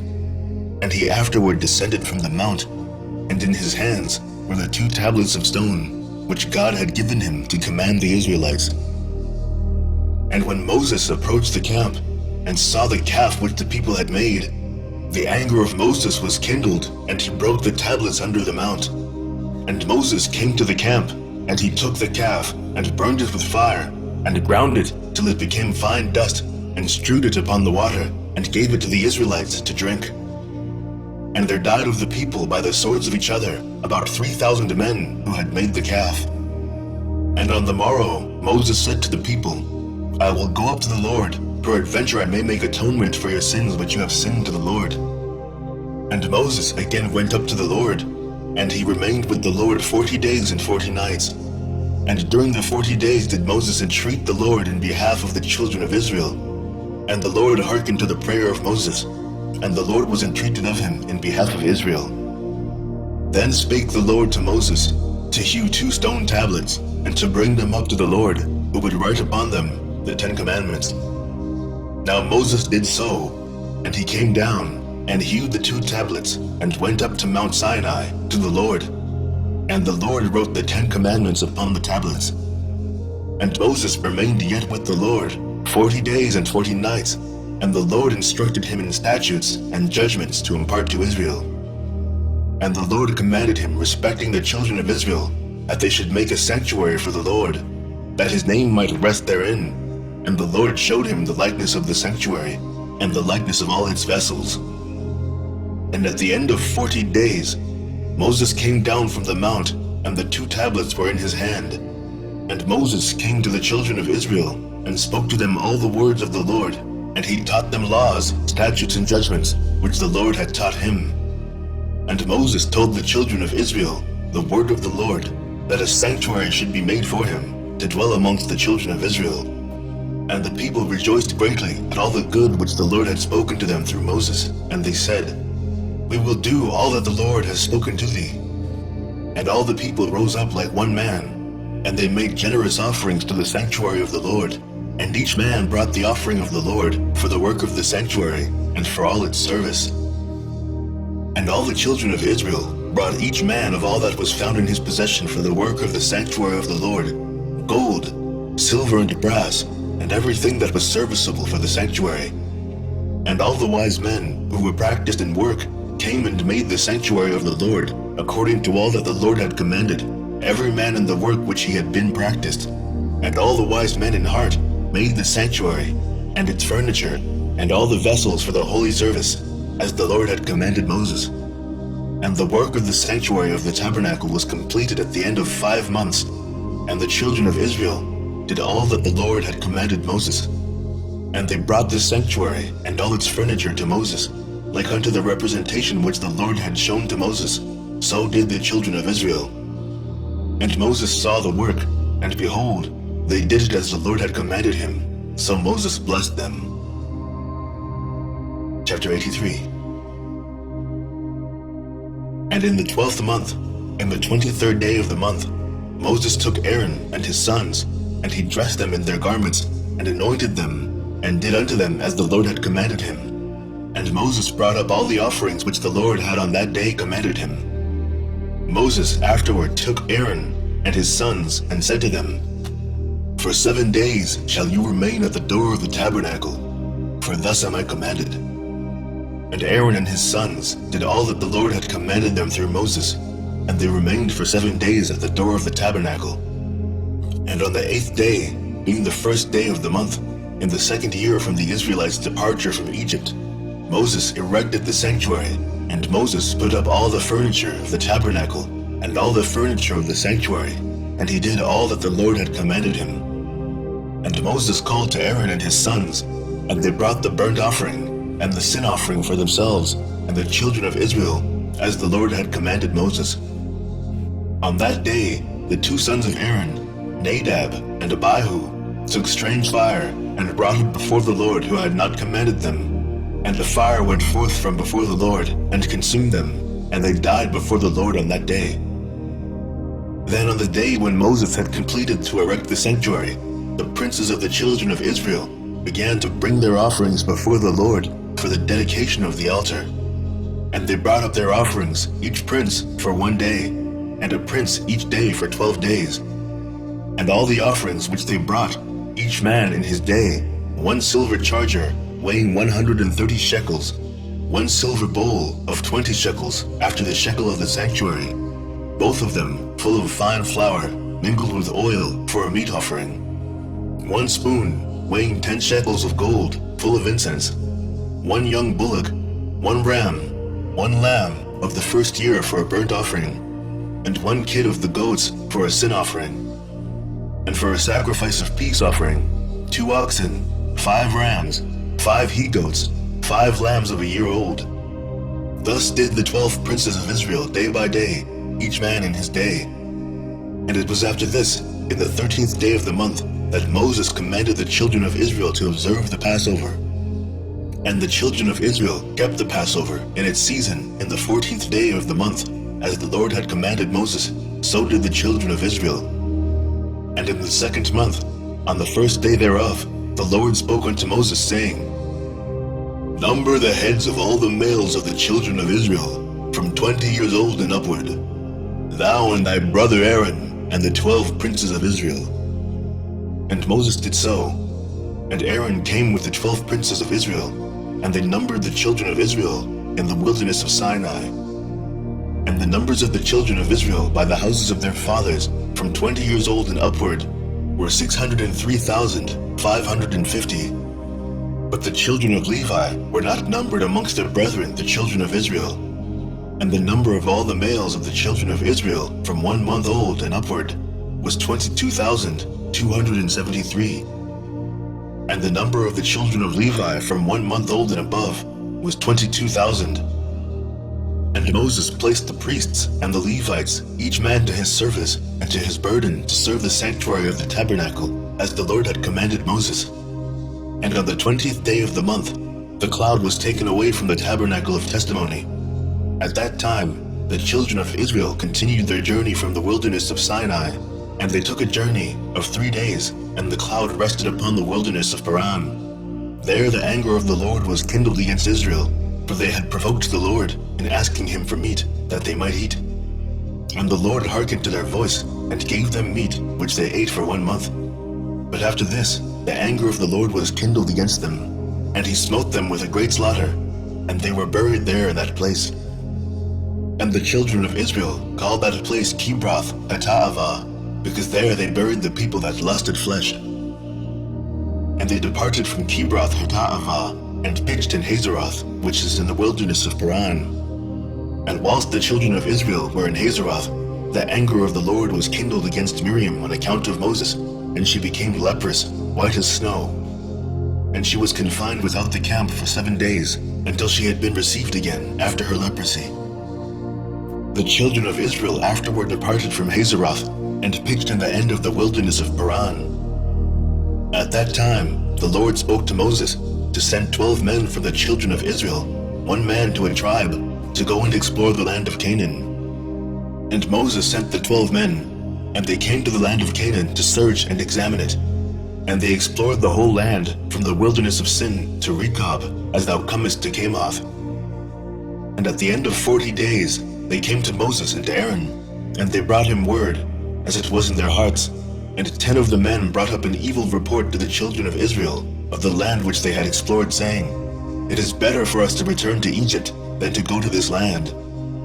And he afterward descended from the mount, and in his hands were the 2 tablets of stone, which God had given him to command the Israelites. And when Moses approached the camp, and saw the calf which the people had made, the anger of Moses was kindled, and he broke the tablets under the mount. And Moses came to the camp, and he took the calf, and burned it with fire, and ground it till it became fine dust, and strewed it upon the water, and gave it to the Israelites to drink. And there died of the people by the swords of each other about 3,000 men who had made the calf. And on the morrow Moses said to the people, I will go up to the Lord, peradventure I may make atonement for your sins which you have sinned to the Lord. And Moses again went up to the Lord, and he remained with the Lord 40 days and 40 nights. And during the 40 days did Moses entreat the Lord in behalf of the children of Israel. And the Lord hearkened to the prayer of Moses, and the Lord was entreated of him in behalf of Israel. Then spake the Lord to Moses, to hew 2 stone tablets, and to bring them up to the Lord, who would write upon them the 10 commandments. Now Moses did so, and he came down, and hewed the 2 tablets, and went up to Mount Sinai, to the Lord. And the Lord wrote the 10 commandments upon the tablets. And Moses remained yet with the Lord 40 days and 40 nights, and the Lord instructed him in statutes and judgments to impart to Israel. And the Lord commanded him respecting the children of Israel, that they should make a sanctuary for the Lord, that his name might rest therein. And the Lord showed him the likeness of the sanctuary, and the likeness of all its vessels. And at the end of 40 days, Moses came down from the mount, and the 2 tablets were in his hand. And Moses came to the children of Israel, and spoke to them all the words of the Lord, and he taught them laws, statutes, and judgments, which the Lord had taught him. And Moses told the children of Israel the word of the Lord, that a sanctuary should be made for him, to dwell amongst the children of Israel. And the people rejoiced greatly at all the good which the Lord had spoken to them through Moses. And they said, We will do all that the Lord has spoken to thee. And all the people rose up like one man, and they made generous offerings to the sanctuary of the Lord. And each man brought the offering of the Lord for the work of the sanctuary, and for all its service. And all the children of Israel brought each man of all that was found in his possession for the work of the sanctuary of the Lord, gold, silver, and brass, and everything that was serviceable for the sanctuary. And all the wise men who were practiced in work came and made the sanctuary of the Lord, according to all that the Lord had commanded, every man in the work which he had been practiced. And all the wise men in heart made the sanctuary, and its furniture, and all the vessels for the holy service, as the Lord had commanded Moses. And the work of the sanctuary of the tabernacle was completed at the end of 5 months, and the children of Israel did all that the Lord had commanded Moses. And they brought the sanctuary and all its furniture to Moses, like unto the representation which the Lord had shown to Moses, so did the children of Israel. And Moses saw the work, and behold, they did it as the Lord had commanded him. So Moses blessed them. Chapter 83. And in the 12th month, in the 23rd day of the month, Moses took Aaron and his sons, and he dressed them in their garments, and anointed them, and did unto them as the Lord had commanded him. And Moses brought up all the offerings which the Lord had on that day commanded him. Moses afterward took Aaron and his sons, and said to them, For 7 days shall you remain at the door of the tabernacle, for thus am I commanded. And Aaron and his sons did all that the Lord had commanded them through Moses, and they remained for 7 days at the door of the tabernacle. And on the 8th day, being the 1st day of the month, in the 2nd year from the Israelites' departure from Egypt, Moses erected the sanctuary, and Moses put up all the furniture of the tabernacle, and all the furniture of the sanctuary, and he did all that the Lord had commanded him. And Moses called to Aaron and his sons, and they brought the burnt offering, and the sin offering for themselves, and the children of Israel, as the Lord had commanded Moses. On that day, the 2 sons of Aaron, Nadab and Abihu, took strange fire, and brought it before the Lord who had not commanded them. And the fire went forth from before the Lord, and consumed them, and they died before the Lord on that day. Then on the day when Moses had completed to erect the sanctuary, the princes of the children of Israel began to bring their offerings before the Lord for the dedication of the altar. And they brought up their offerings, each prince for 1 day, and a prince each day for 12 days. And all the offerings which they brought, each man in his day, 1 silver charger weighing 130 shekels, 1 silver bowl of 20 shekels after the shekel of the sanctuary, both of them full of fine flour mingled with oil for a meat offering, 1 spoon weighing 10 shekels of gold full of incense, 1 young bullock, 1 ram, 1 lamb of the 1st year for a burnt offering, and 1 kid of the goats for a sin offering. And for a sacrifice of peace offering, 2 oxen, 5 rams, 5 he-goats, 5 lambs of a year old. Thus did the 12 princes of Israel day by day, each man in his day. And it was after this, in the 13th day of the month, that Moses commanded the children of Israel to observe the Passover, And the children of Israel kept the Passover in its season in the 14th day of the month, as the Lord had commanded Moses, so did the children of Israel. And in the 2nd month, on the 1st day thereof, the Lord spoke unto Moses, saying, Number the heads of all the males of the children of Israel, from 20 years old and upward, thou and thy brother Aaron, and the 12 princes of Israel. And Moses did so. And Aaron came with the 12 princes of Israel, and they numbered the children of Israel in the wilderness of Sinai. And the numbers of the children of Israel by the houses of their fathers, from 20 years old and upward, were 603,550. But the children of Levi were not numbered amongst their brethren, the children of Israel. And the number of all the males of the children of Israel from 1 month old and upward was 22,273. And the number of the children of Levi from 1 month old and above was 22,000. And Moses placed the priests and the Levites, each man to his service and to his burden, to serve the sanctuary of the tabernacle, as the Lord had commanded Moses. And on the 20th day of the month, the cloud was taken away from the tabernacle of testimony. At that time, the children of Israel continued their journey from the wilderness of Sinai, and they took a journey of 3 days, and the cloud rested upon the wilderness of Paran. There the anger of the Lord was kindled against Israel, for they had provoked the Lord in asking him for meat, that they might eat. And the Lord hearkened to their voice, and gave them meat, which they ate for 1 month. But after this, the anger of the Lord was kindled against them, and he smote them with a great slaughter, and they were buried there in that place. And the children of Israel called that place Kibroth Hattaavah, because there they buried the people that lusted flesh. And they departed from Kibroth Hattaavah, and pitched in Hazeroth, which is in the wilderness of Paran. And whilst the children of Israel were in Hazeroth, the anger of the Lord was kindled against Miriam on account of Moses, and she became leprous, white as snow. And she was confined without the camp for 7 days, until she had been received again after her leprosy. The children of Israel afterward departed from Hazeroth, and pitched in the end of the wilderness of Paran. At that time, the Lord spoke to Moses to send 12 men from the children of Israel, 1 man to a tribe, to go and explore the land of Canaan. And Moses sent the 12 men, and they came to the land of Canaan to search and examine it. And they explored the whole land, from the wilderness of Sin to Rechob, as thou comest to Kamoth. And at the end of 40 days, they came to Moses and to Aaron, and they brought him word, as it was in their hearts. And 10 of the men brought up an evil report to the children of Israel of the land which they had explored, saying, It is better for us to return to Egypt than to go to this land,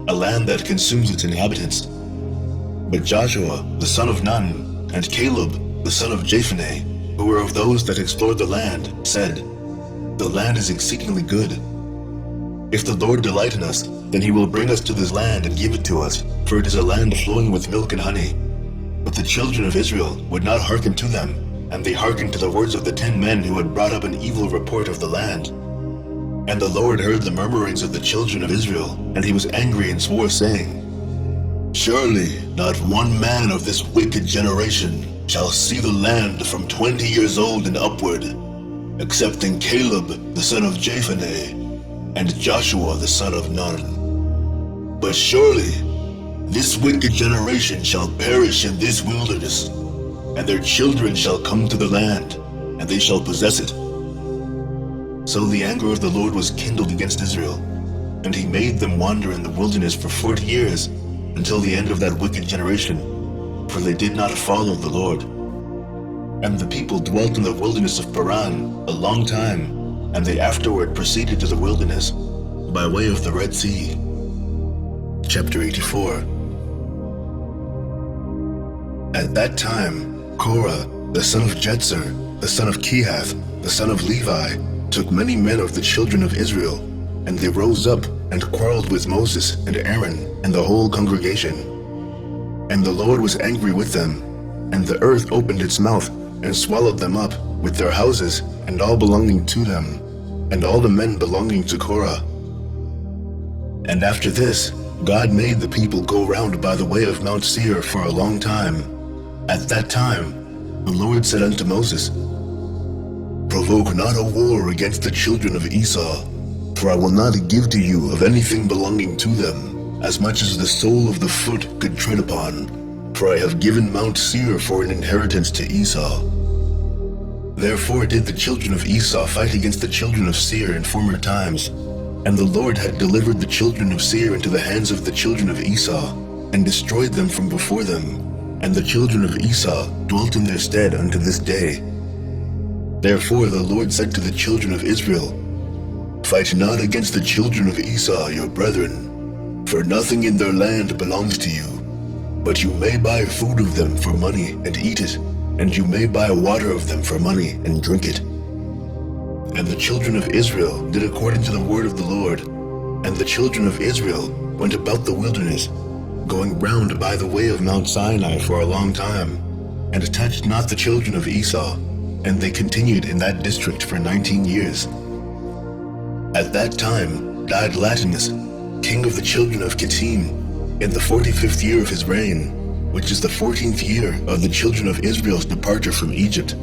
a land that consumes its inhabitants. But Joshua, the son of Nun, and Caleb, the son of Jephunneh, who were of those that explored the land, said, The land is exceedingly good. If the Lord delight in us, then he will bring us to this land and give it to us, for it is a land flowing with milk and honey. But the children of Israel would not hearken to them, and they hearkened to the words of the 10 men who had brought up an evil report of the land. And the Lord heard the murmurings of the children of Israel, and he was angry and swore, saying, Surely not 1 man of this wicked generation shall see the land from 20 years old and upward, excepting Caleb the son of Jephunneh, and Joshua the son of Nun. But surely this wicked generation shall perish in this wilderness, and their children shall come to the land, and they shall possess it. So the anger of the Lord was kindled against Israel, and he made them wander in the wilderness for 40 years, until the end of that wicked generation, for they did not follow the Lord. And the people dwelt in the wilderness of Paran a long time, and they afterward proceeded to the wilderness by way of the Red Sea. Chapter 84. At that time, Korah, the son of Jetzer, the son of Kehath, the son of Levi, took many men of the children of Israel, and they rose up and quarreled with Moses and Aaron and the whole congregation. And the Lord was angry with them, and the earth opened its mouth and swallowed them up with their houses and all belonging to them, and all the men belonging to Korah. And after this, God made the people go round by the way of Mount Seir for a long time. At that time, the Lord said unto Moses, provoke not a war against the children of Esau, for I will not give to you of anything belonging to them, as much as the sole of the foot could tread upon, for I have given Mount Seir for an inheritance to Esau. Therefore did the children of Esau fight against the children of Seir in former times, and the Lord had delivered the children of Seir into the hands of the children of Esau, and destroyed them from before them, and the children of Esau dwelt in their stead unto this day. Therefore the Lord said to the children of Israel, Fight not against the children of Esau your brethren, for nothing in their land belongs to you, but you may buy food of them for money and eat it, and you may buy water of them for money and drink it. And the children of Israel did according to the word of the Lord, and the children of Israel went about the wilderness, going round by the way of Mount Sinai for a long time, and touched not the children of Esau, and they continued in that district for 19 years. At that time died Latinus, king of the children of Kittim, in the 45th year of his reign, which is the 14th year of the children of Israel's departure from Egypt.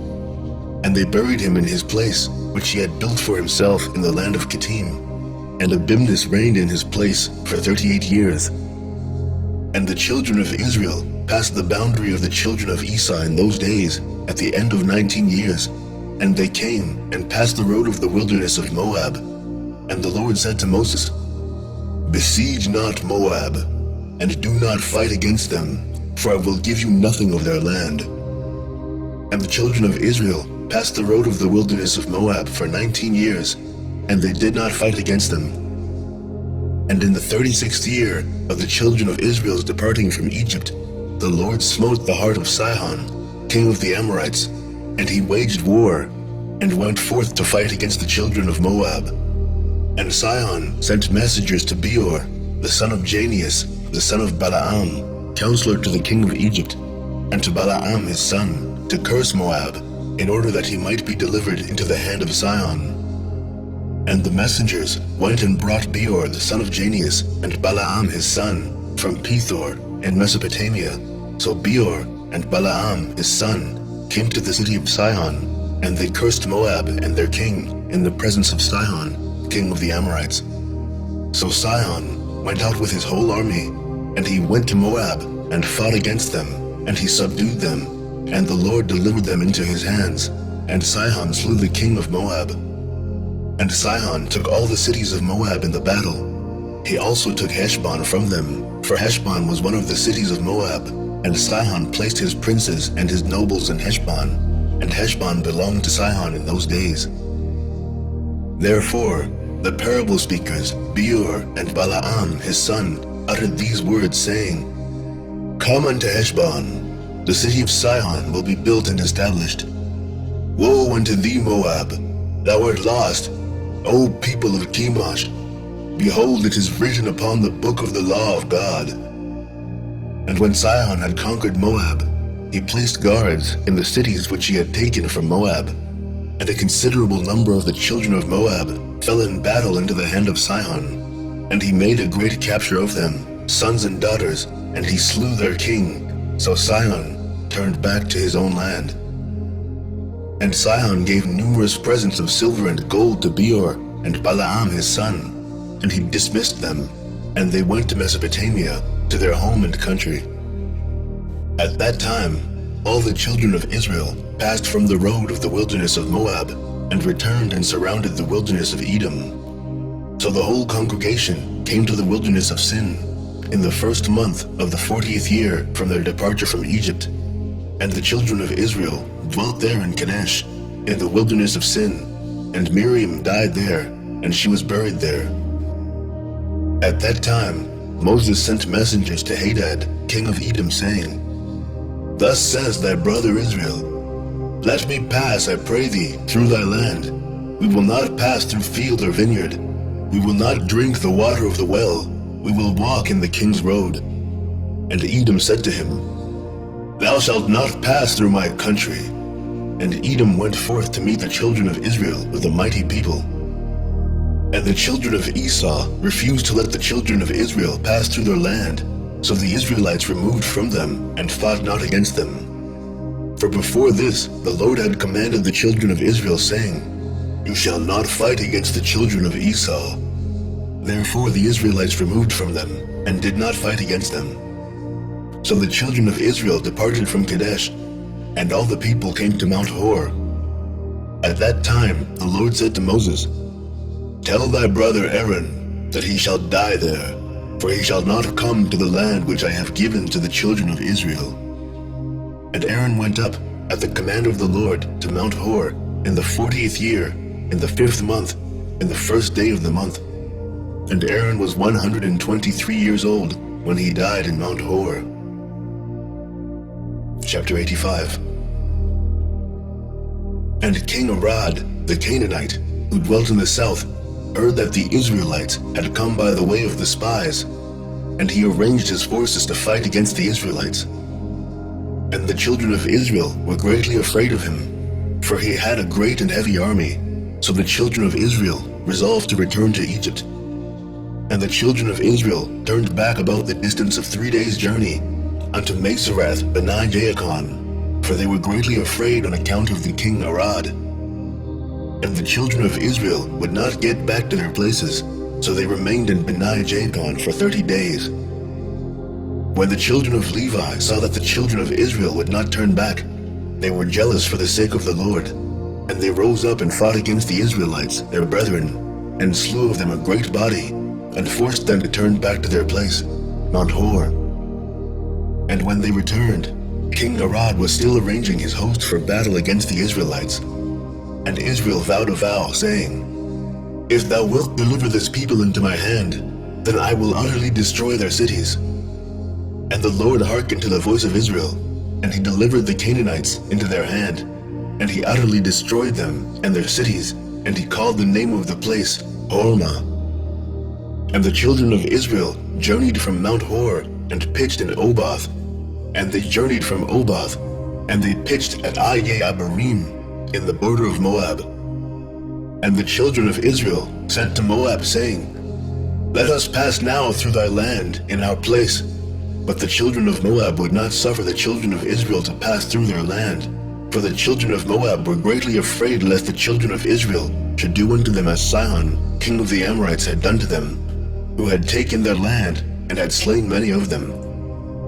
And they buried him in his place, which he had built for himself in the land of Kittim. And Abimnus reigned in his place for 38 years. And the children of Israel passed the boundary of the children of Esau in those days, at the end of 19 years. And they came and passed the road of the wilderness of Moab. And the Lord said to Moses, Besiege not Moab, and do not fight against them, for I will give you nothing of their land. And the children of Israel passed the road of the wilderness of Moab for 19 years, and they did not fight against them. And in the 36th year of the children of Israel's departing from Egypt, the Lord smote the heart of Sihon, king of the Amorites, and he waged war, and went forth to fight against the children of Moab. And Sihon sent messengers to Beor, the son of Janeas, the son of Balaam, counselor to the king of Egypt, and to Balaam his son, to curse Moab, in order that he might be delivered into the hand of Sihon. And the messengers went and brought Beor the son of Janeas, and Balaam his son, from Pethor in Mesopotamia. So Beor and Balaam his son came to the city of Sihon, and they cursed Moab and their king in the presence of Sihon, king of the Amorites. So Sihon went out with his whole army, and he went to Moab and fought against them, and he subdued them, and the Lord delivered them into his hands, and Sihon slew the king of Moab. And Sihon took all the cities of Moab in the battle. He also took Heshbon from them, for Heshbon was one of the cities of Moab, and Sihon placed his princes and his nobles in Heshbon, and Heshbon belonged to Sihon in those days. Therefore, the parable speakers, Beor and Balaam his son, uttered these words, saying, Come unto Heshbon, the city of Sihon will be built and established. Woe unto thee, Moab! Thou art lost, O people of Chemosh! Behold, it is written upon the book of the law of God. And when Sihon had conquered Moab, he placed guards in the cities which he had taken from Moab, and a considerable number of the children of Moab fell in battle into the hand of Sihon, and he made a great capture of them, sons and daughters, and he slew their king. So Sihon turned back to his own land. And Sihon gave numerous presents of silver and gold to Beor and Balaam his son, and he dismissed them, and they went to Mesopotamia, to their home and country. At that time, all the children of Israel passed from the road of the wilderness of Moab, and returned and surrounded the wilderness of Edom. So the whole congregation came to the wilderness of Sin, in the first month of the 40th year from their departure from Egypt. And the children of Israel dwelt there in Kadesh, in the wilderness of Sin, and Miriam died there, and she was buried there. At that time, Moses sent messengers to Hadad, king of Edom, saying, Thus says thy brother Israel, Let me pass, I pray thee, through thy land. We will not pass through field or vineyard. We will not drink the water of the well. We will walk in the king's road. And Edom said to him, Thou shalt not pass through my country. And Edom went forth to meet the children of Israel with a mighty people. And the children of Esau refused to let the children of Israel pass through their land. So the Israelites removed from them and fought not against them. For before this, the Lord had commanded the children of Israel, saying, "You shall not fight against the children of Esau." Therefore the Israelites removed from them, and did not fight against them. So the children of Israel departed from Kadesh, and all the people came to Mount Hor. At that time the Lord said to Moses, "Tell thy brother Aaron that he shall die there, for he shall not come to the land which I have given to the children of Israel." And Aaron went up at the command of the Lord to Mount Hor in the 40th year, in the 5th month, in the 1st day of the month. And Aaron was 123 years old when he died in Mount Hor. Chapter 85. And King Arad, the Canaanite, who dwelt in the south, heard that the Israelites had come by the way of the spies, and he arranged his forces to fight against the Israelites. And the children of Israel were greatly afraid of him, for he had a great and heavy army. So the children of Israel resolved to return to Egypt. And the children of Israel turned back about the distance of 3 days' journey unto Meserath Beni Jaakon, for they were greatly afraid on account of the king Arad. And the children of Israel would not get back to their places, so they remained in Beni Jaakon for 30 days. When the children of Levi saw that the children of Israel would not turn back, they were jealous for the sake of the Lord, and they rose up and fought against the Israelites, their brethren, and slew of them a great body, and forced them to turn back to their place, Mount Hor. And when they returned, King Arad was still arranging his host for battle against the Israelites. And Israel vowed a vow, saying, "If thou wilt deliver this people into my hand, then I will utterly destroy their cities." And the Lord hearkened to the voice of Israel, and he delivered the Canaanites into their hand, and he utterly destroyed them and their cities, and he called the name of the place Hormah. And the children of Israel journeyed from Mount Hor and pitched in Oboth, and they journeyed from Oboth, and they pitched at Abarim in the border of Moab. And the children of Israel sent to Moab, saying, "Let us pass now through thy land in our place." But the children of Moab would not suffer the children of Israel to pass through their land, for the children of Moab were greatly afraid lest the children of Israel should do unto them as Sihon, king of the Amorites, had done to them, who had taken their land and had slain many of them.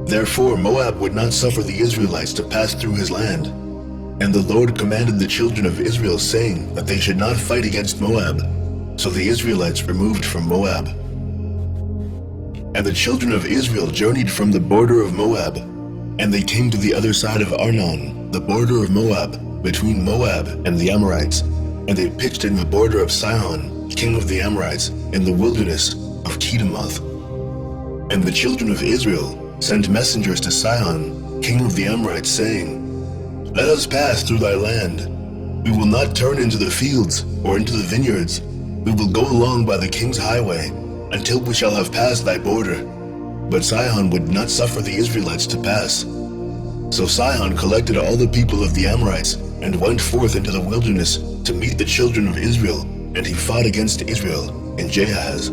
Therefore Moab would not suffer the Israelites to pass through his land. And the Lord commanded the children of Israel, saying that they should not fight against Moab. So the Israelites removed from Moab. And the children of Israel journeyed from the border of Moab, and they came to the other side of Arnon, the border of Moab, between Moab and the Amorites, and they pitched in the border of Sihon, king of the Amorites, in the wilderness of Kedemoth. And the children of Israel sent messengers to Sihon, king of the Amorites, saying, "Let us pass through thy land. We will not turn into the fields or into the vineyards. We will go along by the king's highway until we shall have passed thy border." But Sihon would not suffer the Israelites to pass. So Sihon collected all the people of the Amorites and went forth into the wilderness to meet the children of Israel, and he fought against Israel in Jahaz.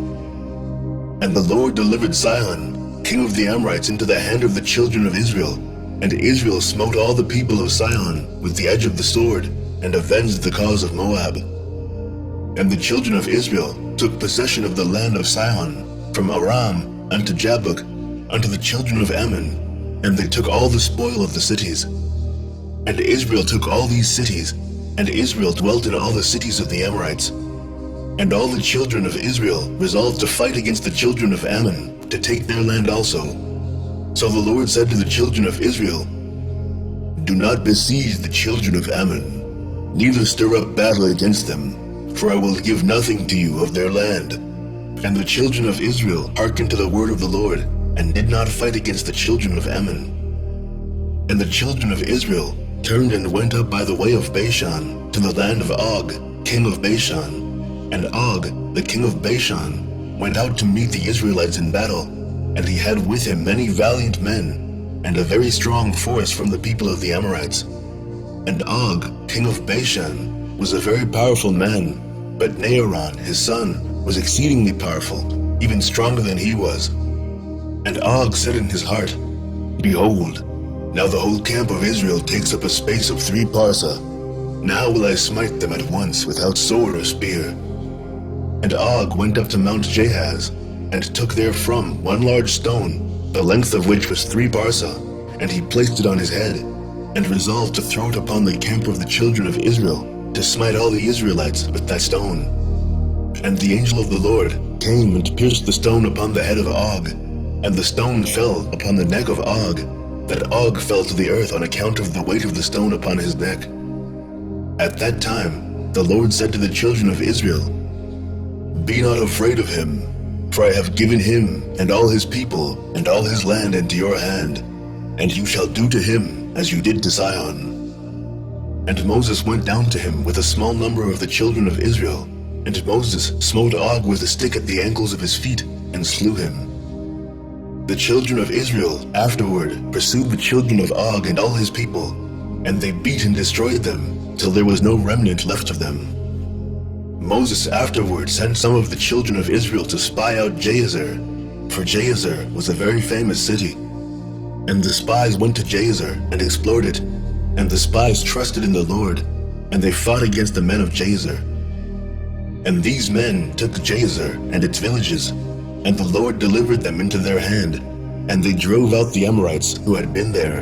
And the Lord delivered Sihon, king of the Amorites, into the hand of the children of Israel, and Israel smote all the people of Sihon with the edge of the sword, and avenged the cause of Moab. And the children of Israel took possession of the land of Sihon, from Aram unto Jabbok, unto the children of Ammon, and they took all the spoil of the cities. And Israel took all these cities, and Israel dwelt in all the cities of the Amorites. And all the children of Israel resolved to fight against the children of Ammon, to take their land also. So the Lord said to the children of Israel, "Do not besiege the children of Ammon, neither stir up battle against them, for I will give nothing to you of their land." And the children of Israel hearkened to the word of the Lord, and did not fight against the children of Ammon. And the children of Israel turned and went up by the way of Bashan to the land of Og, king of Bashan. And Og, the king of Bashan, went out to meet the Israelites in battle, and he had with him many valiant men, and a very strong force from the people of the Amorites. And Og, king of Bashan, was a very powerful man, but Naaron, his son, was exceedingly powerful, even stronger than he was. And Og said in his heart, "Behold, Now the whole camp of Israel takes up a space of 3 parsa. Now will I smite them at once without sword or spear. And Og went up to Mount Jahaz, and took therefrom one large stone, the length of which was 3 parsa, and he placed it on his head, and resolved to throw it upon the camp of the children of Israel, to smite all the Israelites with that stone. And the angel of the Lord came and pierced the stone upon the head of Og, and the stone fell upon the neck of Og, that Og fell to the earth on account of the weight of the stone upon his neck. At that time the Lord said to the children of Israel, Be not afraid of him, for I have given him and all his people and all his land into your hand, and you shall do to him as you did to Sihon. And Moses went down to him with a small number of the children of Israel, and Moses smote Og with a stick at the ankles of his feet, and slew him. The children of Israel afterward pursued the children of Og and all his people, and they beat and destroyed them, till there was no remnant left of them. Moses afterward sent some of the children of Israel to spy out Jasher, for Jasher was a very famous city. And the spies went to Jasher and explored it, and the spies trusted in the Lord, and they fought against the men of Jasher. And these men took Jasher and its villages, and the Lord delivered them into their hand, and they drove out the Amorites who had been there.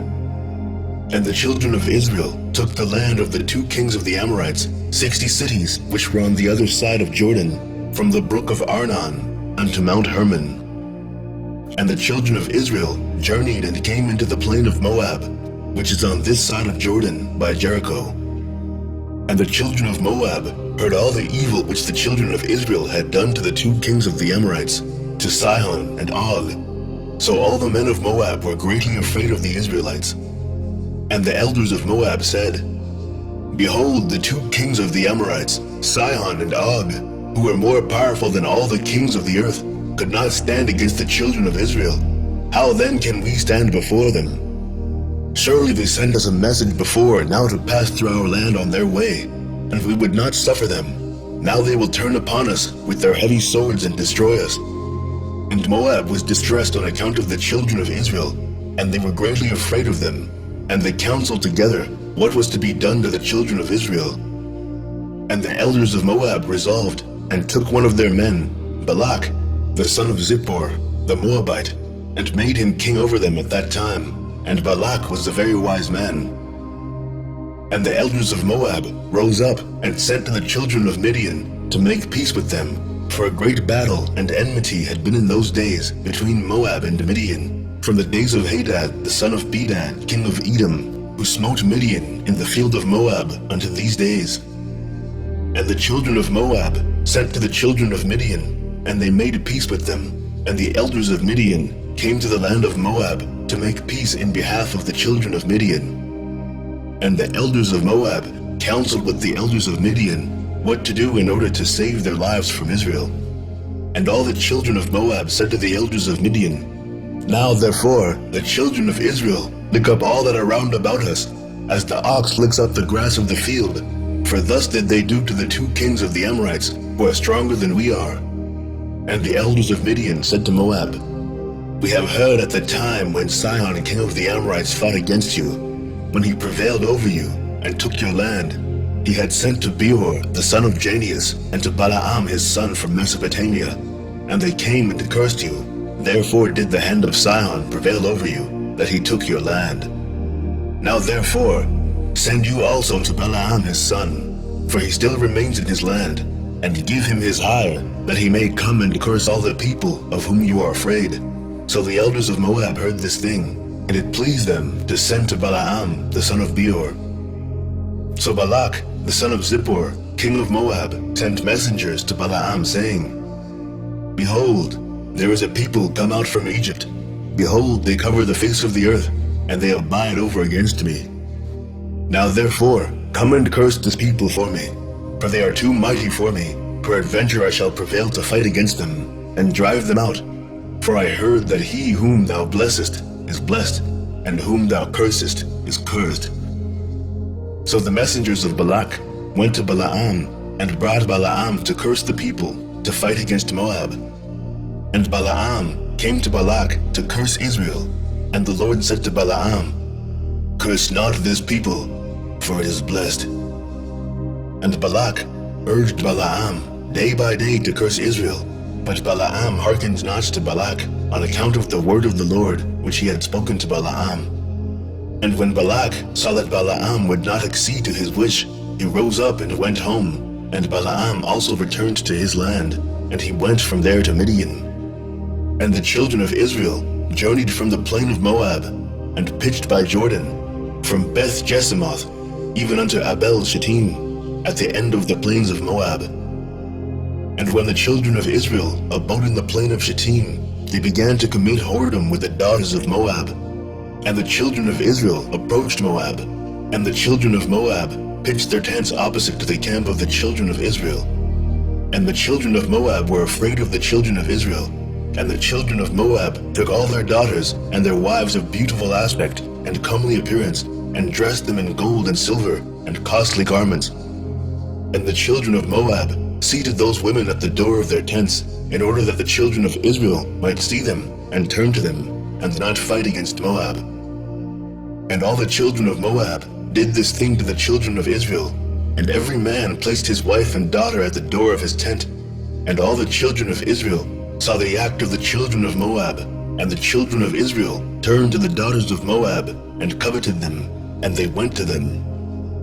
And the children of Israel took the land of the 2 kings of the Amorites, 60 cities which were on the other side of Jordan, from the brook of Arnon unto Mount Hermon. And the children of Israel journeyed and came into the plain of Moab, which is on this side of Jordan by Jericho. And the children of Moab heard all the evil which the children of Israel had done to the 2 kings of the Amorites, to Sihon and Og. So all the men of Moab were greatly afraid of the Israelites. And the elders of Moab said, Behold, the 2 kings of the Amorites, Sihon and Og, who were more powerful than all the kings of the earth, could not stand against the children of Israel. How then can we stand before them? Surely they sent us a message before now to pass through our land on their way, and we would not suffer them. Now they will turn upon us with their heavy swords and destroy us. And Moab was distressed on account of the children of Israel, and they were greatly afraid of them. And they counseled together what was to be done to the children of Israel. And the elders of Moab resolved, and took one of their men, Balak, the son of Zippor, the Moabite, and made him king over them at that time. And Balak was a very wise man. And the elders of Moab rose up and sent to the children of Midian to make peace with them, for a great battle and enmity had been in those days between Moab and Midian, from the days of Hadad the son of Bedad, king of Edom, who smote Midian in the field of Moab unto these days. And the children of Moab sent to the children of Midian, and they made peace with them. And the elders of Midian came to the land of Moab to make peace in behalf of the children of Midian. And the elders of Moab counseled with the elders of Midian what to do in order to save their lives from Israel. And all the children of Moab said to the elders of Midian, Now therefore the children of Israel lick up all that are round about us, as the ox licks up the grass of the field. For thus did they do to the 2 kings of the Amorites, who are stronger than we are. And the elders of Midian said to Moab, We have heard at the time when Sihon king of the Amorites fought against you, when he prevailed over you and took your land, he had sent to Beor the son of Janeas, and to Balaam his son from Mesopotamia, and they came and cursed you. Therefore did the hand of Sihon prevail over you, that he took your land. Now therefore send you also to Balaam his son, for he still remains in his land, and give him his hire, that he may come and curse all the people of whom you are afraid. So the elders of Moab heard this thing, and it pleased them to send to Balaam the son of Beor. So Balak the son of Zippor, king of Moab, sent messengers to Balaam, saying, Behold, there is a people come out from Egypt. Behold, they cover the face of the earth, and they abide over against me. Now therefore, come and curse this people for me, for they are too mighty for me. Peradventure I shall prevail to fight against them, and drive them out. For I heard that he whom thou blessest is blessed, and whom thou cursest is cursed. So the messengers of Balak went to Balaam, and brought Balaam to curse the people, to fight against Moab. And Balaam came to Balak to curse Israel. And the Lord said to Balaam, "Curse not this people, for it is blessed." And Balak urged Balaam day by day to curse Israel, but Balaam hearkened not to Balak on account of the word of the Lord which he had spoken to Balaam. And when Balak saw that Balaam would not accede to his wish, he rose up and went home, and Balaam also returned to his land, and he went from there to Midian. And the children of Israel journeyed from the plain of Moab, and pitched by Jordan, from Beth Jesimoth even unto Abel Shittim, at the end of the plains of Moab. And when the children of Israel abode in the plain of Shittim, they began to commit whoredom with the daughters of Moab. And the children of Israel approached Moab, and the children of Moab pitched their tents opposite to the camp of the children of Israel. And the children of Moab were afraid of the children of Israel, and the children of Moab took all their daughters and their wives of beautiful aspect and comely appearance, and dressed them in gold and silver and costly garments. And the children of Moab seated those women at the door of their tents, in order that the children of Israel might see them and turn to them, and not fight against Moab. And all the children of Moab did this thing to the children of Israel, and every man placed his wife and daughter at the door of his tent. And all the children of Israel saw the act of the children of Moab, and the children of Israel turned to the daughters of Moab, and coveted them, and they went to them.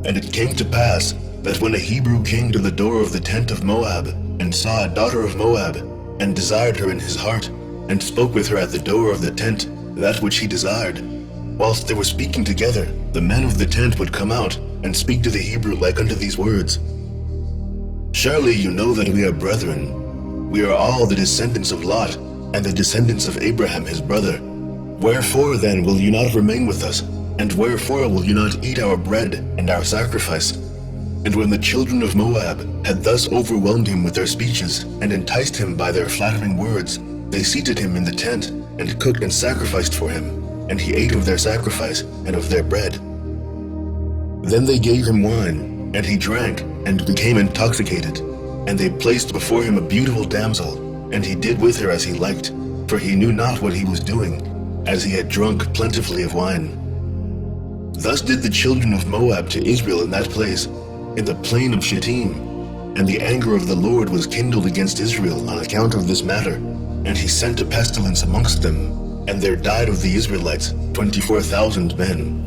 And it came to pass that when a Hebrew came to the door of the tent of Moab, and saw a daughter of Moab, and desired her in his heart, and spoke with her at the door of the tent that which he desired, whilst they were speaking together, the men of the tent would come out, and speak to the Hebrew like unto these words: "Surely you know that we are brethren. We are all the descendants of Lot, and the descendants of Abraham his brother. Wherefore then will you not remain with us? And wherefore will you not eat our bread and our sacrifice?" And when the children of Moab had thus overwhelmed him with their speeches, and enticed him by their flattering words, they seated him in the tent, and cooked and sacrificed for him, and he ate of their sacrifice and of their bread. Then they gave him wine, and he drank, and became intoxicated. And they placed before him a beautiful damsel, and he did with her as he liked, for he knew not what he was doing, as he had drunk plentifully of wine. Thus did the children of Moab to Israel in that place, in the plain of Shittim. And the anger of the Lord was kindled against Israel on account of this matter, and he sent a pestilence amongst them, and there died of the Israelites 24,000 men.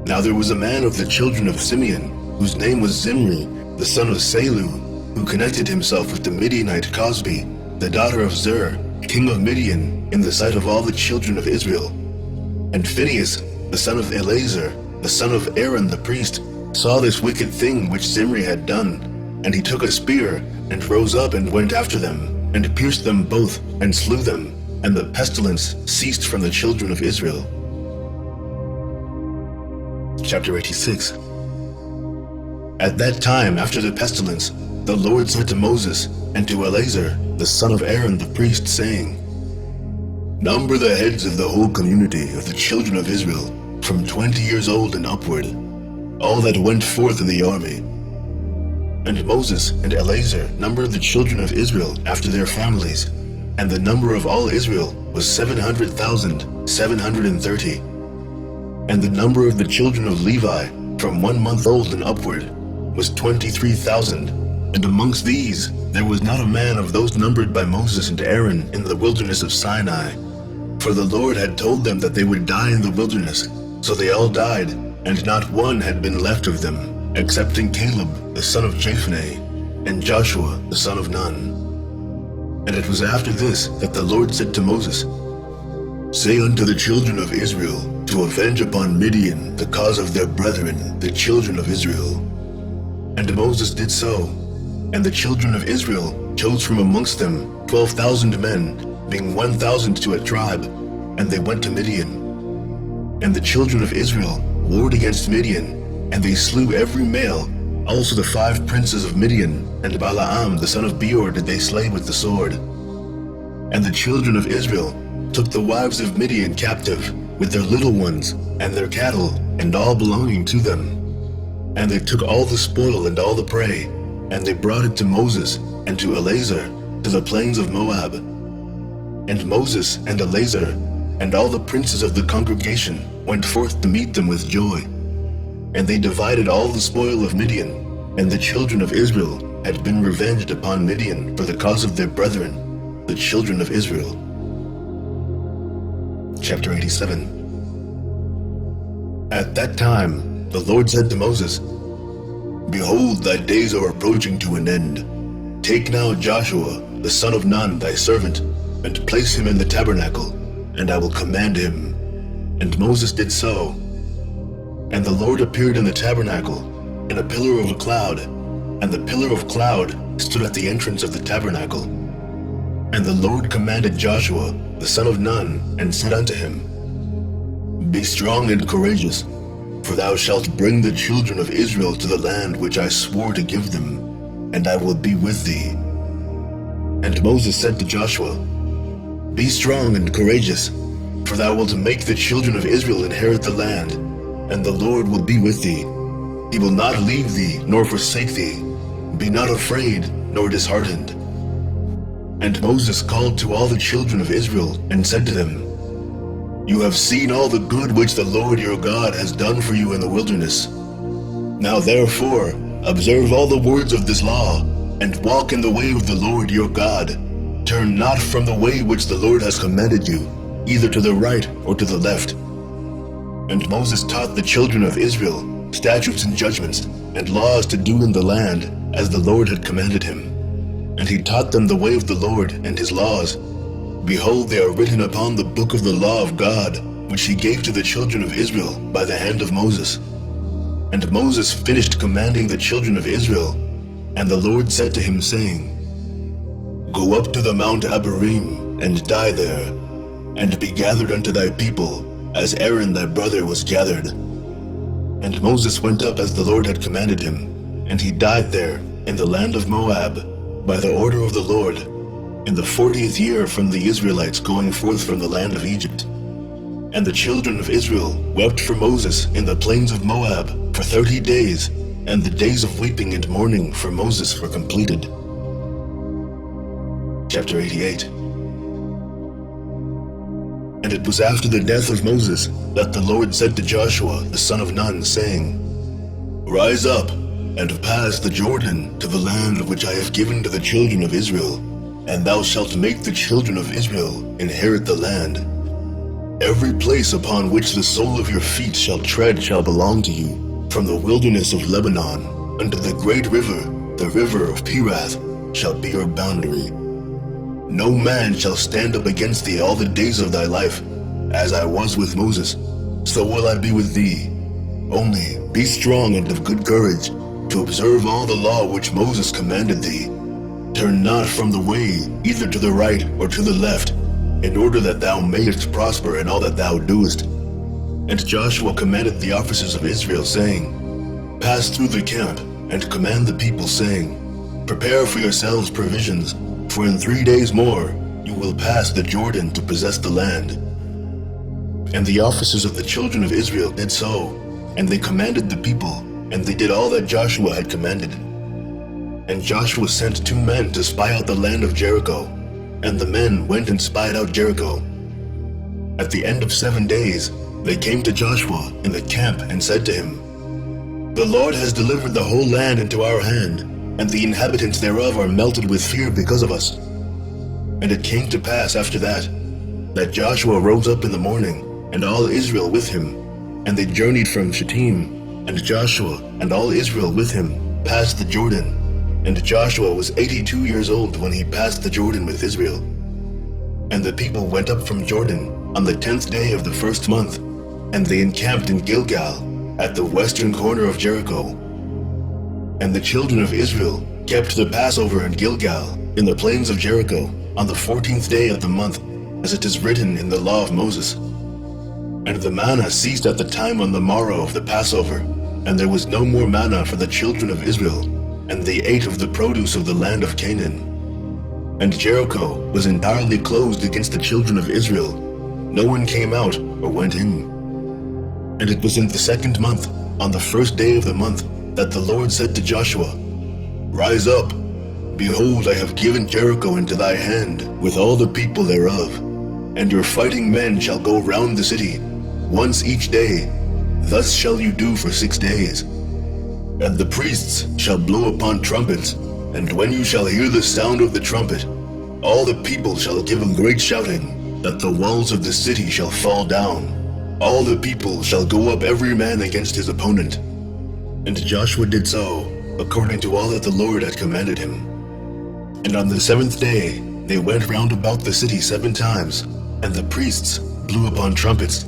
Now there was a man of the children of Simeon, whose name was Zimri, the son of Salu, who connected himself with the Midianite Cosbi, the daughter of Zer, king of Midian, in the sight of all the children of Israel. And Phinehas, the son of Eleazar, the son of Aaron the priest, saw this wicked thing which Zimri had done, and he took a spear, and rose up and went after them, and pierced them both, and slew them, and the pestilence ceased from the children of Israel. Chapter 86. At that time, after the pestilence, the Lord said to Moses and to Eleazar, the son of Aaron the priest, saying, "Number the heads of the whole community of the children of Israel, from 20 years old and upward, all that went forth in the army." And Moses and Eleazar numbered the children of Israel after their families, and the number of all Israel was 700,730. And the number of the children of Levi, from 1 month old and upward, was 23,000. And amongst these there was not a man of those numbered by Moses and Aaron in the wilderness of Sinai. For the Lord had told them that they would die in the wilderness, so they all died, and not one had been left of them, excepting Caleb the son of Jephunneh, and Joshua the son of Nun. And it was after this that the Lord said to Moses, "Say unto the children of Israel to avenge upon Midian the cause of their brethren, the children of Israel." And Moses did so, and the children of Israel chose from amongst them 12,000 men, being 1,000 to a tribe, and they went to Midian. And the children of Israel warred against Midian, and they slew every male, also the 5 princes of Midian, and Balaam the son of Beor did they slay with the sword. And the children of Israel took the wives of Midian captive, with their little ones, and their cattle, and all belonging to them. And they took all the spoil and all the prey, and they brought it to Moses and to Eleazar to the plains of Moab. And Moses and Eleazar And all the princes of the congregation went forth to meet them with joy. And they divided all the spoil of Midian, and the children of Israel had been revenged upon Midian for the cause of their brethren, the children of Israel. Chapter 87. At that time the Lord said to Moses, Behold, thy days are approaching to an end. Take now Joshua, the son of Nun, thy servant, and place him in the tabernacle, and I will command him. And Moses did so. And the Lord appeared in the tabernacle in a pillar of a cloud, and the pillar of cloud stood at the entrance of the tabernacle. And the Lord commanded Joshua, the son of Nun, and said unto him, Be strong and courageous, for thou shalt bring the children of Israel to the land which I swore to give them, and I will be with thee. And Moses said to Joshua, Be strong and courageous, for thou wilt make the children of Israel inherit the land, and the Lord will be with thee. He will not leave thee nor forsake thee. Be not afraid nor disheartened. And Moses called to all the children of Israel and said to them, You have seen all the good which the Lord your God has done for you in the wilderness. Now therefore observe all the words of this law, and walk in the way of the Lord your God. Turn not from the way which the Lord has commanded you, either to the right or to the left. And Moses taught the children of Israel statutes and judgments, and laws to do in the land, as the Lord had commanded him. And he taught them the way of the Lord and his laws. Behold, they are written upon the book of the law of God, which he gave to the children of Israel by the hand of Moses. And Moses finished commanding the children of Israel, and the Lord said to him, saying, Go up to the Mount Abarim, and die there, and be gathered unto thy people, as Aaron thy brother was gathered. And Moses went up as the Lord had commanded him, and he died there in the land of Moab, by the order of the Lord, in the 40th year from the Israelites going forth from the land of Egypt. And the children of Israel wept for Moses in the plains of Moab for 30 days, and the days of weeping and mourning for Moses were completed. Chapter 88. And it was after the death of Moses that the Lord said to Joshua the son of Nun, saying, Rise up, and pass the Jordan to the land which I have given to the children of Israel, and thou shalt make the children of Israel inherit the land. Every place upon which the sole of your feet shall tread shall belong to you, from the wilderness of Lebanon unto the great river, the river of Perath, shall be your boundary. No man shall stand up against thee all the days of thy life. As I was with Moses, so will I be with thee. Only be strong and of good courage, to observe all the law which Moses commanded thee. Turn not from the way, either to the right or to the left, in order that thou mayest prosper in all that thou doest. And Joshua commanded the officers of Israel, saying, Pass through the camp, and command the people, saying, Prepare for yourselves provisions, for in 3 days more you will pass the Jordan to possess the land. And the officers of the children of Israel did so, and they commanded the people, and they did all that Joshua had commanded. And Joshua sent 2 men to spy out the land of Jericho, and the men went and spied out Jericho. At the end of 7 days, they came to Joshua in the camp and said to him, The Lord has delivered the whole land into our hand, and the inhabitants thereof are melted with fear because of us. And it came to pass after that Joshua rose up in the morning, and all Israel with him, and they journeyed from Shittim, and Joshua and all Israel with him passed the Jordan. And Joshua was 82 years old when he passed the Jordan with Israel. And the people went up from Jordan on the 10th day of the first month, and they encamped in Gilgal, at the western corner of Jericho. And the children of Israel kept the Passover in Gilgal, in the plains of Jericho, on the 14th day of the month, as it is written in the law of Moses. And the manna ceased at the time on the morrow of the Passover, and there was no more manna for the children of Israel, and they ate of the produce of the land of Canaan. And Jericho was entirely closed against the children of Israel. No one came out or went in. And it was in the 2nd month, on the 1st day of the month, that the Lord said to Joshua, Rise up, behold, I have given Jericho into thy hand, with all the people thereof. and your fighting men shall go round the city, once each day. Thus shall you do for 6 days. And the priests shall blow upon trumpets, and when you shall hear the sound of the trumpet, all the people shall give a great shouting, that the walls of the city shall fall down. All the people shall go up every man against his opponent. And Joshua did so, according to all that the Lord had commanded him. And on the 7th day they went round about the city 7 times, and the priests blew upon trumpets.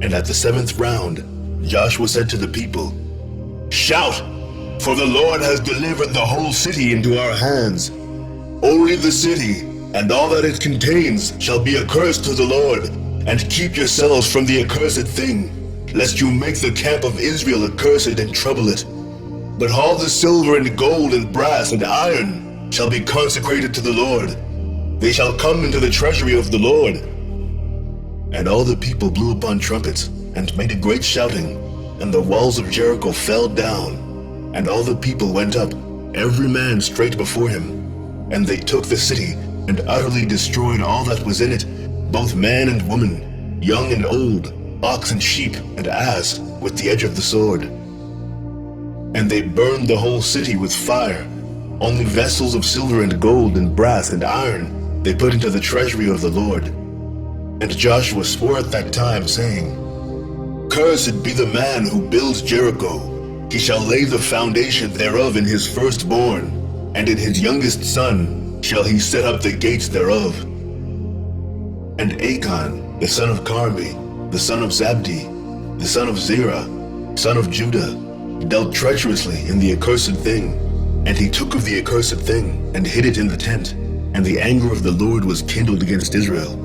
And at the 7th round Joshua said to the people, "Shout, for the Lord has delivered the whole city into our hands. Only the city and all that it contains shall be accursed to the Lord, and keep yourselves from the accursed thing, lest you make the camp of Israel accursed and trouble it. But all the silver and gold and brass and iron shall be consecrated to the Lord. They shall come into the treasury of the Lord." And all the people blew upon trumpets, and made a great shouting, and the walls of Jericho fell down. And all the people went up, every man straight before him. And they took the city, and utterly destroyed all that was in it, both man and woman, young and old, ox and sheep and ass, with the edge of the sword. And they burned the whole city with fire. Only vessels of silver and gold and brass and iron they put into the treasury of the Lord. And Joshua swore at that time, saying, "Cursed be the man who builds Jericho. He shall lay the foundation thereof in his firstborn, and in his youngest son shall he set up the gates thereof." And Achan, the son of Carmi, the son of Zabdi, the son of Zerah, son of Judah, dealt treacherously in the accursed thing. And he took of the accursed thing, and hid it in the tent, and the anger of the Lord was kindled against Israel.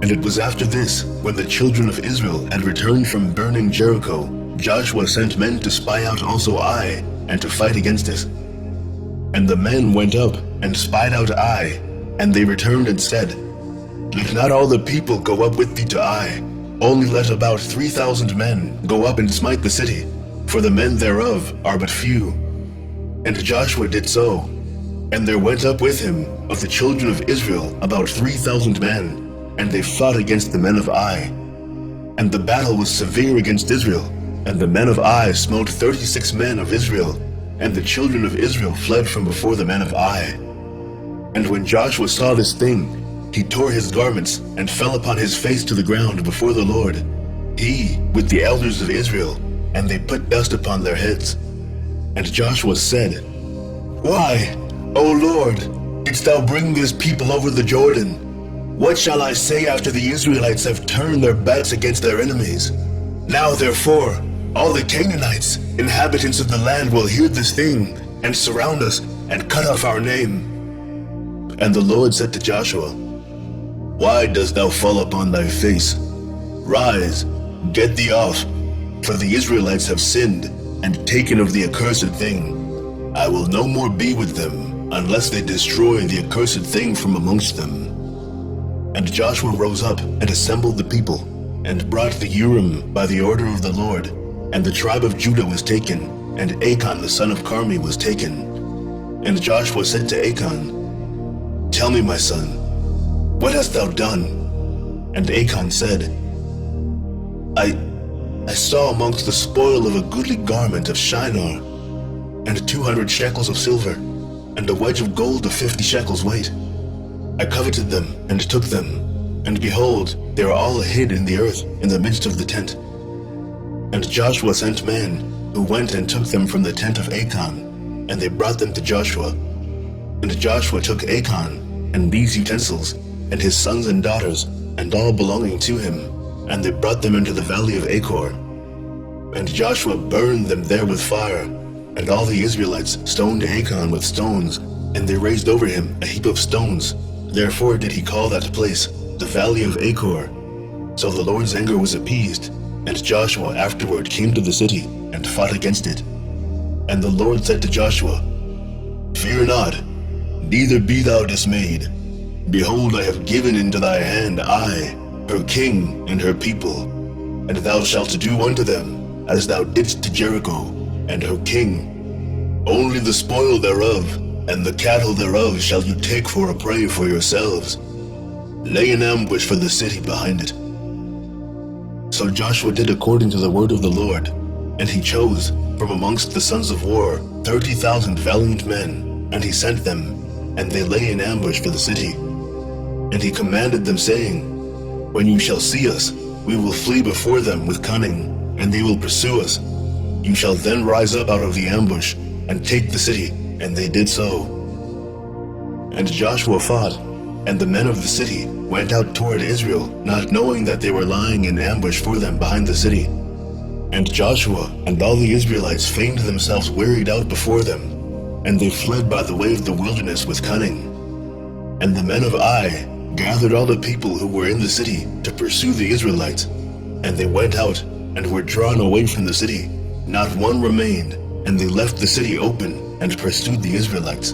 And it was after this, when the children of Israel had returned from burning Jericho, Joshua sent men to spy out also Ai, and to fight against it. And the men went up, and spied out Ai, and they returned and said, "Let not all the people go up with thee to Ai, only let about 3,000 men go up and smite the city, for the men thereof are but few." And Joshua did so, and there went up with him of the children of Israel about 3,000 men, and they fought against the men of Ai. And the battle was severe against Israel, and the men of Ai smote 36 men of Israel, and the children of Israel fled from before the men of Ai. And when Joshua saw this thing, he tore his garments, and fell upon his face to the ground before the Lord, he with the elders of Israel, and they put dust upon their heads. And Joshua said, "Why, O Lord, didst thou bring this people over the Jordan? What shall I say after the Israelites have turned their backs against their enemies? Now therefore, all the Canaanites, inhabitants of the land, will hear this thing, and surround us, and cut off our name." And the Lord said to Joshua, "Why dost thou fall upon thy face? Rise, get thee off, for the Israelites have sinned, and taken of the accursed thing. I will no more be with them, unless they destroy the accursed thing from amongst them." And Joshua rose up, and assembled the people, and brought the Urim by the order of the Lord, and the tribe of Judah was taken, and Achan the son of Carmi was taken. And Joshua said to Achan, "Tell me, my son, what hast thou done?" And Achan said, I saw amongst the spoil of a goodly garment of Shinar, and 200 shekels of silver, and a wedge of gold of 50 shekels weight. I coveted them, and took them, and behold, they are all hid in the earth in the midst of the tent. And Joshua sent men, who went and took them from the tent of Achan, and they brought them to Joshua. And Joshua took Achan, and these utensils, and his sons and daughters, and all belonging to him, and they brought them into the valley of Achor. And Joshua burned them there with fire, and all the Israelites stoned Achan with stones, and they raised over him a heap of stones. Therefore did he call that place the valley of Achor. So the Lord's anger was appeased, and Joshua afterward came to the city, and fought against it. And the Lord said to Joshua, "Fear not, neither be thou dismayed. Behold, I have given into thy hand Ai, her king and her people, and thou shalt do unto them as thou didst to Jericho and her king. Only the spoil thereof and the cattle thereof shall you take for a prey for yourselves. lay an ambush for the city behind it. So Joshua did according to the word of the Lord, and he chose from amongst the sons of war 30,000 valiant men, and he sent them, and they lay in ambush for the city. And he commanded them, saying, When you shall see us, we will flee before them with cunning, and they will pursue us. You shall then rise up out of the ambush, and take the city. And they did so. And Joshua fought, and the men of the city went out toward Israel, not knowing that they were lying in ambush for them behind the city. And Joshua and all the Israelites feigned themselves wearied out before them, and they fled by the way of the wilderness with cunning. And the men of Ai gathered all the people who were in the city to pursue the Israelites, and they went out and were drawn away from the city. Not one remained, and they left the city open and pursued the Israelites.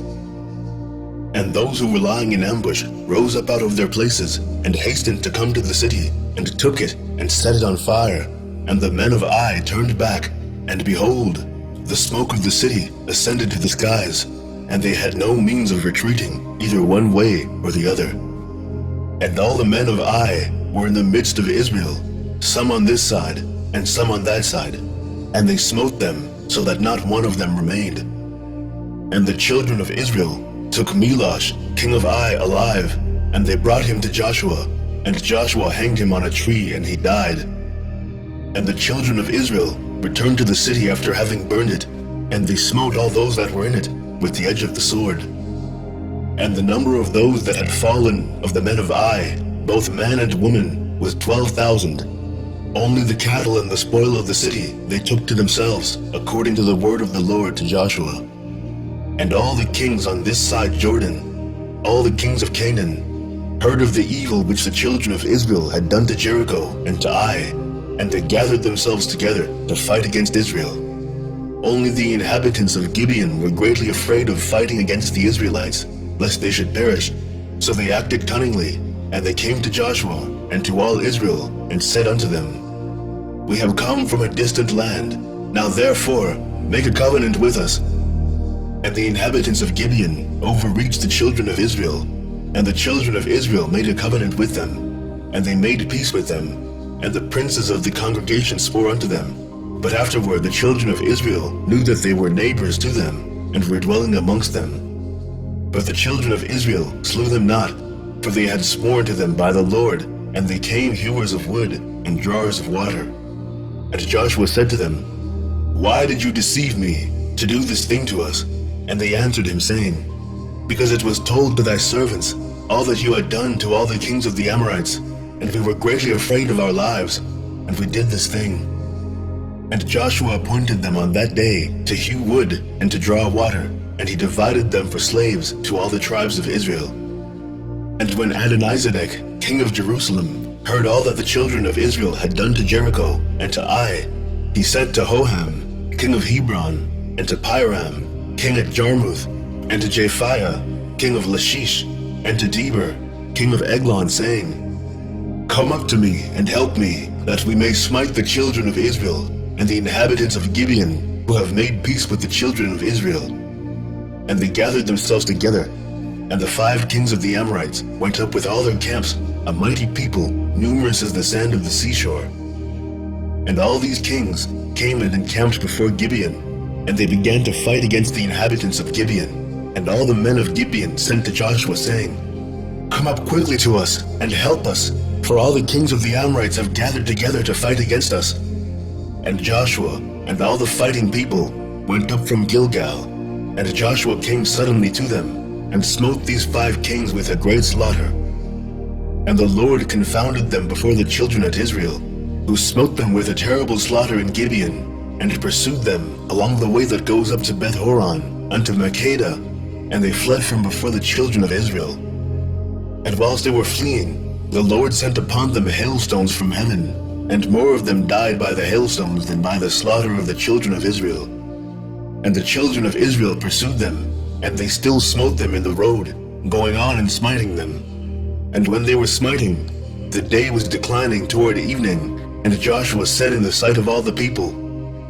And those who were lying in ambush rose up out of their places and hastened to come to the city, and took it and set it on fire. And the men of Ai turned back, and behold, the smoke of the city ascended to the skies, and they had no means of retreating, either one way or the other. And all the men of Ai were in the midst of Israel, some on this side and some on that side, and they smote them, so that not one of them remained. And the children of Israel took Milosh, king of Ai, alive, and they brought him to Joshua, and Joshua hanged him on a tree, and he died. And the children of Israel returned to the city after having burned it, and they smote all those that were in it with the edge of the sword. And the number of those that had fallen of the men of Ai, both man and woman, was 12,000. Only the cattle and the spoil of the city they took to themselves, according to the word of the Lord to Joshua. And all the kings on this side Jordan, all the kings of Canaan, heard of the evil which the children of Israel had done to Jericho and to Ai, and they gathered themselves together to fight against Israel. Only the inhabitants of Gibeon were greatly afraid of fighting against the Israelites, lest they should perish. So they acted cunningly, and they came to Joshua and to all Israel, and said unto them, We have come from a distant land. Now therefore make a covenant with us. And the inhabitants of Gibeon overreached the children of Israel, and the children of Israel made a covenant with them, and they made peace with them, and the princes of the congregation swore unto them. But afterward the children of Israel knew that they were neighbors to them, and were dwelling amongst them. But the children of Israel slew them not, for they had sworn to them by the Lord, and they came hewers of wood and drawers of water. And Joshua said to them, Why did you deceive me to do this thing to us? And they answered him, saying, Because it was told to thy servants all that you had done to all the kings of the Amorites, and we were greatly afraid of our lives, and we did this thing. And Joshua appointed them on that day to hew wood and to draw water, and he divided them for slaves to all the tribes of Israel. And when Adonizedek, king of Jerusalem, heard all that the children of Israel had done to Jericho and to Ai, he sent to Hoham, king of Hebron, and to Piram, king at Jarmuth, and to Japhiah, king of Lachish, and to Deber, king of Eglon, saying, Come up to me and help me, that we may smite the children of Israel and the inhabitants of Gibeon, who have made peace with the children of Israel. And they gathered themselves together, and the 5 kings of the Amorites went up with all their camps, a mighty people, numerous as the sand of the seashore. And all these kings came and encamped before Gibeon, and they began to fight against the inhabitants of Gibeon. And all the men of Gibeon sent to Joshua, saying, Come up quickly to us, and help us, for all the kings of the Amorites have gathered together to fight against us. And Joshua and all the fighting people went up from Gilgal, and Joshua came suddenly to them, and smote these 5 kings with a great slaughter. And the Lord confounded them before the children of Israel, who smote them with a terrible slaughter in Gibeon, and pursued them along the way that goes up to Beth-horon, unto Makkedah, and they fled from before the children of Israel. And whilst they were fleeing, the Lord sent upon them hailstones from heaven, and more of them died by the hailstones than by the slaughter of the children of Israel. And the children of Israel pursued them, and they still smote them in the road, going on and smiting them. And when they were smiting, the day was declining toward evening, and Joshua said in the sight of all the people,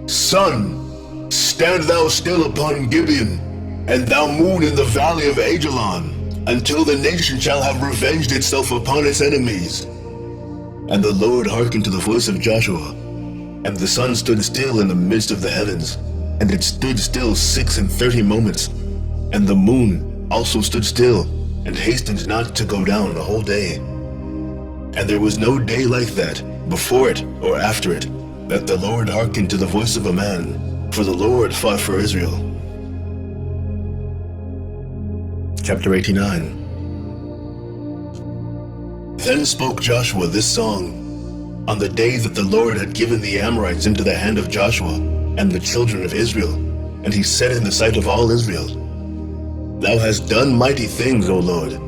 Sun, stand thou still upon Gibeon, and thou moon in the valley of Ajalon. until the nation shall have revenged itself upon its enemies. And the Lord hearkened to the voice of Joshua, and the sun stood still in the midst of the heavens, and it stood still 36 moments, and the moon also stood still, and hastened not to go down the whole day. And there was no day like that, before it or after it, that the Lord hearkened to the voice of a man, for the Lord fought for Israel. Chapter 89. Then spoke Joshua this song, on the day that the Lord had given the Amorites into the hand of Joshua and the children of Israel, and he said in the sight of all Israel, Thou hast done mighty things, O Lord.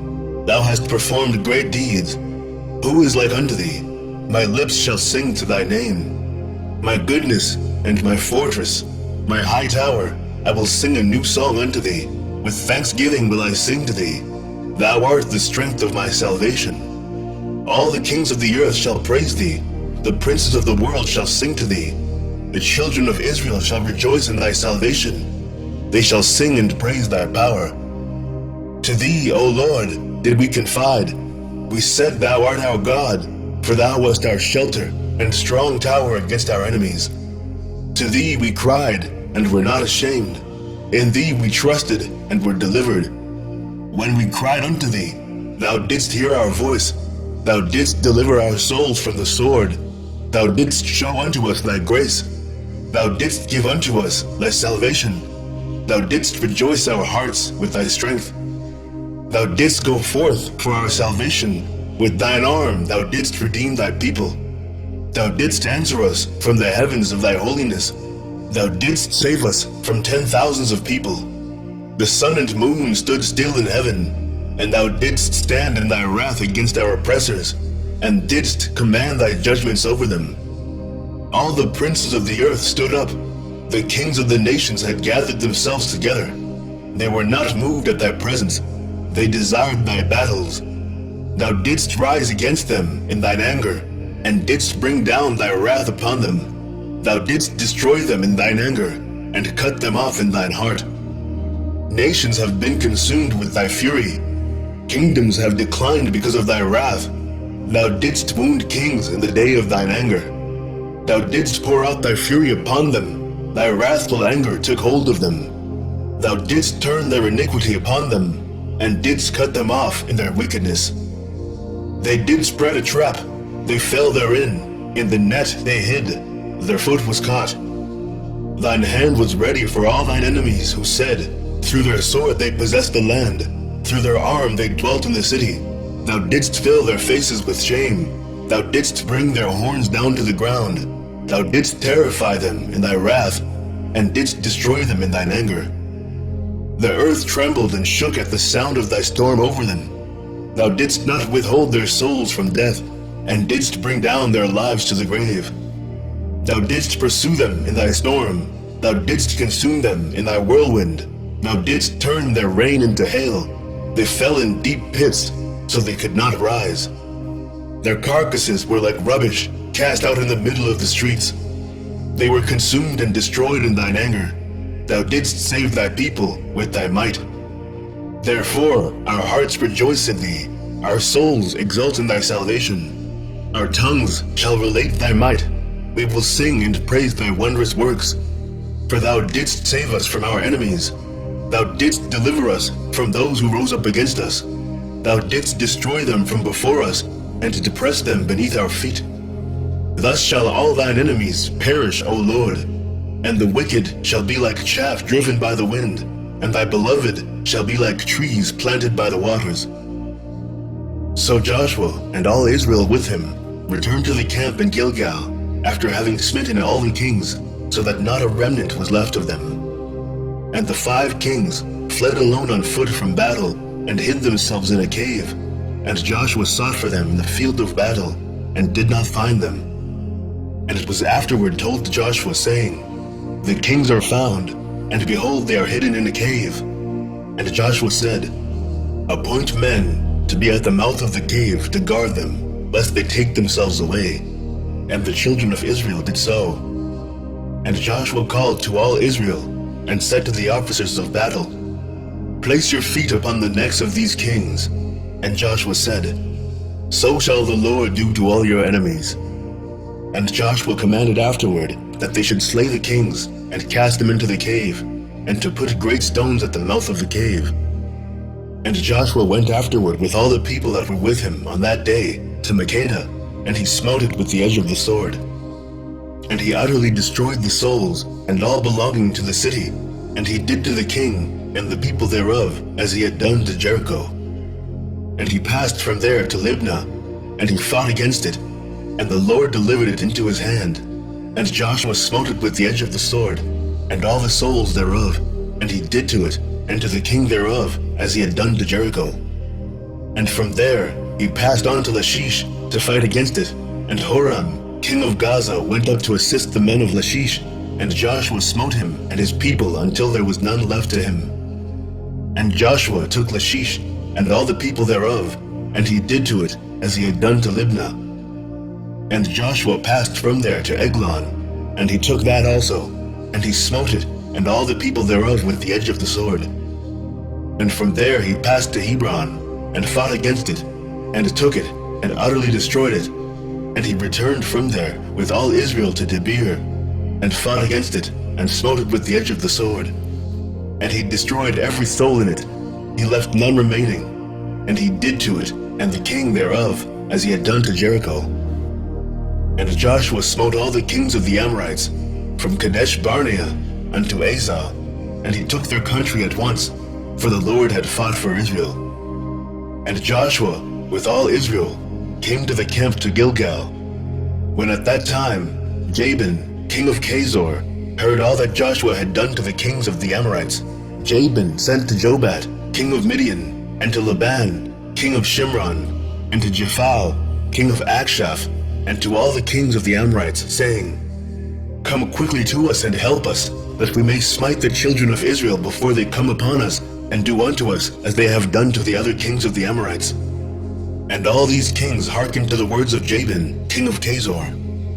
Thou hast performed great deeds. Who is like unto thee? My lips shall sing to thy name. My goodness and my fortress, my high tower, I will sing a new song unto thee. With thanksgiving will I sing to thee. Thou art the strength of my salvation. All the kings of the earth shall praise thee. The princes of the world shall sing to thee. The children of Israel shall rejoice in thy salvation. They shall sing and praise thy power. To thee, O Lord, did we confide. We said, Thou art our God, for thou wast our shelter and strong tower against our enemies. To thee we cried, and were not ashamed. In thee we trusted, and were delivered. When we cried unto thee, thou didst hear our voice. Thou didst deliver our souls from the sword. Thou didst show unto us thy grace. Thou didst give unto us thy salvation. Thou didst rejoice our hearts with thy strength. Thou didst go forth for our salvation. With thine arm thou didst redeem thy people. Thou didst answer us from the heavens of thy holiness. Thou didst save us from 10,000s of people. The sun and moon stood still in heaven, and thou didst stand in thy wrath against our oppressors, and didst command thy judgments over them. All the princes of the earth stood up. The kings of the nations had gathered themselves together. They were not moved at thy presence. They desired thy battles. Thou didst rise against them in thine anger, and didst bring down thy wrath upon them. Thou didst destroy them in thine anger, and cut them off in thine heart. Nations have been consumed with thy fury. Kingdoms have declined because of thy wrath. Thou didst wound kings in the day of thine anger. Thou didst pour out thy fury upon them. Thy wrathful anger took hold of them. Thou didst turn their iniquity upon them, and didst cut them off in their wickedness. They did spread a trap. They fell therein. In the net they hid. Their foot was caught. Thine hand was ready for all thine enemies, who said, Through their sword they possessed the land. Through their arm they dwelt in the city. Thou didst fill their faces with shame. Thou didst bring their horns down to the ground. Thou didst terrify them in thy wrath, and didst destroy them in thine anger. The earth trembled and shook at the sound of thy storm over them. Thou didst not withhold their souls from death, and didst bring down their lives to the grave. Thou didst pursue them in thy storm. Thou didst consume them in thy whirlwind. Thou didst turn their rain into hail. They fell in deep pits, so they could not rise. Their carcasses were like rubbish, cast out in the middle of the streets. They were consumed and destroyed in thine anger. Thou didst save thy people with thy might. Therefore our hearts rejoice in thee. Our souls exult in thy salvation. Our tongues shall relate thy might. We will sing and praise thy wondrous works. For thou didst save us from our enemies. Thou didst deliver us from those who rose up against us. Thou didst destroy them from before us, and depress them beneath our feet. Thus shall all thine enemies perish, O Lord, and the wicked shall be like chaff driven by the wind, and thy beloved shall be like trees planted by the waters. So Joshua and all Israel with him returned to the camp in Gilgal, after having smitten all the kings, so that not a remnant was left of them. And the 5 kings fled alone on foot from battle, and hid themselves in a cave. And Joshua sought for them in the field of battle, and did not find them. And it was afterward told to Joshua, saying, The kings are found, and behold, they are hidden in a cave. And Joshua said, Appoint men to be at the mouth of the cave to guard them, lest they take themselves away. And the children of Israel did so. And Joshua called to all Israel, and said to the officers of battle, Place your feet upon the necks of these kings. And Joshua said, So shall the Lord do to all your enemies. And Joshua commanded afterward that they should slay the kings and cast them into the cave, and to put great stones at the mouth of the cave. And Joshua went afterward with all the people that were with him on that day to Makkedah, and he smote it with the edge of the sword. And he utterly destroyed the souls and all belonging to the city, and he did to the king and the people thereof as he had done to Jericho. And he passed from there to Libnah, and he fought against it, and the Lord delivered it into his hand. And Joshua smote it with the edge of the sword, and all the souls thereof, and he did to it, and to the king thereof, as he had done to Jericho. And from there he passed on to Lachish to fight against it, and Horam, king of Gaza, went up to assist the men of Lachish, and Joshua smote him and his people until there was none left to him. And Joshua took Lachish, and all the people thereof, and he did to it, as he had done to Libnah. And Joshua passed from there to Eglon, and he took that also, and he smote it, and all the people thereof with the edge of the sword. And from there he passed to Hebron, and fought against it, and took it, and utterly destroyed it. And he returned from there with all Israel to Debir, and fought against it, and smote it with the edge of the sword. And he destroyed every soul in it, he left none remaining. And he did to it, and the king thereof, as he had done to Jericho. And Joshua smote all the kings of the Amorites, from Kadesh Barnea unto Azah, and he took their country at once, for the Lord had fought for Israel. And Joshua, with all Israel, came to the camp to Gilgal. When at that time Jabin, king of Chazor, heard all that Joshua had done to the kings of the Amorites, Jabin sent to Jobat, king of Midian, and to Laban, king of Shimron, and to Jephthah, king of Akshaph, and to all the kings of the Amorites, saying, Come quickly to us and help us, that we may smite the children of Israel before they come upon us, and do unto us as they have done to the other kings of the Amorites. And all these kings hearkened to the words of Jabin, king of Chazor,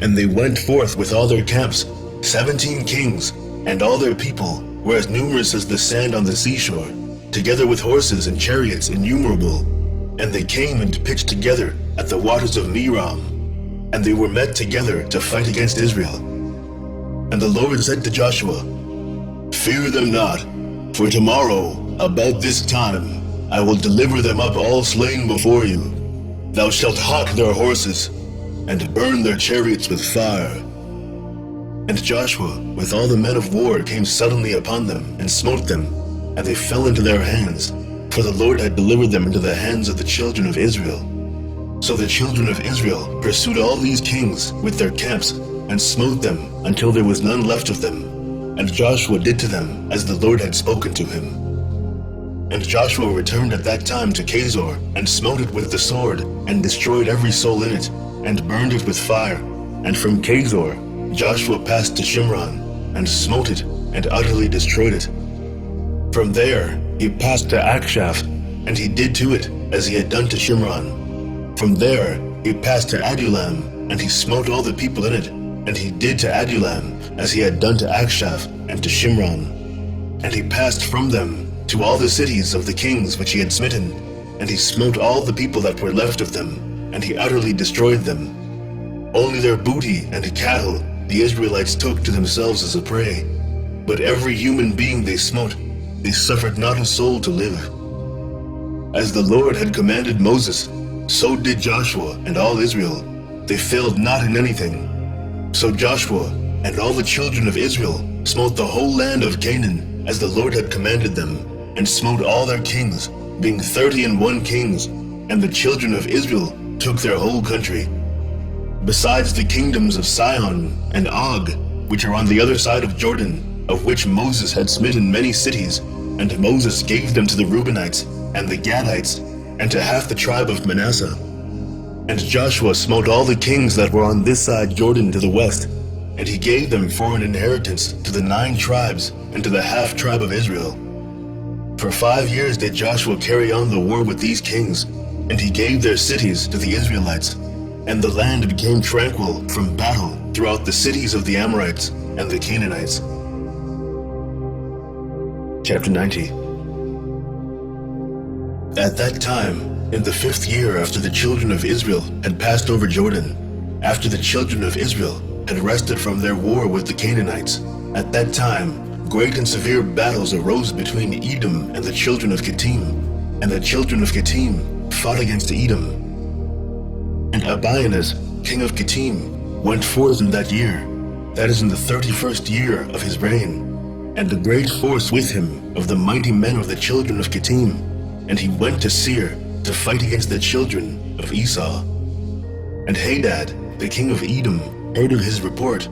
and they went forth with all their camps, 17 kings, and all their people were as numerous as the sand on the seashore, together with horses and chariots innumerable. And they came and pitched together at the waters of Merom, and they were met together to fight against Israel. And the Lord said to Joshua, Fear them not, for tomorrow, about this time, I will deliver them up all slain before you. Thou shalt hawk their horses, and burn their chariots with fire. And Joshua, with all the men of war, came suddenly upon them, and smote them, and they fell into their hands, for the Lord had delivered them into the hands of the children of Israel. So the children of Israel pursued all these kings with their camps, and smote them until there was none left of them. And Joshua did to them as the Lord had spoken to him. And Joshua returned at that time to Chazor, and smote it with the sword, and destroyed every soul in it, and burned it with fire. And from Chazor Joshua passed to Shimron, and smote it, and utterly destroyed it. From there he passed to Akshaph, and he did to it as he had done to Shimron. From there he passed to Adullam, and he smote all the people in it, and he did to Adullam as he had done to Akshaph and to Shimron. And he passed from them to all the cities of the kings which he had smitten, and he smote all the people that were left of them, and he utterly destroyed them. Only their booty and cattle the Israelites took to themselves as a prey, but every human being they smote, they suffered not a soul to live. As the Lord had commanded Moses, so did Joshua and all Israel. They failed not in anything. So Joshua and all the children of Israel smote the whole land of Canaan, as the Lord had commanded them, and smote all their kings, being 31 kings, and the children of Israel took their whole country. Besides the kingdoms of Sihon and Og, which are on the other side of Jordan, of which Moses had smitten many cities, and Moses gave them to the Reubenites and the Gadites, and to half the tribe of Manasseh. And Joshua smote all the kings that were on this side Jordan to the west, and he gave them for an inheritance to the 9 tribes and to the half tribe of Israel. For 5 years did Joshua carry on the war with these kings, and he gave their cities to the Israelites. And the land became tranquil from battle throughout the cities of the Amorites and the Canaanites. Chapter 90. At that time, in the 5th year after the children of Israel had passed over Jordan, after the children of Israel had rested from their war with the Canaanites, at that time great and severe battles arose between Edom and the children of Kittim, and the children of Kittim fought against Edom. And Abianus, king of Kittim, went forth in that year, that is in the 31st year of his reign, and a great force with him of the mighty men of the children of Kittim, and he went to Seir to fight against the children of Esau. And Hadad, the king of Edom, heard of his report,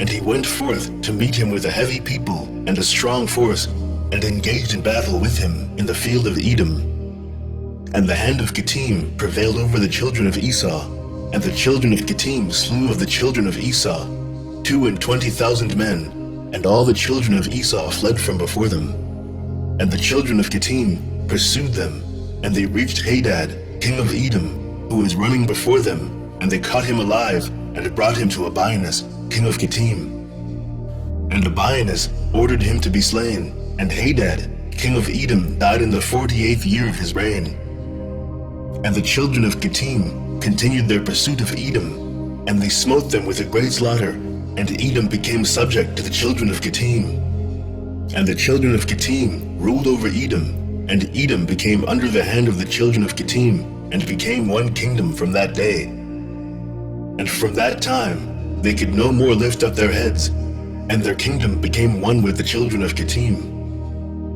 and he went forth to meet him with a heavy people and a strong force, and engaged in battle with him in the field of Edom. And the hand of Kittim prevailed over the children of Esau, and the children of Kittim slew of the children of Esau 22,000 men, and all the children of Esau fled from before them. And the children of Kittim pursued them, and they reached Hadad, king of Edom, who was running before them, and they caught him alive, and brought him to Abianus, king of Kittim. And Abianus ordered him to be slain, and Hadad, king of Edom, died in the 48th year of his reign. And the children of Kittim continued their pursuit of Edom, and they smote them with a great slaughter, and Edom became subject to the children of Kittim. And the children of Kittim ruled over Edom, and Edom became under the hand of the children of Kittim, and became one kingdom from that day. And from that time they could no more lift up their heads, and their kingdom became one with the children of Kittim.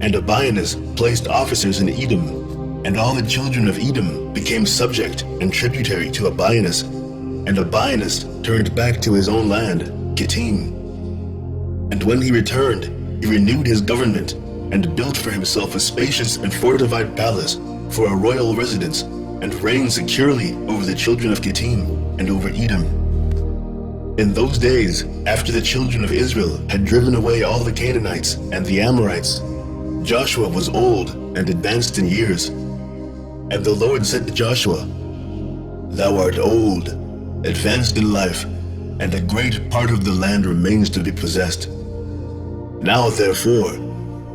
And Abianus placed officers in Edom, and all the children of Edom became subject and tributary to Abianus, and Abianus turned back to his own land, Kittim. And when he returned, he renewed his government, and built for himself a spacious and fortified palace for a royal residence, and reigned securely over the children of Kittim and over Edom. In those days, after the children of Israel had driven away all the Canaanites and the Amorites, Joshua was old and advanced in years. And the Lord said to Joshua, "Thou art old, advanced in life, and a great part of the land remains to be possessed. Now therefore,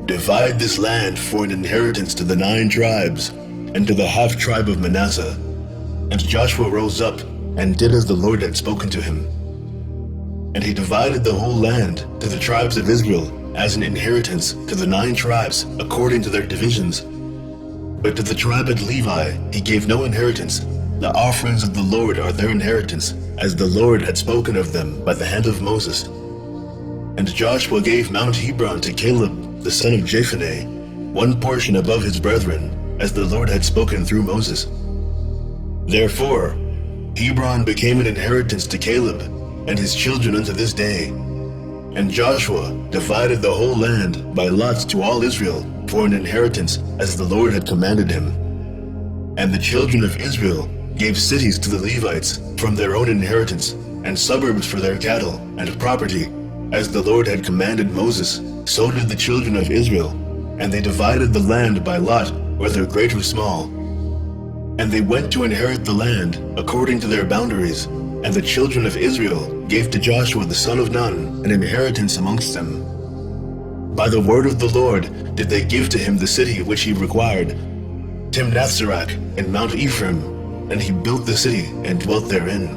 divide this land for an inheritance to the 9 tribes, and to the half-tribe of Manasseh." And Joshua rose up and did as the Lord had spoken to him. And he divided the whole land to the tribes of Israel as an inheritance to the 9 tribes according to their divisions. But to the tribe of Levi he gave no inheritance. The offerings of the Lord are their inheritance, as the Lord had spoken of them by the hand of Moses. And Joshua gave Mount Hebron to Caleb, the son of Jephunneh, one portion above his brethren, as the Lord had spoken through Moses. Therefore, Hebron became an inheritance to Caleb and his children unto this day. And Joshua divided the whole land by lots to all Israel for an inheritance, as the Lord had commanded him. And the children of Israel gave cities to the Levites from their own inheritance, and suburbs for their cattle and property, as the Lord had commanded Moses. So did the children of Israel, and they divided the land by lot, whether great or small. And they went to inherit the land according to their boundaries, and the children of Israel gave to Joshua the son of Nun an inheritance amongst them. By the word of the Lord did they give to him the city which he required, Timnath-Serach in Mount Ephraim, and he built the city and dwelt therein.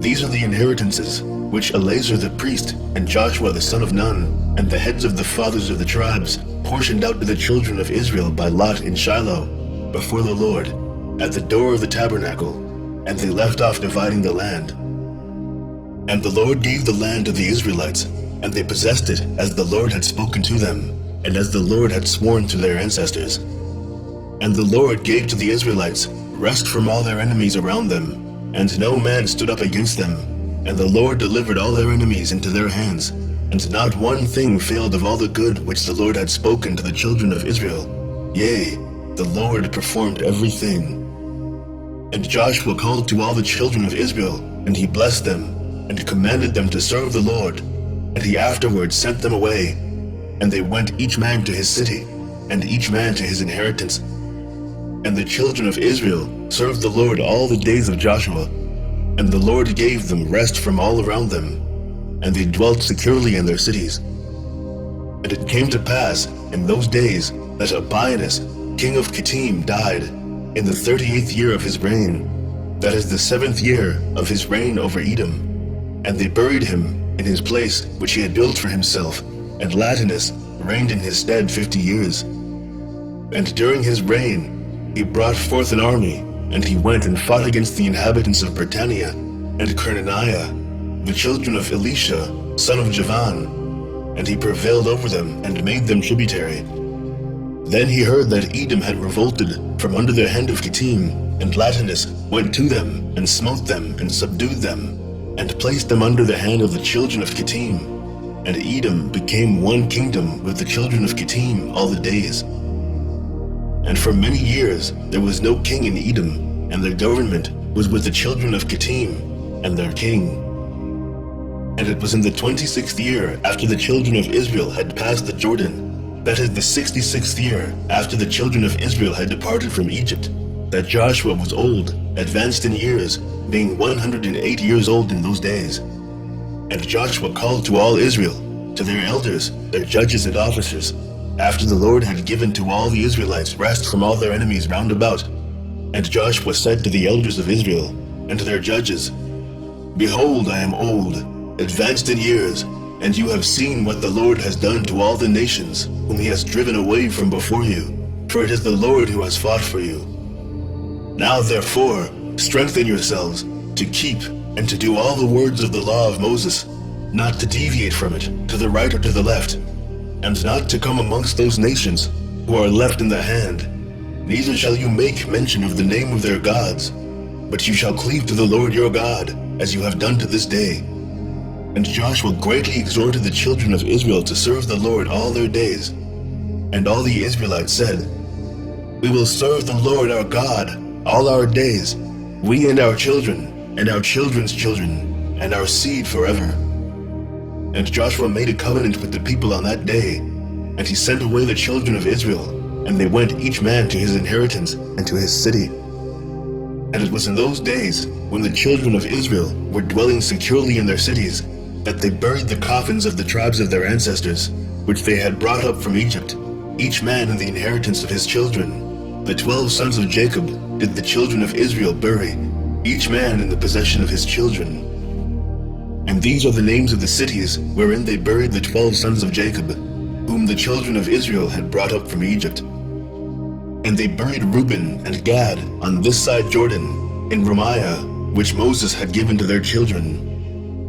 These are the inheritances which Eleazar the priest and Joshua the son of Nun and the heads of the fathers of the tribes portioned out to the children of Israel by lot in Shiloh before the Lord at the door of the tabernacle, and they left off dividing the land. And the Lord gave the land to the Israelites, and they possessed it as the Lord had spoken to them, and as the Lord had sworn to their ancestors. And the Lord gave to the Israelites rest from all their enemies around them, and no man stood up against them. And the Lord delivered all their enemies into their hands, and not one thing failed of all the good which the Lord had spoken to the children of Israel. Yea, the Lord performed everything. And Joshua called to all the children of Israel, and he blessed them, and commanded them to serve the Lord. And he afterwards sent them away, and they went each man to his city, and each man to his inheritance. And the children of Israel served the Lord all the days of Joshua, and the Lord gave them rest from all around them, and they dwelt securely in their cities. And it came to pass in those days that Abianus, king of Kittim, died in the 38th year of his reign, that is the 7th year of his reign over Edom. And they buried him in his place which he had built for himself, and Latinus reigned in his stead 50 years. And during his reign he brought forth an army, and he went and fought against the inhabitants of Britannia and Kernaniah, the children of Elisha, son of Javan, and he prevailed over them and made them tributary. Then he heard that Edom had revolted from under the hand of Kittim, and Latinus went to them and smote them and subdued them, and placed them under the hand of the children of Kittim. And Edom became one kingdom with the children of Kittim all the days. And for many years there was no king in Edom, and their government was with the children of Kittim and their king. And it was in the 26th year after the children of Israel had passed the Jordan, that is the 66th year after the children of Israel had departed from Egypt, that Joshua was old, advanced in years, being 108 years old in those days. And Joshua called to all Israel, to their elders, their judges and officers, after the Lord had given to all the Israelites rest from all their enemies round about. And Joshua said to the elders of Israel, and to their judges, Behold, I am old, advanced in years, and you have seen what the Lord has done to all the nations, whom he has driven away from before you, for it is the Lord who has fought for you. Now therefore, strengthen yourselves to keep and to do all the words of the law of Moses, not to deviate from it to the right or to the left, and not to come amongst those nations who are left in the hand. Neither shall you make mention of the name of their gods, but you shall cleave to the Lord your God, as you have done to this day. And Joshua greatly exhorted the children of Israel to serve the Lord all their days. And all the Israelites said, We will serve the Lord our God all our days, we and our children, and our children's children, and our seed forever. And Joshua made a covenant with the people on that day, and he sent away the children of Israel, and they went each man to his inheritance and to his city. And it was in those days, when the children of Israel were dwelling securely in their cities, that they buried the coffins of the tribes of their ancestors, which they had brought up from Egypt, each man in the inheritance of his children. The 12 sons of Jacob did the children of Israel bury, each man in the possession of his children. And these are the names of the cities wherein they buried the 12 sons of Jacob, whom the children of Israel had brought up from Egypt. And they buried Reuben and Gad on this side Jordan, in Ramiah, which Moses had given to their children.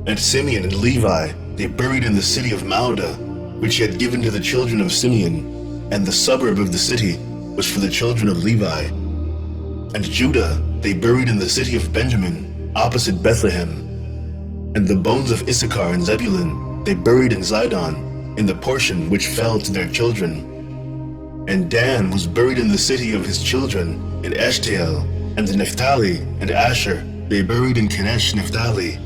And Simeon and Levi they buried in the city of Mauda, which he had given to the children of Simeon, and the suburb of the city was for the children of Levi. And Judah they buried in the city of Benjamin, opposite Bethlehem. And the bones of Issachar and Zebulun they buried in Zidon, in the portion which fell to their children. And Dan was buried in the city of his children, in Eshtael. And the Naphtali and Asher they buried in Kenesh Naphtali,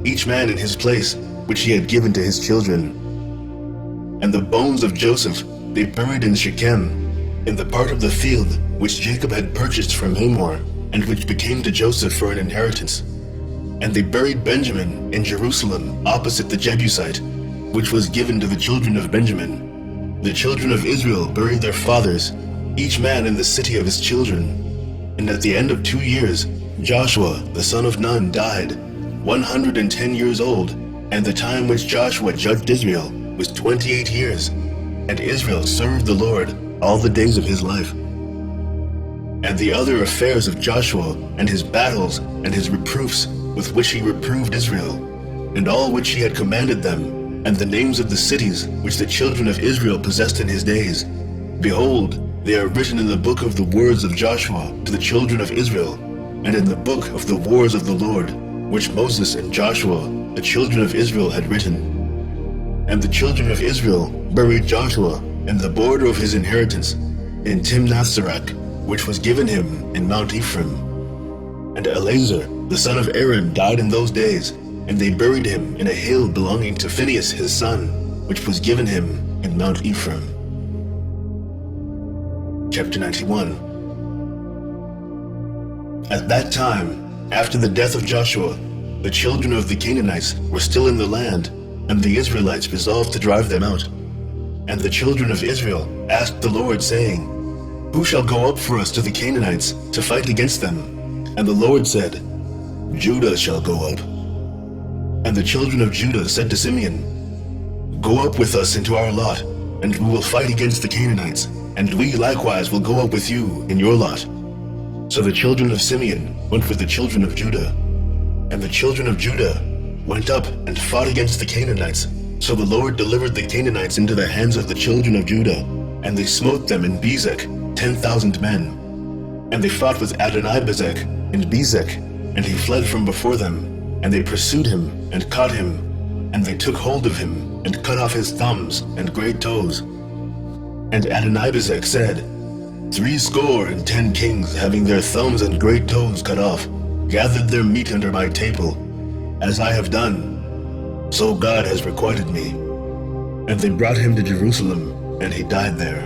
each man in his place, which he had given to his children. And the bones of Joseph they buried in Shechem, in the part of the field which Jacob had purchased from Hamor, and which became to Joseph for an inheritance. And they buried Benjamin in Jerusalem, opposite the Jebusite, which was given to the children of Benjamin. The children of Israel buried their fathers, each man in the city of his children. And at the end of 2 years, Joshua the son of Nun died, 110 years old, and the time which Joshua judged Israel was 28 years, and Israel served the Lord all the days of his life. And the other affairs of Joshua, and his battles, and his reproofs with which he reproved Israel, and all which he had commanded them, and the names of the cities which the children of Israel possessed in his days, behold, they are written in the book of the words of Joshua to the children of Israel, and in the book of the wars of the Lord, which Moses and Joshua, the children of Israel, had written. And the children of Israel buried Joshua in the border of his inheritance, in Timnath-Serach, which was given him in Mount Ephraim. And Eleazar, the son of Aaron, died in those days, and they buried him in a hill belonging to Phinehas his son, which was given him in Mount Ephraim. Chapter 91. At that time, after the death of Joshua, the children of the Canaanites were still in the land, and the Israelites resolved to drive them out. And the children of Israel asked the Lord, saying, Who shall go up for us to the Canaanites to fight against them? And the Lord said, Judah shall go up. And the children of Judah said to Simeon, Go up with us into our lot, and we will fight against the Canaanites, and we likewise will go up with you in your lot. So the children of Simeon went with the children of Judah. And the children of Judah went up and fought against the Canaanites. So the Lord delivered the Canaanites into the hands of the children of Judah, and they smote them in Bezek, 10,000 men. And they fought with Adonibezek in Bezek, and he fled from before them. And they pursued him and caught him, and they took hold of him and cut off his thumbs and great toes. And Adonibezek said, 70 kings, having their thumbs and great toes cut off, gathered their meat under my table. As I have done, so God has requited me. And they brought him to Jerusalem, and he died there.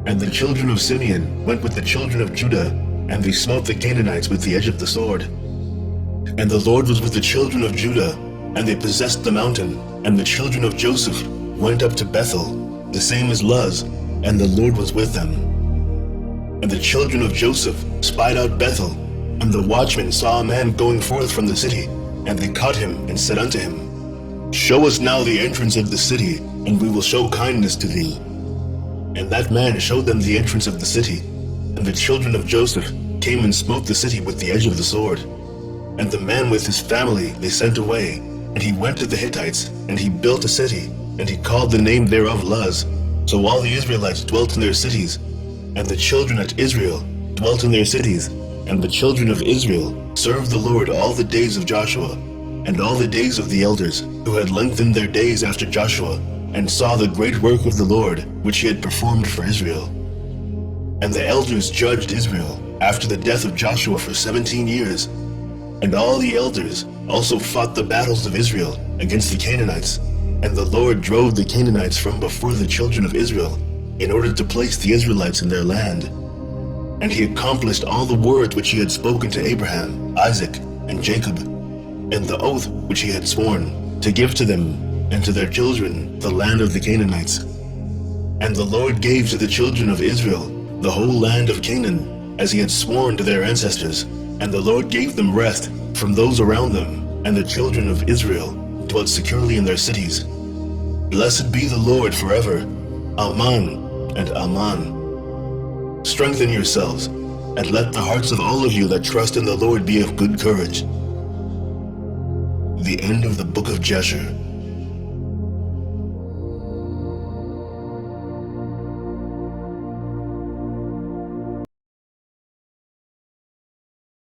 And the children of Simeon went with the children of Judah, and they smote the Canaanites with the edge of the sword. And the Lord was with the children of Judah, and they possessed the mountain. And the children of Joseph went up to Bethel, the same as Luz, and the Lord was with them. And the children of Joseph spied out Bethel, and the watchmen saw a man going forth from the city, and they caught him and said unto him, Show us now the entrance of the city, and we will show kindness to thee. And that man showed them the entrance of the city. And the children of Joseph came and smote the city with the edge of the sword. And the man with his family they sent away, and he went to the Hittites, and he built a city, and he called the name thereof Luz. So all the Israelites dwelt in their cities, and the children at Israel dwelt in their cities, and the children of Israel served the Lord all the days of Joshua, and all the days of the elders, who had lengthened their days after Joshua, and saw the great work of the Lord, which he had performed for Israel. And the elders judged Israel after the death of Joshua for 17 years. And all the elders also fought the battles of Israel against the Canaanites. And the Lord drove the Canaanites from before the children of Israel, in order to place the Israelites in their land. And he accomplished all the words which he had spoken to Abraham, Isaac, and Jacob, and the oath which he had sworn, to give to them and to their children the land of the Canaanites. And the Lord gave to the children of Israel the whole land of Canaan, as he had sworn to their ancestors. And the Lord gave them rest from those around them, and the children of Israel dwelt securely in their cities. Blessed be the Lord forever. Amen and Amen. Strengthen yourselves, and let the hearts of all of you that trust in the Lord be of good courage. The end of the book of Jasher.